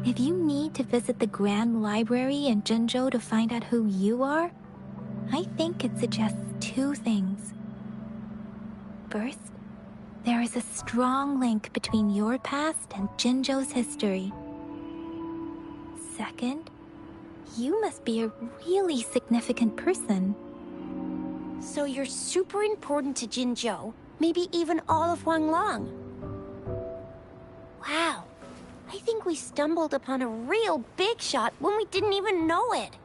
if you need to visit the Grand Library in Jinzhou to find out who you are, I think it suggests two things. First, there is a strong link between your past and Jinzhou's history. Second, you must be a really significant person. So you're super important to Jinzhou, maybe even all of Huanglong. Wow, I think we stumbled upon a real big shot when we didn't even know it.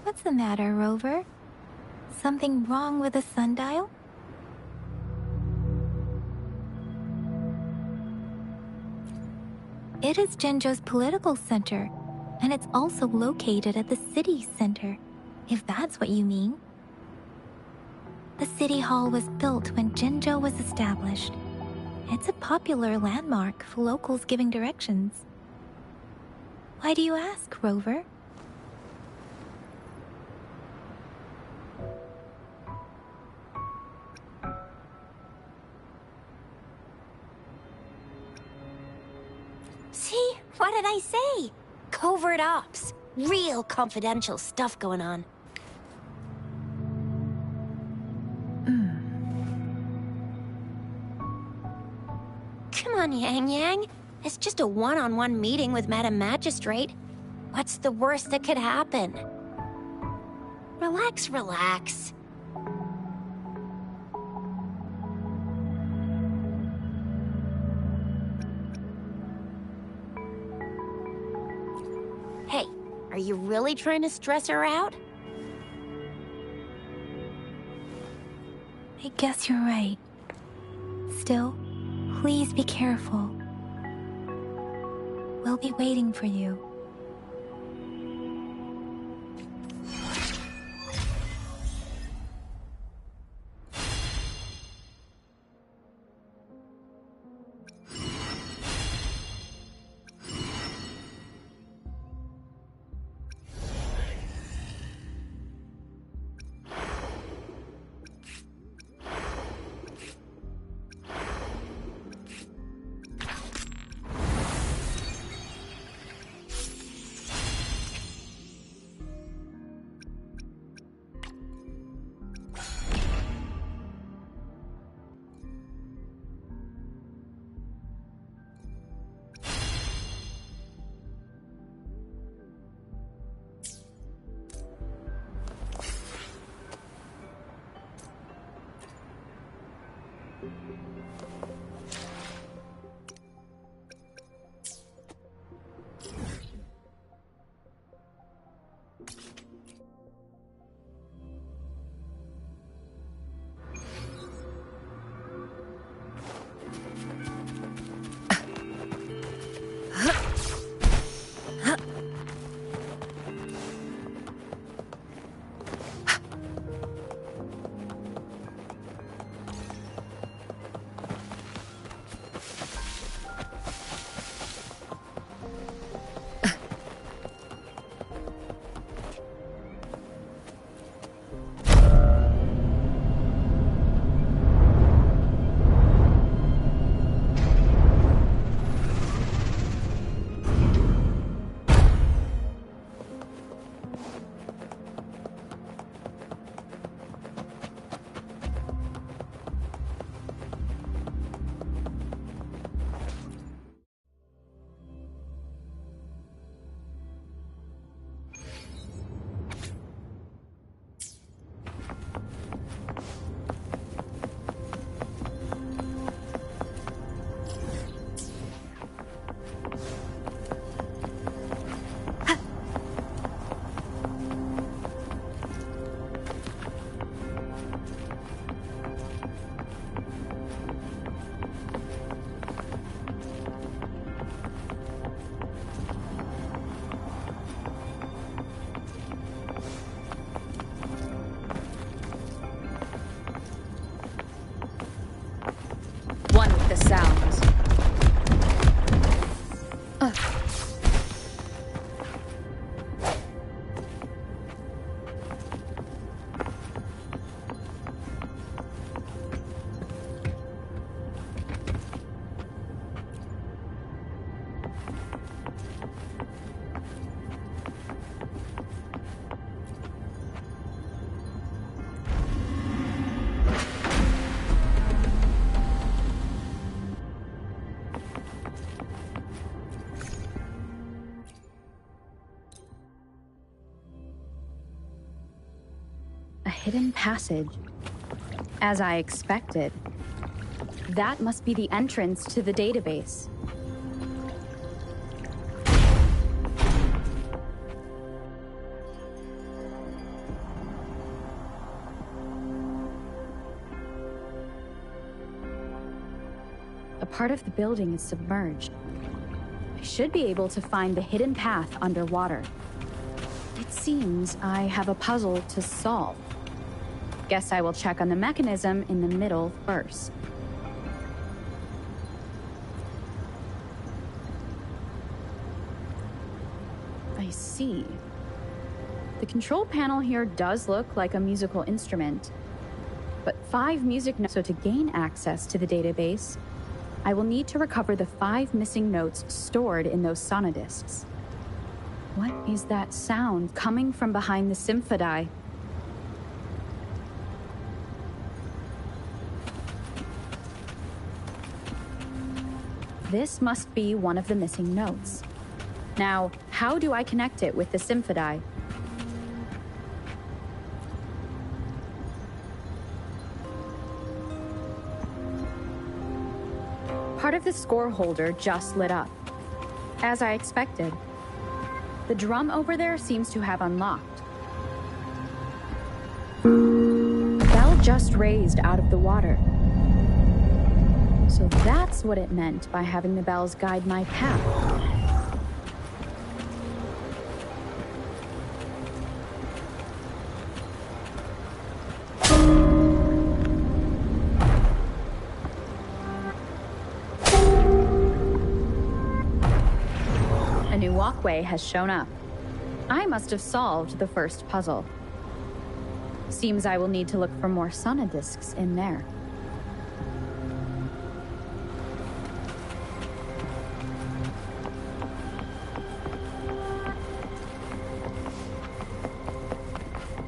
What's the matter, Rover? Something wrong with the sundial? It is Jinzhou's political center, and it's also located at the city center, if that's what you mean. The city hall was built when Jinzhou was established. It's a popular landmark for locals giving directions. Why do you ask, Rover? See? What did I say? Covert ops. Real confidential stuff going on. Come on, Yang Yang. It's just a one-on-one meeting with Madam Magistrate. What's the worst that could happen? Relax, relax. Hey, are you really trying to stress her out? I guess you're right. Still, please be careful. We'll be waiting for you. A hidden passage. As I expected. That must be the entrance to the database. A part of the building is submerged. I should be able to find the hidden path underwater. It seems I have a puzzle to solve. Guess I will check on the mechanism in the middle first. I see. The control panel here does look like a musical instrument, but 5 music notes. So to gain access to the database, I will need to recover the 5 missing notes stored in those sonodiscs. What is that sound coming from behind the symphody? This must be one of the missing notes. Now, how do I connect it with the symphody? Part of the score holder just lit up. As I expected. The drum over there seems to have unlocked. Bell just raised out of the water. So that's what it meant by having the bells guide my path. A new walkway has shown up. I must have solved the first puzzle. Seems I will need to look for more sonodiscs in there.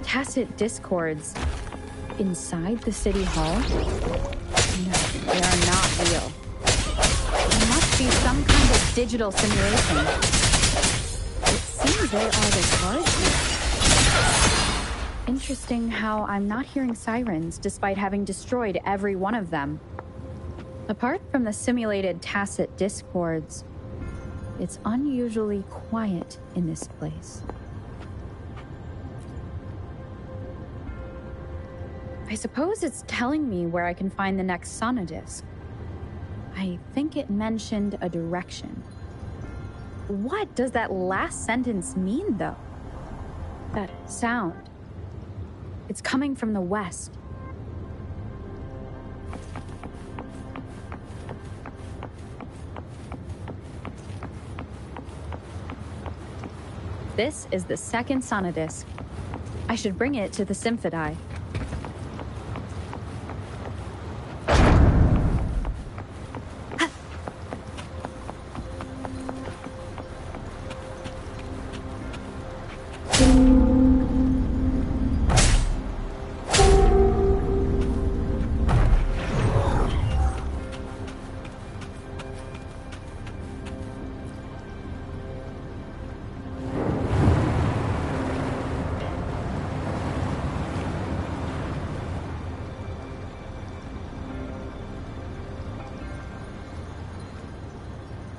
Tacit discords inside the city hall? No, they are not real. There must be some kind of digital simulation. It seems they are the guards here. Interesting how I'm not hearing sirens despite having destroyed every one of them. Apart from the simulated tacit discords, it's unusually quiet in this place. I suppose it's telling me where I can find the next sonodisc. I think it mentioned a direction. What does that last sentence mean, though? That sound. It's coming from the west. This is the second sonodisc. I should bring it to the symphody.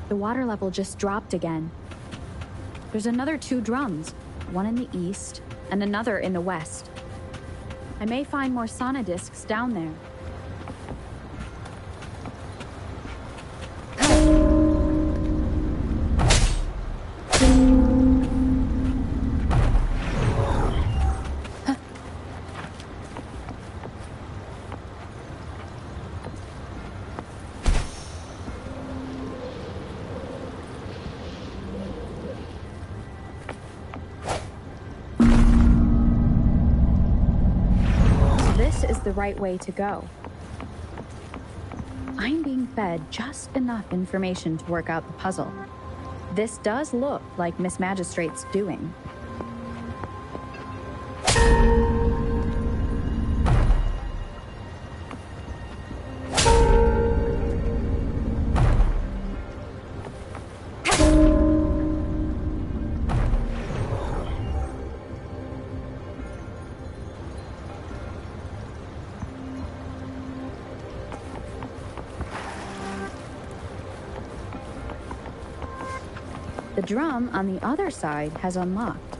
The water level just dropped again. There's another 2 drums, one in the east and another in the west. I may find more sonodiscs down there. The right way to go. I'm being fed just enough information to work out the puzzle. This does look like Miss Magistrate's doing. The drum on the other side has unlocked.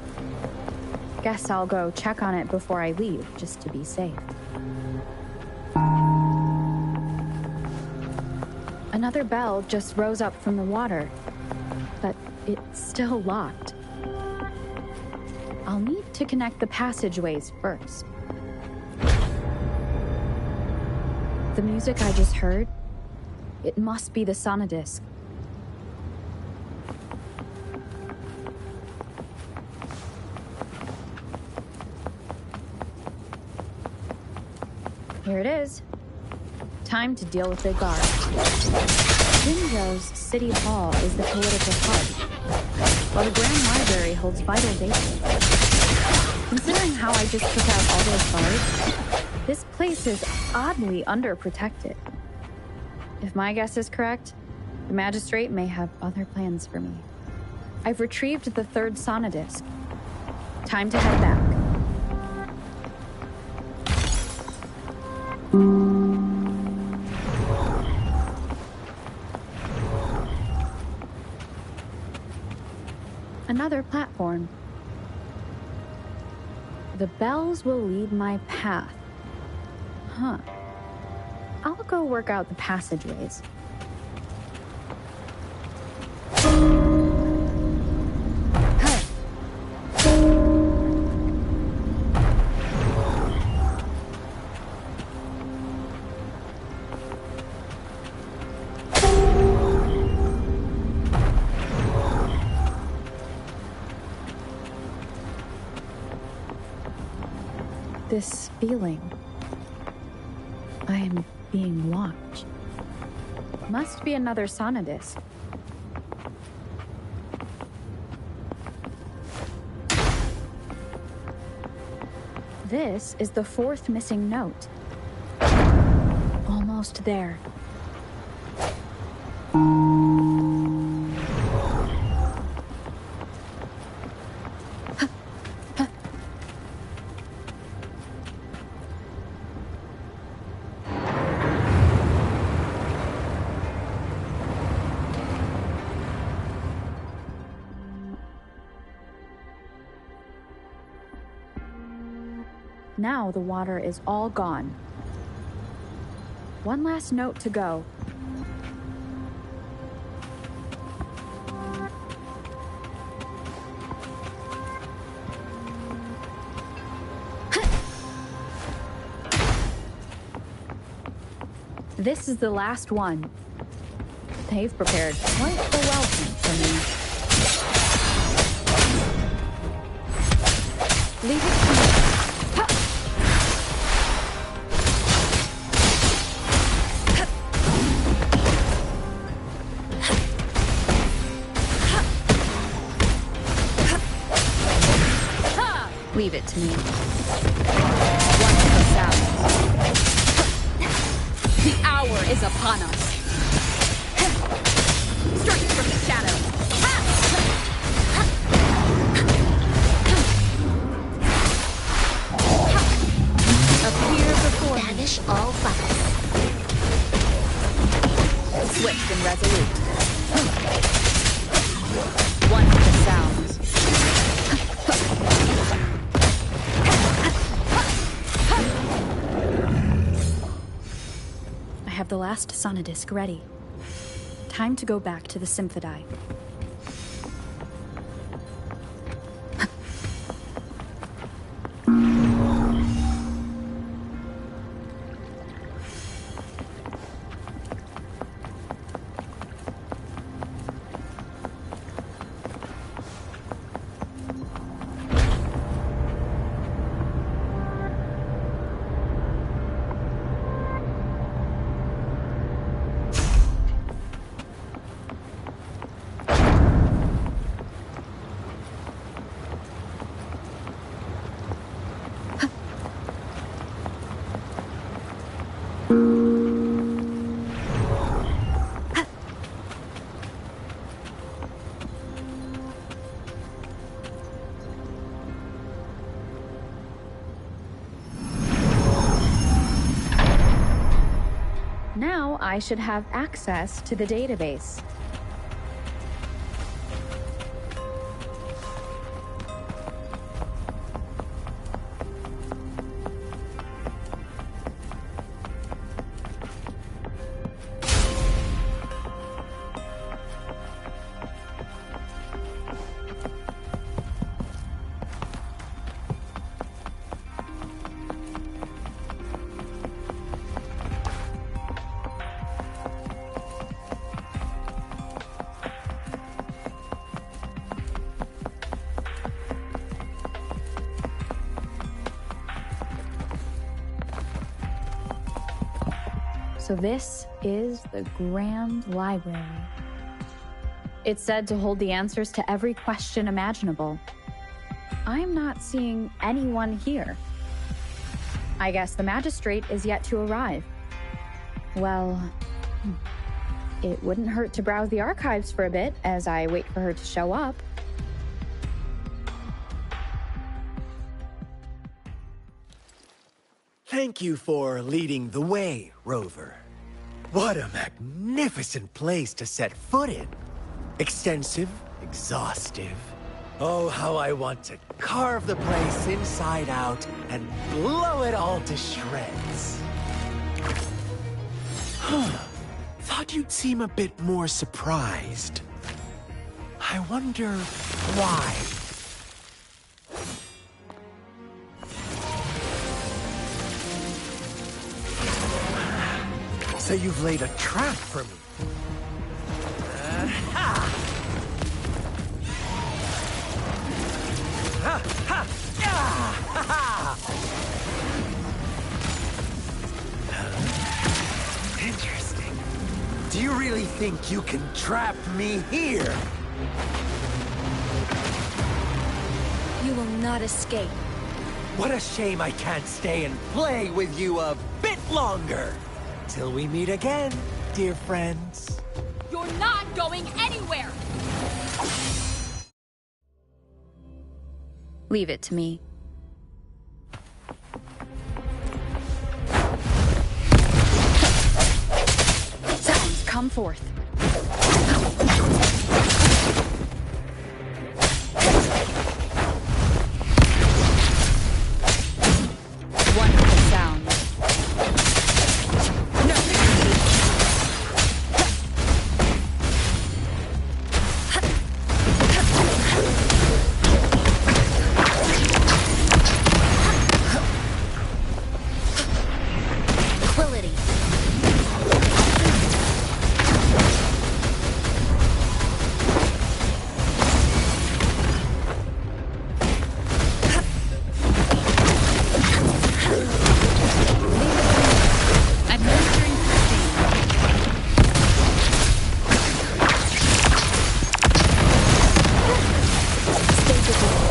Guess I'll go check on it before I leave, just to be safe. Another bell just rose up from the water, but it's still locked. I'll need to connect the passageways first. The music I just heard, it must be the sonodisc. Here it is. Time to deal with the guard. Jinzhou's City Hall is the political hub, while the Grand Library holds vital data. Considering how I just took out all those guards, this place is oddly underprotected. If my guess is correct, the Magistrate may have other plans for me. I've retrieved the third sonodisc. Time to head back. Another platform. The bells will lead my path. Huh. I'll go work out the passageways. This feeling. I am being watched. Must be another sonodisc. This is the fourth missing note. Almost there. Now the water is all gone. One last note to go. This is the last one. They've prepared quite the welcome for me. Leave it to me. Leave it to me. One of the sounds. The hour is upon us. Strike from the shadows. Appear before me. Banish all fires. Swift and resolute. One of the sounds. I have the last sonodisc ready. Time to go back to the Symphodi. Now, I should have access to the database. So this is the Grand Library. It's said to hold the answers to every question imaginable. I'm not seeing anyone here. I guess the magistrate is yet to arrive. Well, it wouldn't hurt to browse the archives for a bit as I wait for her to show up. Thank you for leading the way, Rover. What a magnificent place to set foot in. Extensive, exhaustive. Oh, how I want to carve the place inside out and blow it all to shreds. Thought you'd seem a bit more surprised. I wonder why. So you've laid a trap for me. Interesting. Do you really think you can trap me here? You will not escape. What a shame I can't stay and play with you a bit longer. Till we meet again, dear friends. You're not going anywhere! Leave it to me. Sounds, come forth. Wonderful sound. No. Tranquility. Administering first aid. Stay vigilant.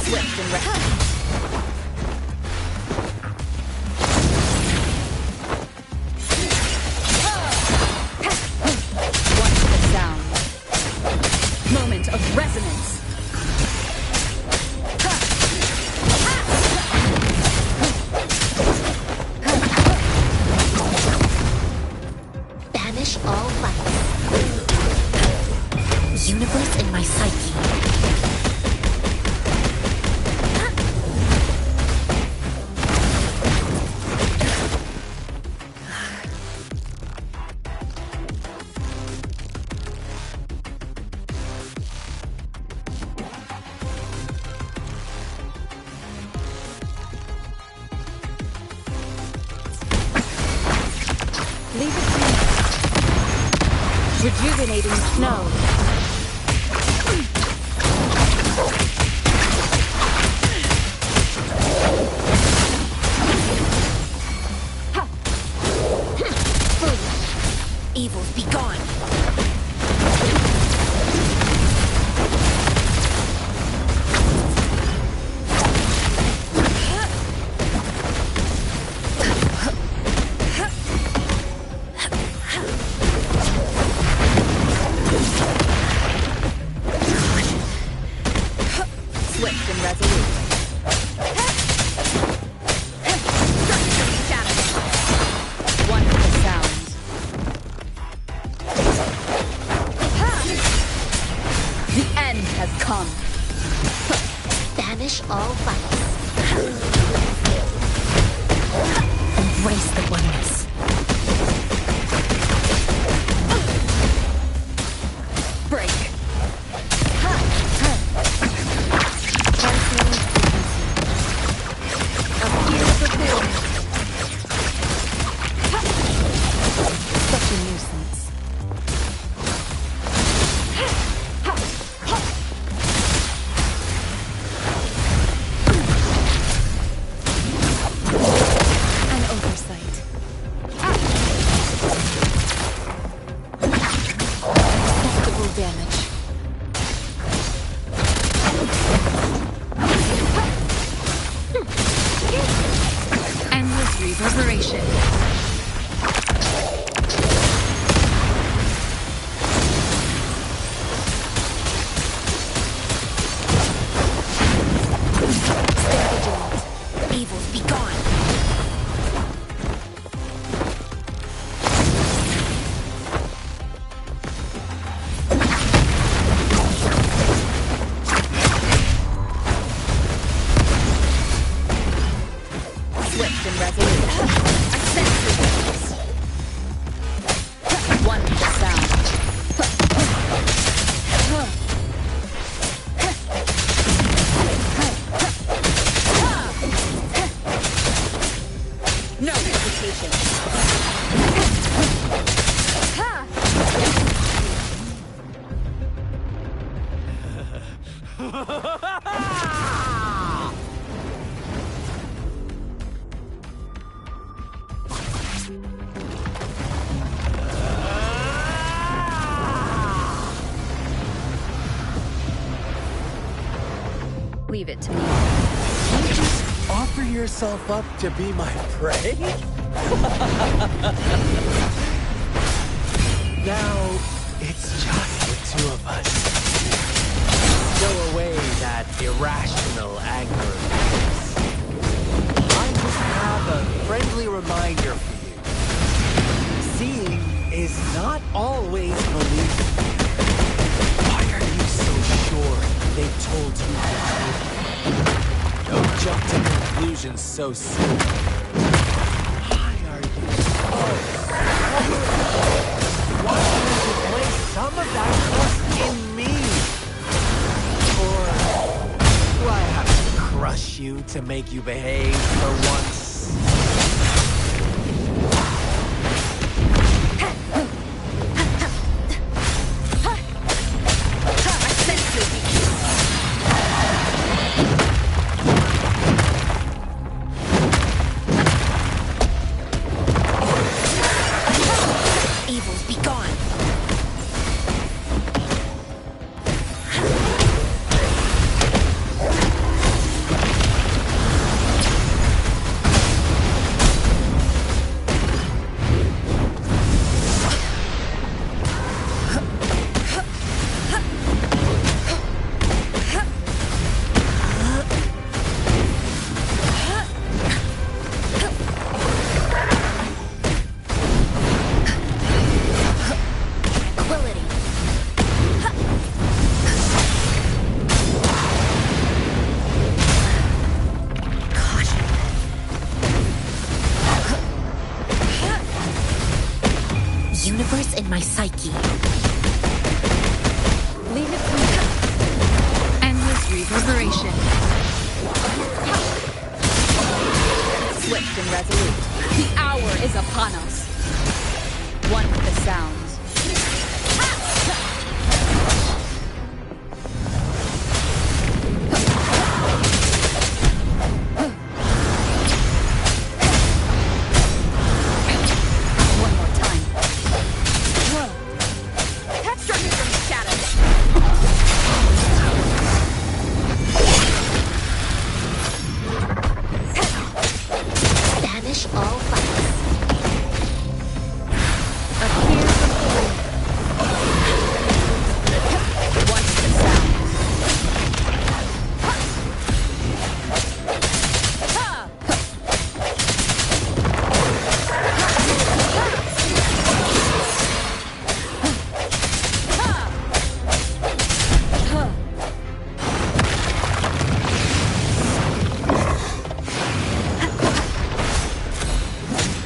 Swift and reckless. Wonderful sound. Moment of resonance. Banish all lights. Universe in my psyche. Leave it to me. Rejuvenating snow. Evils be gone. Swift and resolute. Wonderful sounds. The end has come. Banish all vice. Embrace the oneness. Break. reverberation. Evils be gone. Swift and resolute. I sense the weakness. One with the sound. No hesitation. Leave it to me. You just offer yourself up to be my prey? Now, it's just the two of us. Stow away that irrational anger of yours. I just have a friendly reminder for you. Seeing is not always believing. Why are you so sure they told you the truth? Don't jump to conclusions so soon. Why are you so why don't you place some of that trust in me? Or do I have to crush you to make you behave for once? Evils be gone. Universe in my psyche. Leave it to me. Endless reverberation. Swift and resolute. The hour is upon us. One with the sounds. One more time. Struck me from the shadows. Banish all vice. Appear before me. One with the sounds.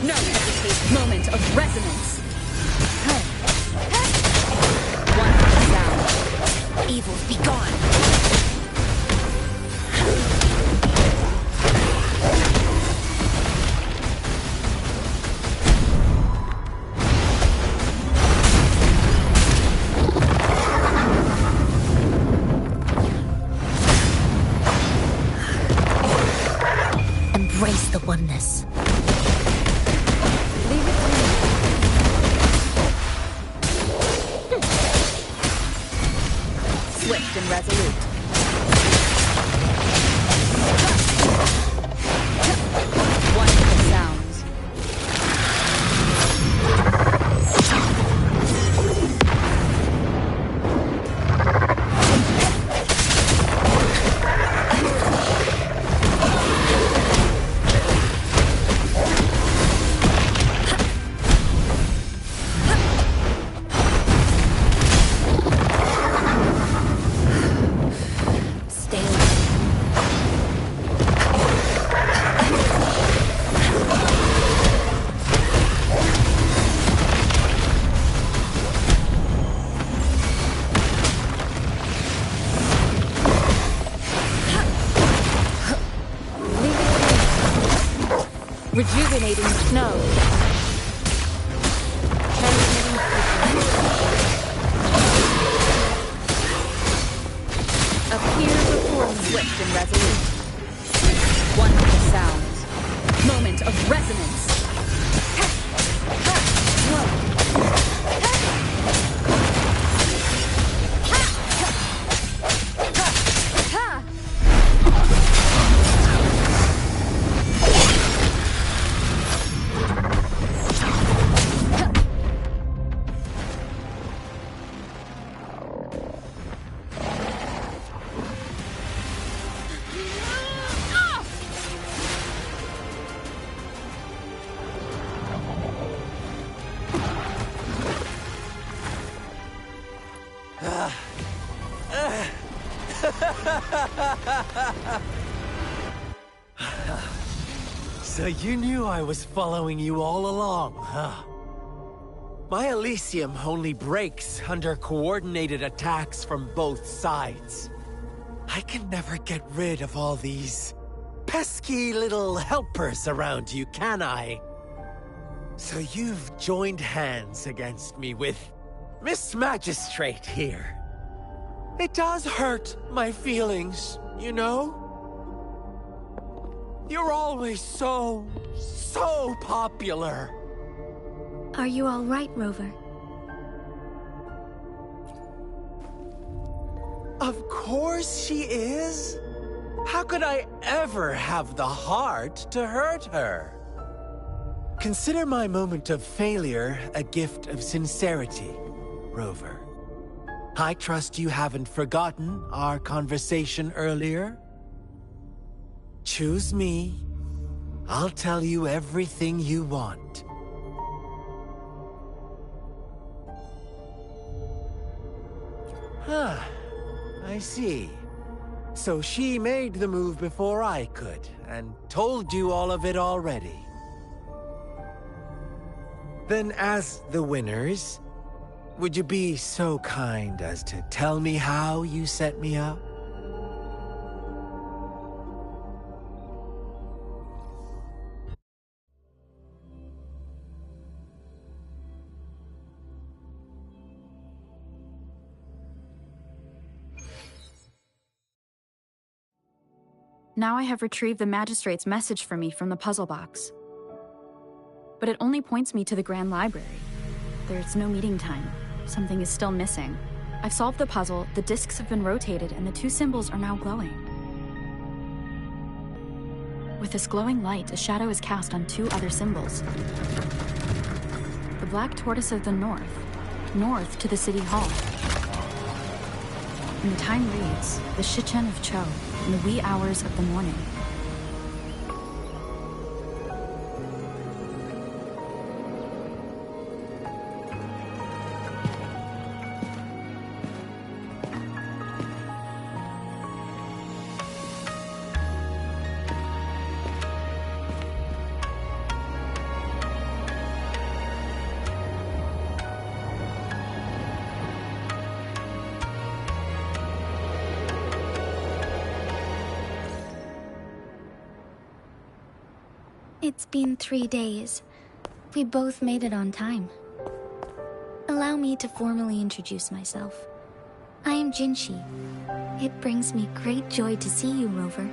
No hesitation. Moment of resonance. One with the sound. Evils be gone. Embrace the oneness. Leave it to me. Swift and resolute. One with the sounds. Rejuvenating snow. Transmitting frequency. Appear before swift and resolute. Wonderful sounds. Moment of resonance. So you knew I was following you all along, huh? My Elysium only breaks under coordinated attacks from both sides. I can never get rid of all these pesky little helpers around you, can I? So you've joined hands against me with Miss Magistrate here. It does hurt my feelings, you know? You're always so popular. Are you all right, Rover? Of course she is. How could I ever have the heart to hurt her? Consider my moment of failure a gift of sincerity, Rover. I trust you haven't forgotten our conversation earlier. Choose me. I'll tell you everything you want. Huh. I see. So she made the move before I could, and told you all of it already. Then as the winners, would you be so kind as to tell me how you set me up? Now I have retrieved the Magistrate's message for me from the puzzle box. But it only points me to the Grand Library. There's no meeting time. Something is still missing. I've solved the puzzle, the discs have been rotated, and the two symbols are now glowing. With this glowing light, a shadow is cast on two other symbols. The black tortoise of the north to the city hall. And the time reads, the Shichen of Cho, in the wee hours of the morning. It's been 3 days. We both made it on time. Allow me to formally introduce myself. I am Jinshi. It brings me great joy to see you, Rover.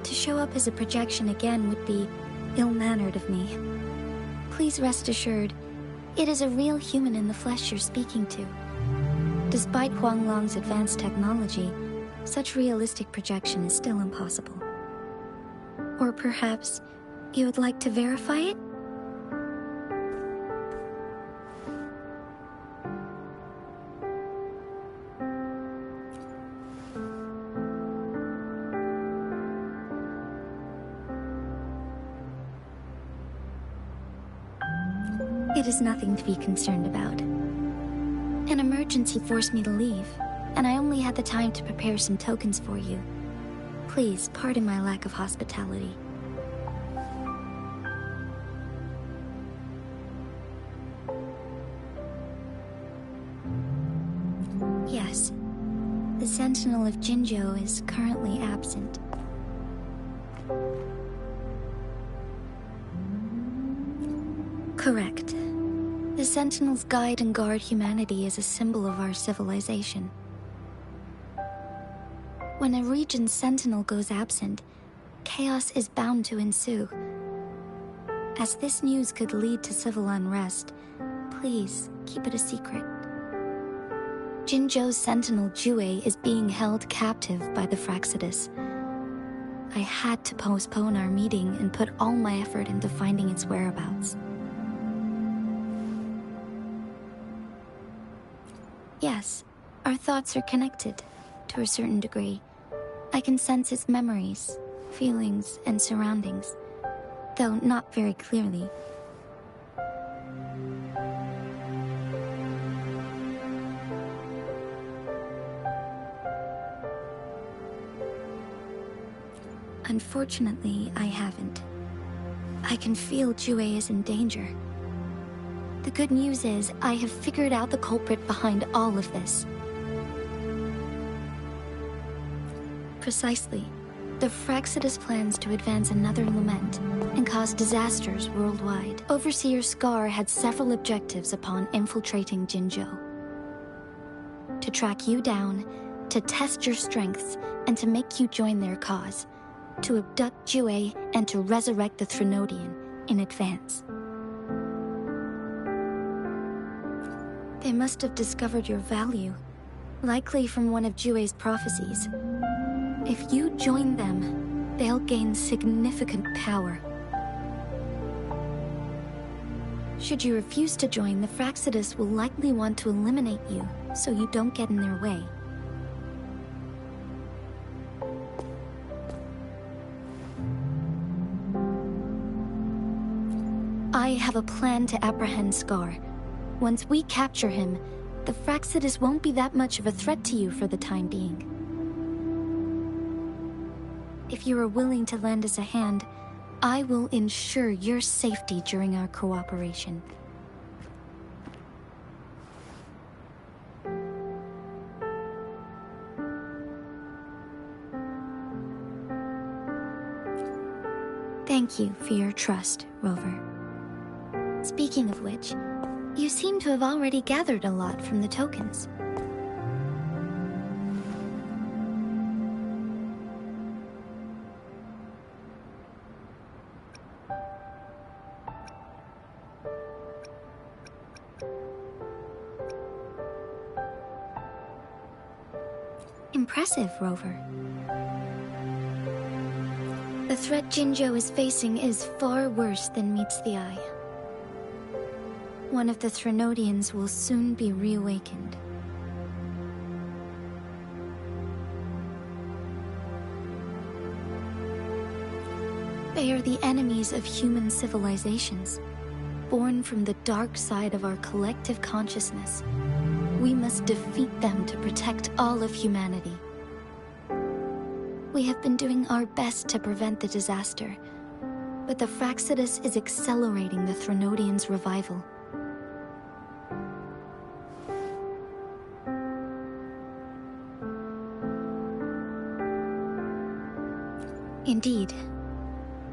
To show up as a projection again would be ill-mannered of me. Please rest assured, it is a real human in the flesh you're speaking to. Despite Huanglong's advanced technology, such realistic projection is still impossible. Or perhaps you would like to verify it? It is nothing to be concerned about. An emergency forced me to leave, and I only had the time to prepare some tokens for you. Please, pardon my lack of hospitality. of Jinzhou is currently absent. Correct. The Sentinels guide and guard humanity as a symbol of our civilization. When a region's sentinel goes absent, chaos is bound to ensue. As this news could lead to civil unrest, please keep it a secret. Jinzhou's sentinel Jue is being held captive by the Fraxidus. I had to postpone our meeting and put all my effort into finding its whereabouts. Yes, our thoughts are connected, to a certain degree. I can sense its memories, feelings, and surroundings, though not very clearly. Unfortunately, I haven't. I can feel Jue is in danger. The good news is, I have figured out the culprit behind all of this. Precisely. The Fraxidus plans to advance another lament and cause disasters worldwide. Overseer Scar had several objectives upon infiltrating Jinzhou. To track you down, to test your strengths, and to make you join their cause. To abduct Jue and to resurrect the Threnodian in advance. They must have discovered your value, likely from one of Jue's prophecies. If you join them, they'll gain significant power. Should you refuse to join, the Fraxidus will likely want to eliminate you, so you don't get in their way. I have a plan to apprehend Scar. Once we capture him, the Fraxidus won't be that much of a threat to you for the time being. If you are willing to lend us a hand, I will ensure your safety during our cooperation. Thank you for your trust, Rover. Speaking of which, you seem to have already gathered a lot from the tokens. Impressive, Rover. The threat Jinzhou is facing is far worse than meets the eye. One of the Threnodians will soon be reawakened. They are the enemies of human civilizations, born from the dark side of our collective consciousness. We must defeat them to protect all of humanity. We have been doing our best to prevent the disaster, but the Fraxidus is accelerating the Threnodians' revival. Indeed.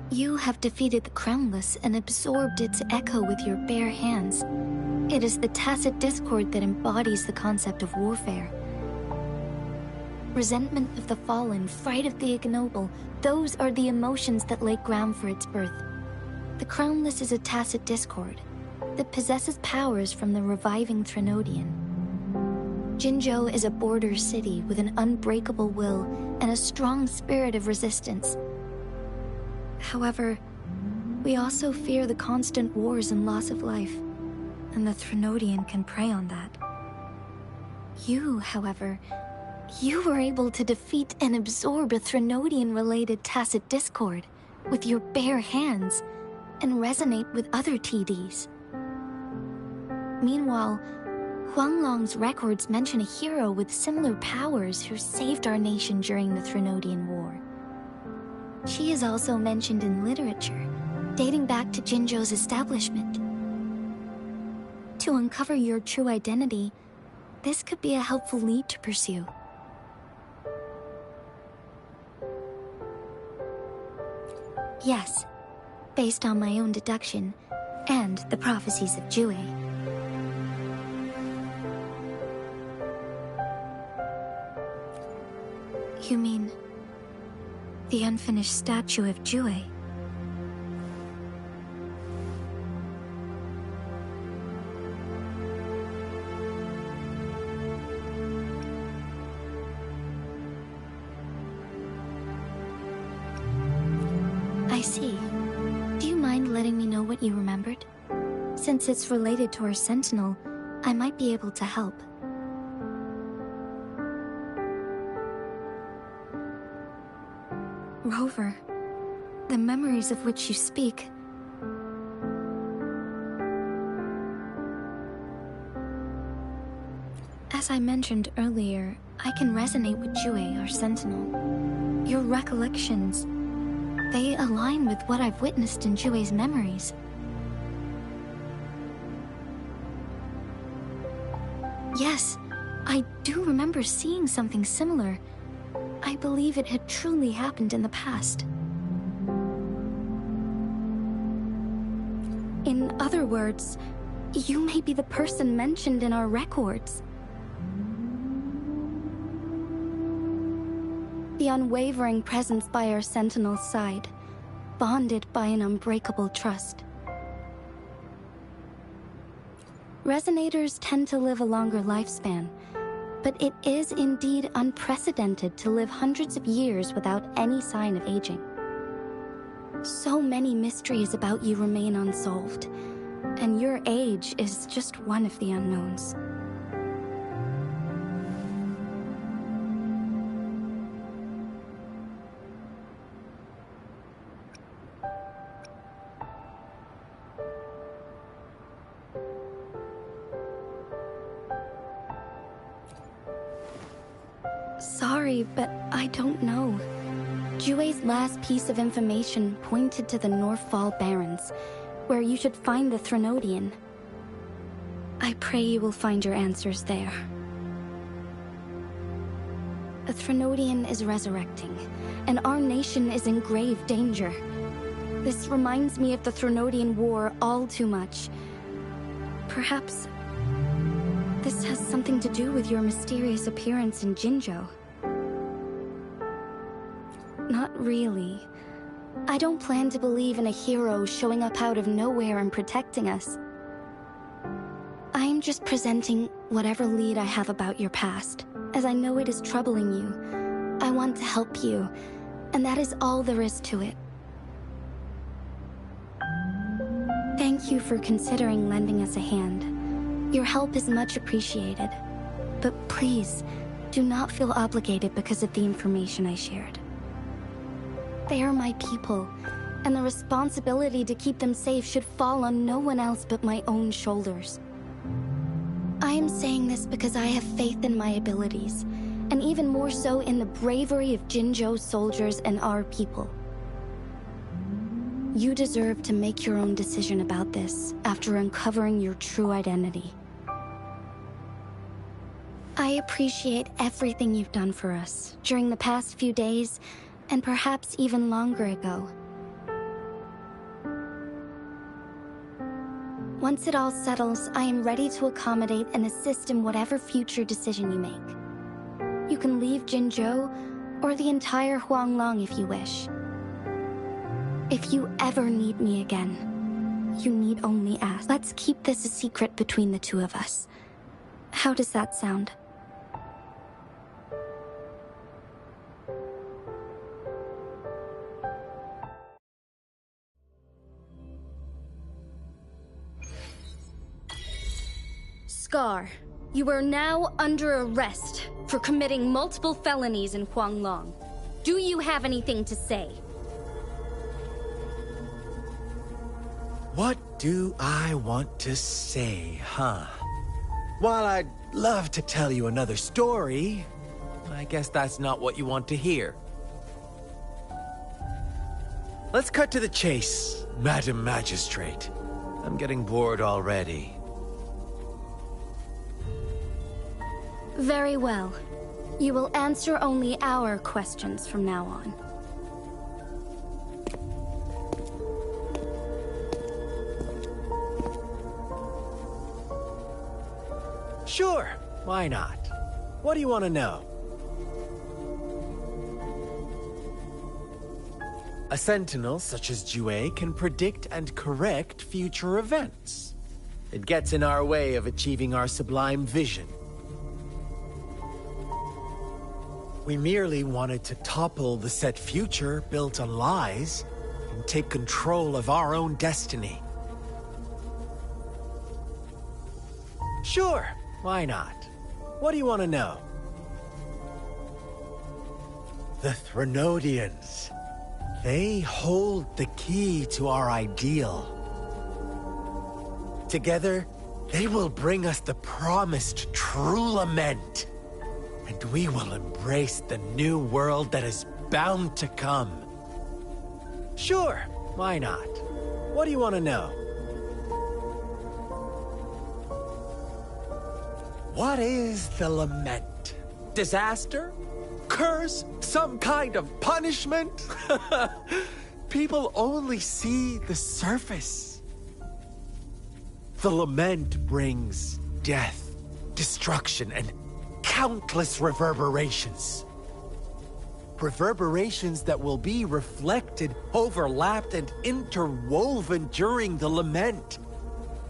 You have defeated the Crownless and absorbed its echo with your bare hands. It is the tacit discord that embodies the concept of warfare. Resentment of the fallen, fright of the ignoble, those are the emotions that lay ground for its birth. The Crownless is a tacit discord that possesses powers from the reviving Threnodian. Jinzhou is a border city with an unbreakable will and a strong spirit of resistance. However, we also fear the constant wars and loss of life, and the Threnodian can prey on that. You, however, you were able to defeat and absorb a Threnodian-related tacit discord with your bare hands and resonate with other TDs. Meanwhile, Huanglong's records mention a hero with similar powers who saved our nation during the Threnodian War. She is also mentioned in literature, dating back to Jinzhou's establishment. To uncover your true identity, this could be a helpful lead to pursue. Yes, based on my own deduction and the prophecies of Jue. You mean the unfinished statue of Jue? I see. Do you mind letting me know what you remembered? Since it's related to our sentinel, I might be able to help. Rover, the memories of which you speak. As I mentioned earlier, I can resonate with Jue, our sentinel. Your recollections, they align with what I've witnessed in Jue's memories. Yes, I do remember seeing something similar. I believe it had truly happened in the past. In other words, you may be the person mentioned in our records. The unwavering presence by our sentinel's side, bonded by an unbreakable trust. Resonators tend to live a longer lifespan, but it is indeed unprecedented to live hundreds of years without any sign of aging. So many mysteries about you remain unsolved, and your age is just one of the unknowns. Sorry, but I don't know. Jue's last piece of information pointed to the Northfall Barrens, where you should find the Threnodian. I pray you will find your answers there. A Threnodian is resurrecting, and our nation is in grave danger. This reminds me of the Threnodian War all too much. Perhaps this has something to do with your mysterious appearance in Jinzhou. Not really. I don't plan to believe in a hero showing up out of nowhere and protecting us. I am just presenting whatever lead I have about your past, as I know it is troubling you. I want to help you, and that is all there is to it. Thank you for considering lending us a hand. Your help is much appreciated. But please, do not feel obligated because of the information I shared. They are my people, and the responsibility to keep them safe should fall on no one else but my own shoulders. I am saying this because I have faith in my abilities, and even more so in the bravery of Jinzhou's soldiers and our people. You deserve to make your own decision about this after uncovering your true identity. I appreciate everything you've done for us during the past few days, and perhaps even longer ago. Once it all settles, I am ready to accommodate and assist in whatever future decision you make. You can leave Jinzhou, or the entire Huanglong if you wish. If you ever need me again, you need only ask. Let's keep this a secret between the two of us. How does that sound? Scar, you are now under arrest for committing multiple felonies in Huanglong. Do you have anything to say? What do I want to say, huh? While I'd love to tell you another story, I guess that's not what you want to hear. Let's cut to the chase, Madam Magistrate. I'm getting bored already. Very well. You will answer only our questions from now on. Sure, why not? What do you want to know? A sentinel such as Jue can predict and correct future events. It gets in our way of achieving our sublime vision. We merely wanted to topple the set future built on lies and take control of our own destiny. Sure, why not? What do you want to know? The Threnodians. They hold the key to our ideal. Together, they will bring us the promised true lament. And we will embrace the new world that is bound to come. Sure, why not? What do you want to know? What is the lament? Disaster? Curse? Some kind of punishment? People only see the surface. The lament brings death, destruction, and countless reverberations. Reverberations that will be reflected, overlapped, and interwoven during the lament.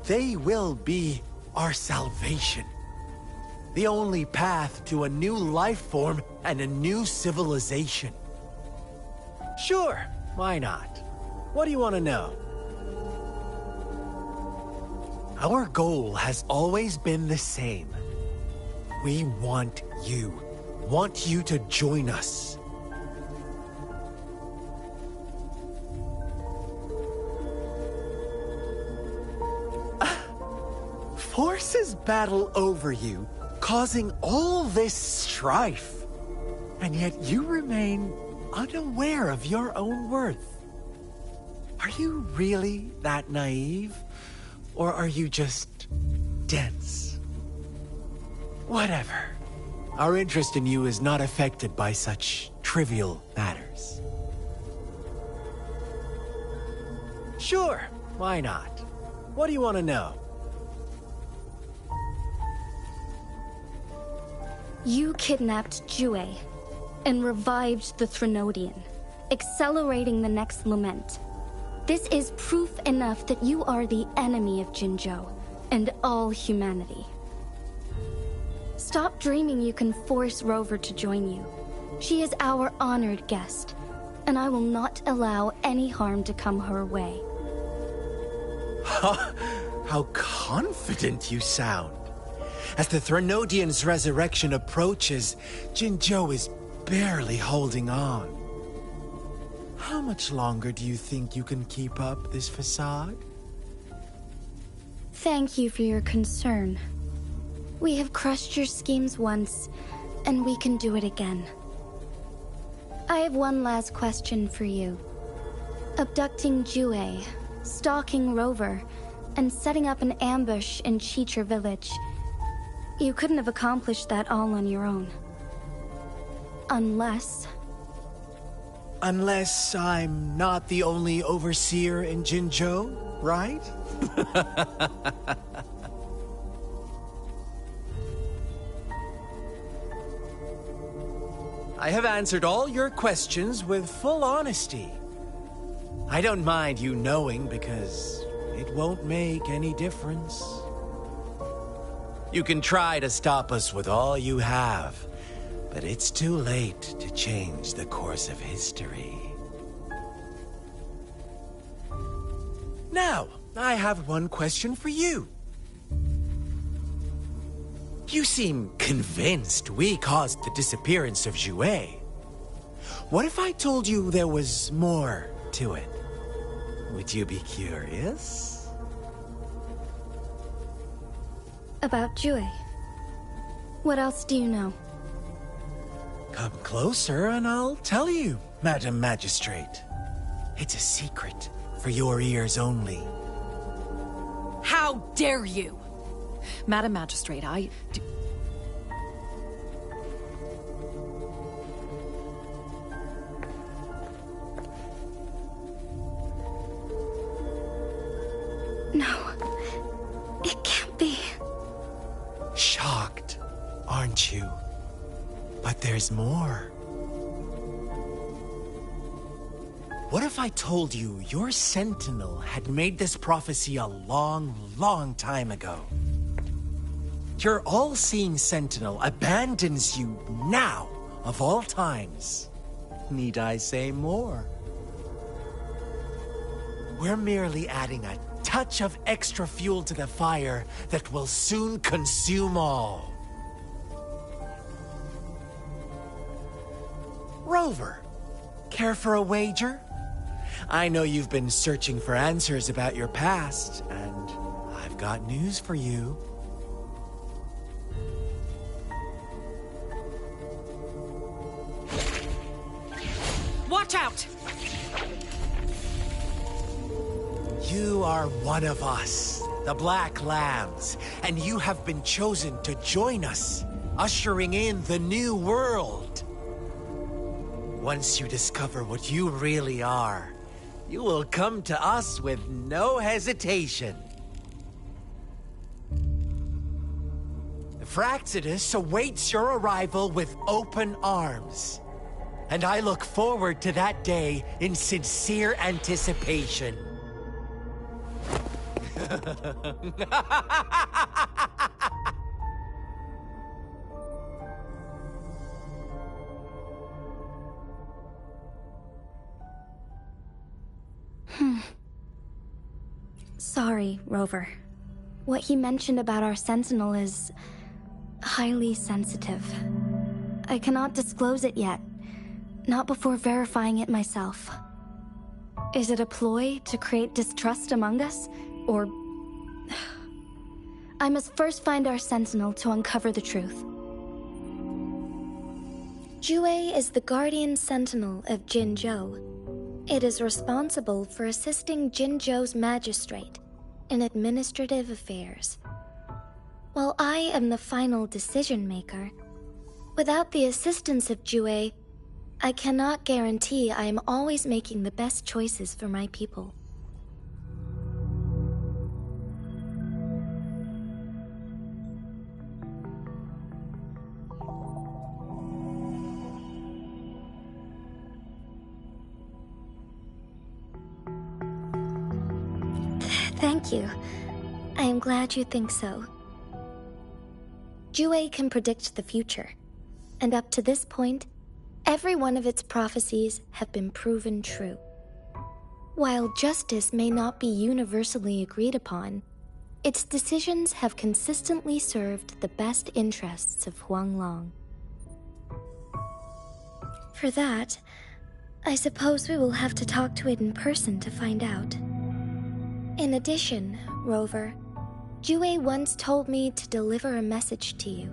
They will be our salvation. The only path to a new life form and a new civilization. Sure, why not? What do you want to know? Our goal has always been the same. We want you to join us. Forces battle over you, causing all this strife. And yet you remain unaware of your own worth. Are you really that naive? Or are you just dense? Whatever. Our interest in you is not affected by such trivial matters. Sure, why not? What do you want to know? You kidnapped Jue and revived the Threnodian, accelerating the next lament. This is proof enough that you are the enemy of Jinzhou and all humanity. Stop dreaming you can force Rover to join you. She is our honored guest, and I will not allow any harm to come her way. How confident you sound. As the Threnodian's resurrection approaches, Jinzhou is barely holding on. How much longer do you think you can keep up this facade? Thank you for your concern. We have crushed your schemes once, and we can do it again. I have one last question for you. Abducting Jue, stalking Rover, and setting up an ambush in Cheecher village. You couldn't have accomplished that all on your own. Unless I'm not the only overseer in Jinzhou, right? I have answered all your questions with full honesty. I don't mind you knowing because it won't make any difference. You can try to stop us with all you have, but it's too late to change the course of history. Now, I have one question for you. You seem convinced we caused the disappearance of Jue. What if I told you there was more to it? Would you be curious? about Jue. What else do you know? Come closer and I'll tell you, Madam Magistrate. It's a secret for your ears only. How dare you! Madam Magistrate, No. It can't be. Sha, aren't you? But there's more. What if I told you your sentinel had made this prophecy a long, long time ago? Your all-seeing sentinel abandons you now, of all times. Need I say more? We're merely adding a touch of extra fuel to the fire that will soon consume all. Rover, care for a wager? I know you've been searching for answers about your past, and I've got news for you. Watch out! You are one of us, the Black Lambs, and you have been chosen to join us, ushering in the new world. Once you discover what you really are, you will come to us with no hesitation. The Fraxidus awaits your arrival with open arms. And I look forward to that day in sincere anticipation. Sorry, Rover. What he mentioned about our sentinel is highly sensitive. I cannot disclose it yet, not before verifying it myself. Is it a ploy to create distrust among us, or... I must first find our sentinel to uncover the truth. Jue is the guardian sentinel of Jinzhou. It is responsible for assisting Jinzhou's magistrate in administrative affairs. While I am the final decision maker, without the assistance of Jue, I cannot guarantee I am always making the best choices for my people. Thank you. I am glad you think so. Jue can predict the future, and up to this point, every one of its prophecies have been proven true. While justice may not be universally agreed upon, its decisions have consistently served the best interests of Huanglong. For that, I suppose we will have to talk to it in person to find out. In addition, Rover, Jue once told me to deliver a message to you.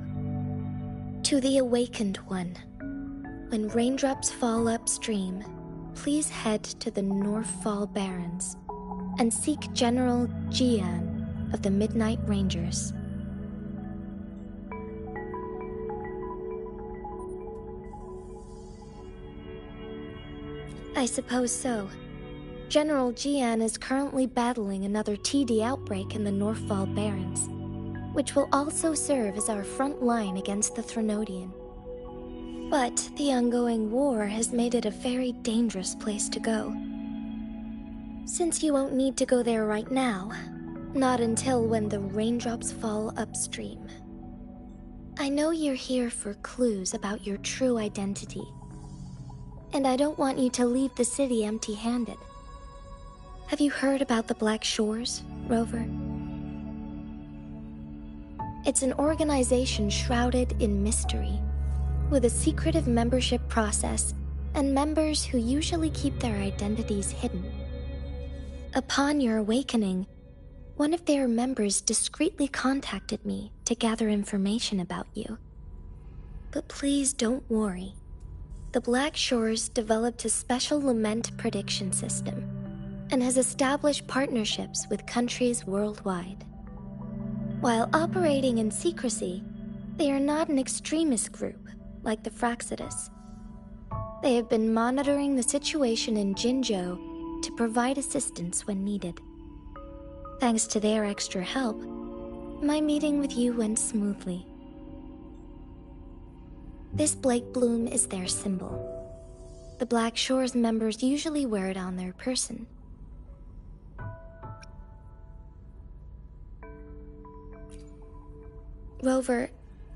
To the Awakened One. When raindrops fall upstream, please head to the Northfall Barrens and seek General Jian of the Midnight Rangers. I suppose so. General Jian is currently battling another TD outbreak in the Northfall Barrens, which will also serve as our front line against the Threnodian. But the ongoing war has made it a very dangerous place to go. Since you won't need to go there right now, not until when the raindrops fall upstream. I know you're here for clues about your true identity, and I don't want you to leave the city empty-handed. Have you heard about the Black Shores, Rover? It's an organization shrouded in mystery, with a secretive membership process and members who usually keep their identities hidden. Upon your awakening, one of their members discreetly contacted me to gather information about you. But please don't worry. The Black Shores developed a special lament prediction system and has established partnerships with countries worldwide. While operating in secrecy, they are not an extremist group like the Fraxidus. They have been monitoring the situation in Jinzhou to provide assistance when needed. Thanks to their extra help, my meeting with you went smoothly. This Blake bloom is their symbol. The Black Shores members usually wear it on their person. Rover,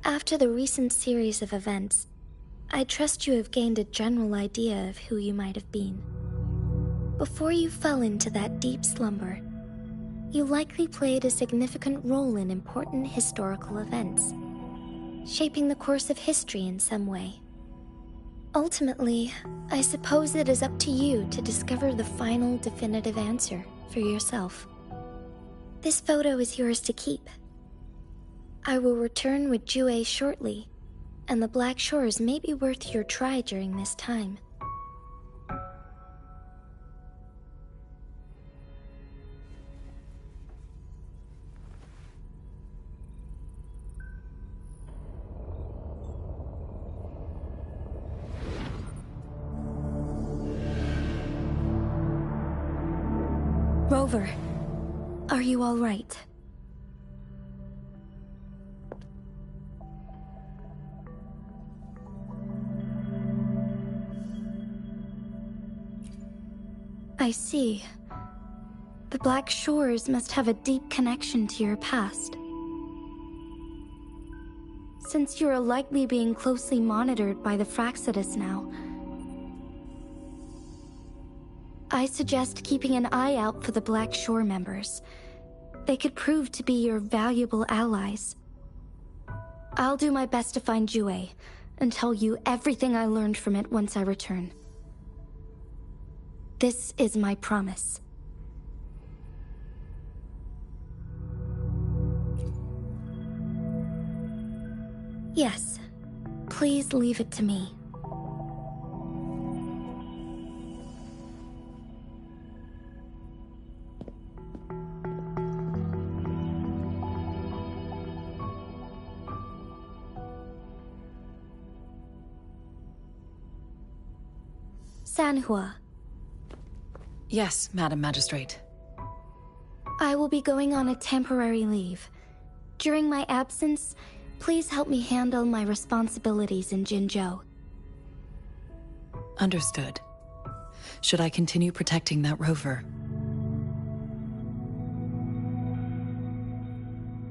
after the recent series of events, I trust you have gained a general idea of who you might have been. Before you fell into that deep slumber, you likely played a significant role in important historical events, shaping the course of history in some way. Ultimately, I suppose it is up to you to discover the final definitive answer for yourself. This photo is yours to keep. I will return with Jue shortly, and the Black Shores may be worth your try during this time. Rover, are you all right? I see. The Black Shores must have a deep connection to your past. Since you are likely being closely monitored by the Fractsidus now, I suggest keeping an eye out for the Black Shore members. They could prove to be your valuable allies. I'll do my best to find Jue and tell you everything I learned from it once I return. This is my promise. Yes, please leave it to me. Sanhua. Yes, Madam Magistrate. I will be going on a temporary leave. During my absence, please help me handle my responsibilities in Jinzhou. Understood. Should I continue protecting that rover?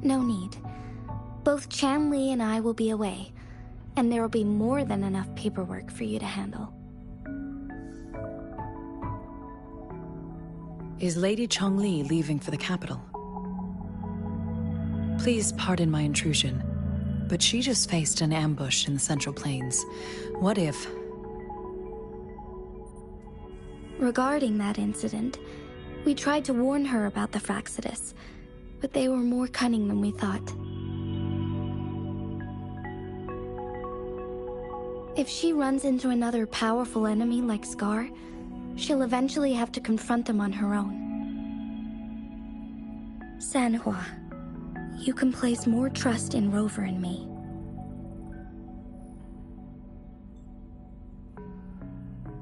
No need. Both Chan Li and I will be away, and there will be more than enough paperwork for you to handle. Is Lady Chongli leaving for the capital? Please pardon my intrusion, but she just faced an ambush in the Central Plains. What if... Regarding that incident, we tried to warn her about the Fractsidus, but they were more cunning than we thought. If she runs into another powerful enemy like Scar, she'll eventually have to confront them on her own. Sanhua, you can place more trust in Rover and me.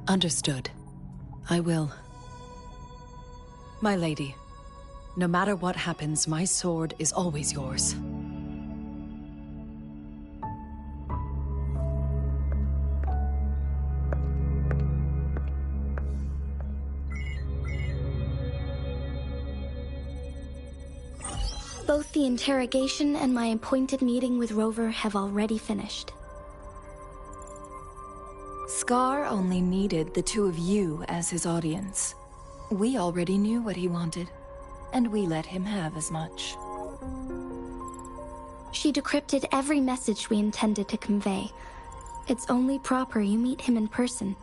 Understood. I will. My lady, no matter what happens, my sword is always yours. Both the interrogation and my appointed meeting with Rover have already finished. Scar only needed the two of you as his audience. We already knew what he wanted, and we let him have as much. She decrypted every message we intended to convey. It's only proper you meet him in person,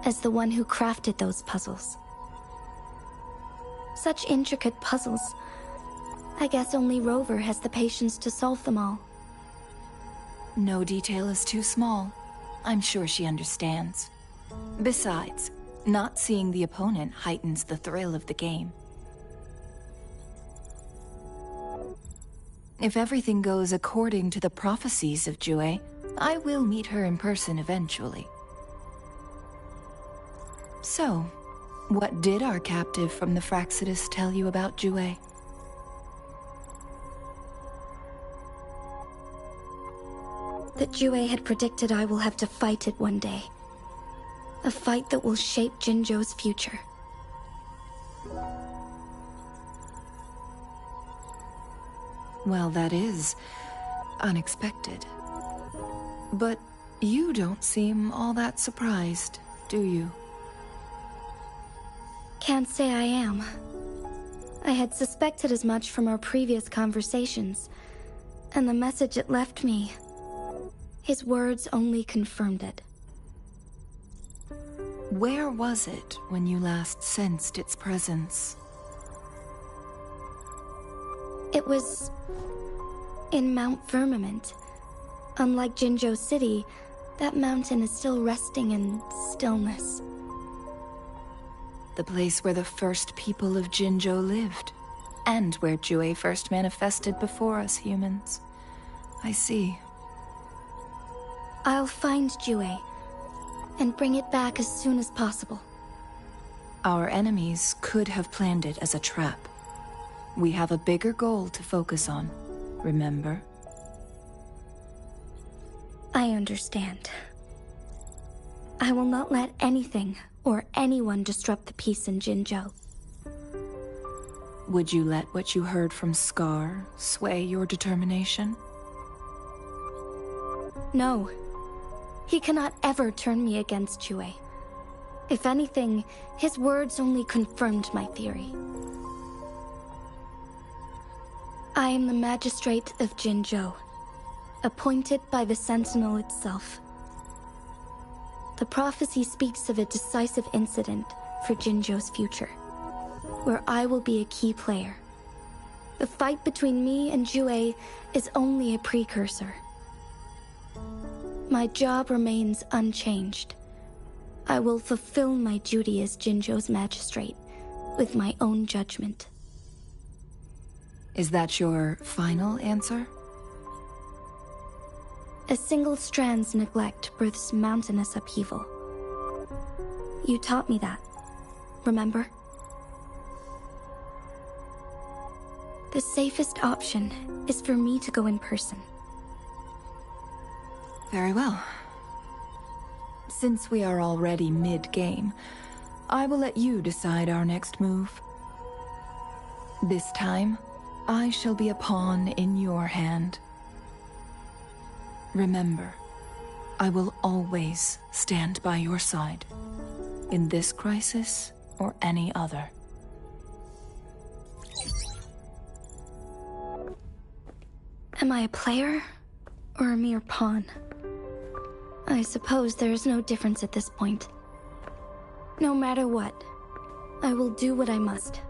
as the one who crafted those puzzles. Such intricate puzzles. I guess only Rover has the patience to solve them all. No detail is too small. I'm sure she understands. Besides, not seeing the opponent heightens the thrill of the game. If everything goes according to the prophecies of Jue, I will meet her in person eventually. So, what did our captive from the Fractsidus tell you about Jue? The that Jue had predicted I will have to fight it one day. A fight that will shape Jinzhou's future. Well, that is unexpected. But you don't seem all that surprised, do you? Can't say I am. I had suspected as much from our previous conversations, and the message it left me, his words only confirmed it. Where was it when you last sensed its presence? It was in Mount Firmament. Unlike Jinzhou City, that mountain is still resting in stillness. The place where the first people of Jinzhou lived, and where Jue first manifested before us humans. I see. I'll find Jue, and bring it back as soon as possible. Our enemies could have planned it as a trap. We have a bigger goal to focus on, remember? I understand. I will not let anything or anyone disrupt the peace in Jinzhou. Would you let what you heard from Scar sway your determination? No. He cannot ever turn me against Jue. If anything, his words only confirmed my theory. I am the magistrate of Jinzhou, appointed by the Sentinel itself. The prophecy speaks of a decisive incident for Jinzhou's future, where I will be a key player. The fight between me and Jue is only a precursor. My job remains unchanged. I will fulfill my duty as Jinzhou's magistrate with my own judgment. Is that your final answer? A single strand's neglect births mountainous upheaval. You taught me that, remember? The safest option is for me to go in person. Very well. Since we are already mid-game, I will let you decide our next move. This time, I shall be a pawn in your hand. Remember, I will always stand by your side, in this crisis or any other. Am I a player or a mere pawn? I suppose there is no difference at this point. No matter what, I will do what I must.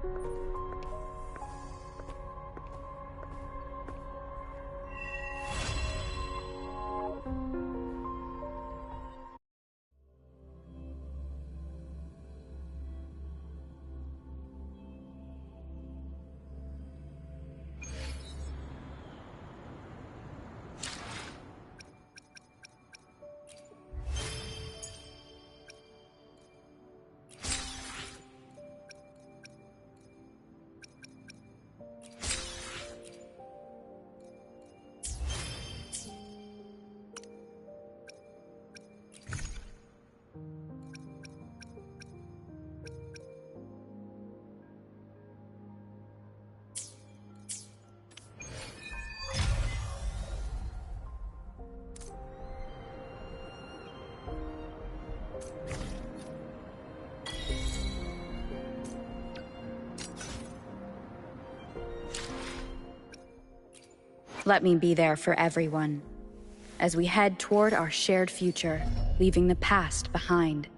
Let me be there for everyone, as we head toward our shared future, leaving the past behind.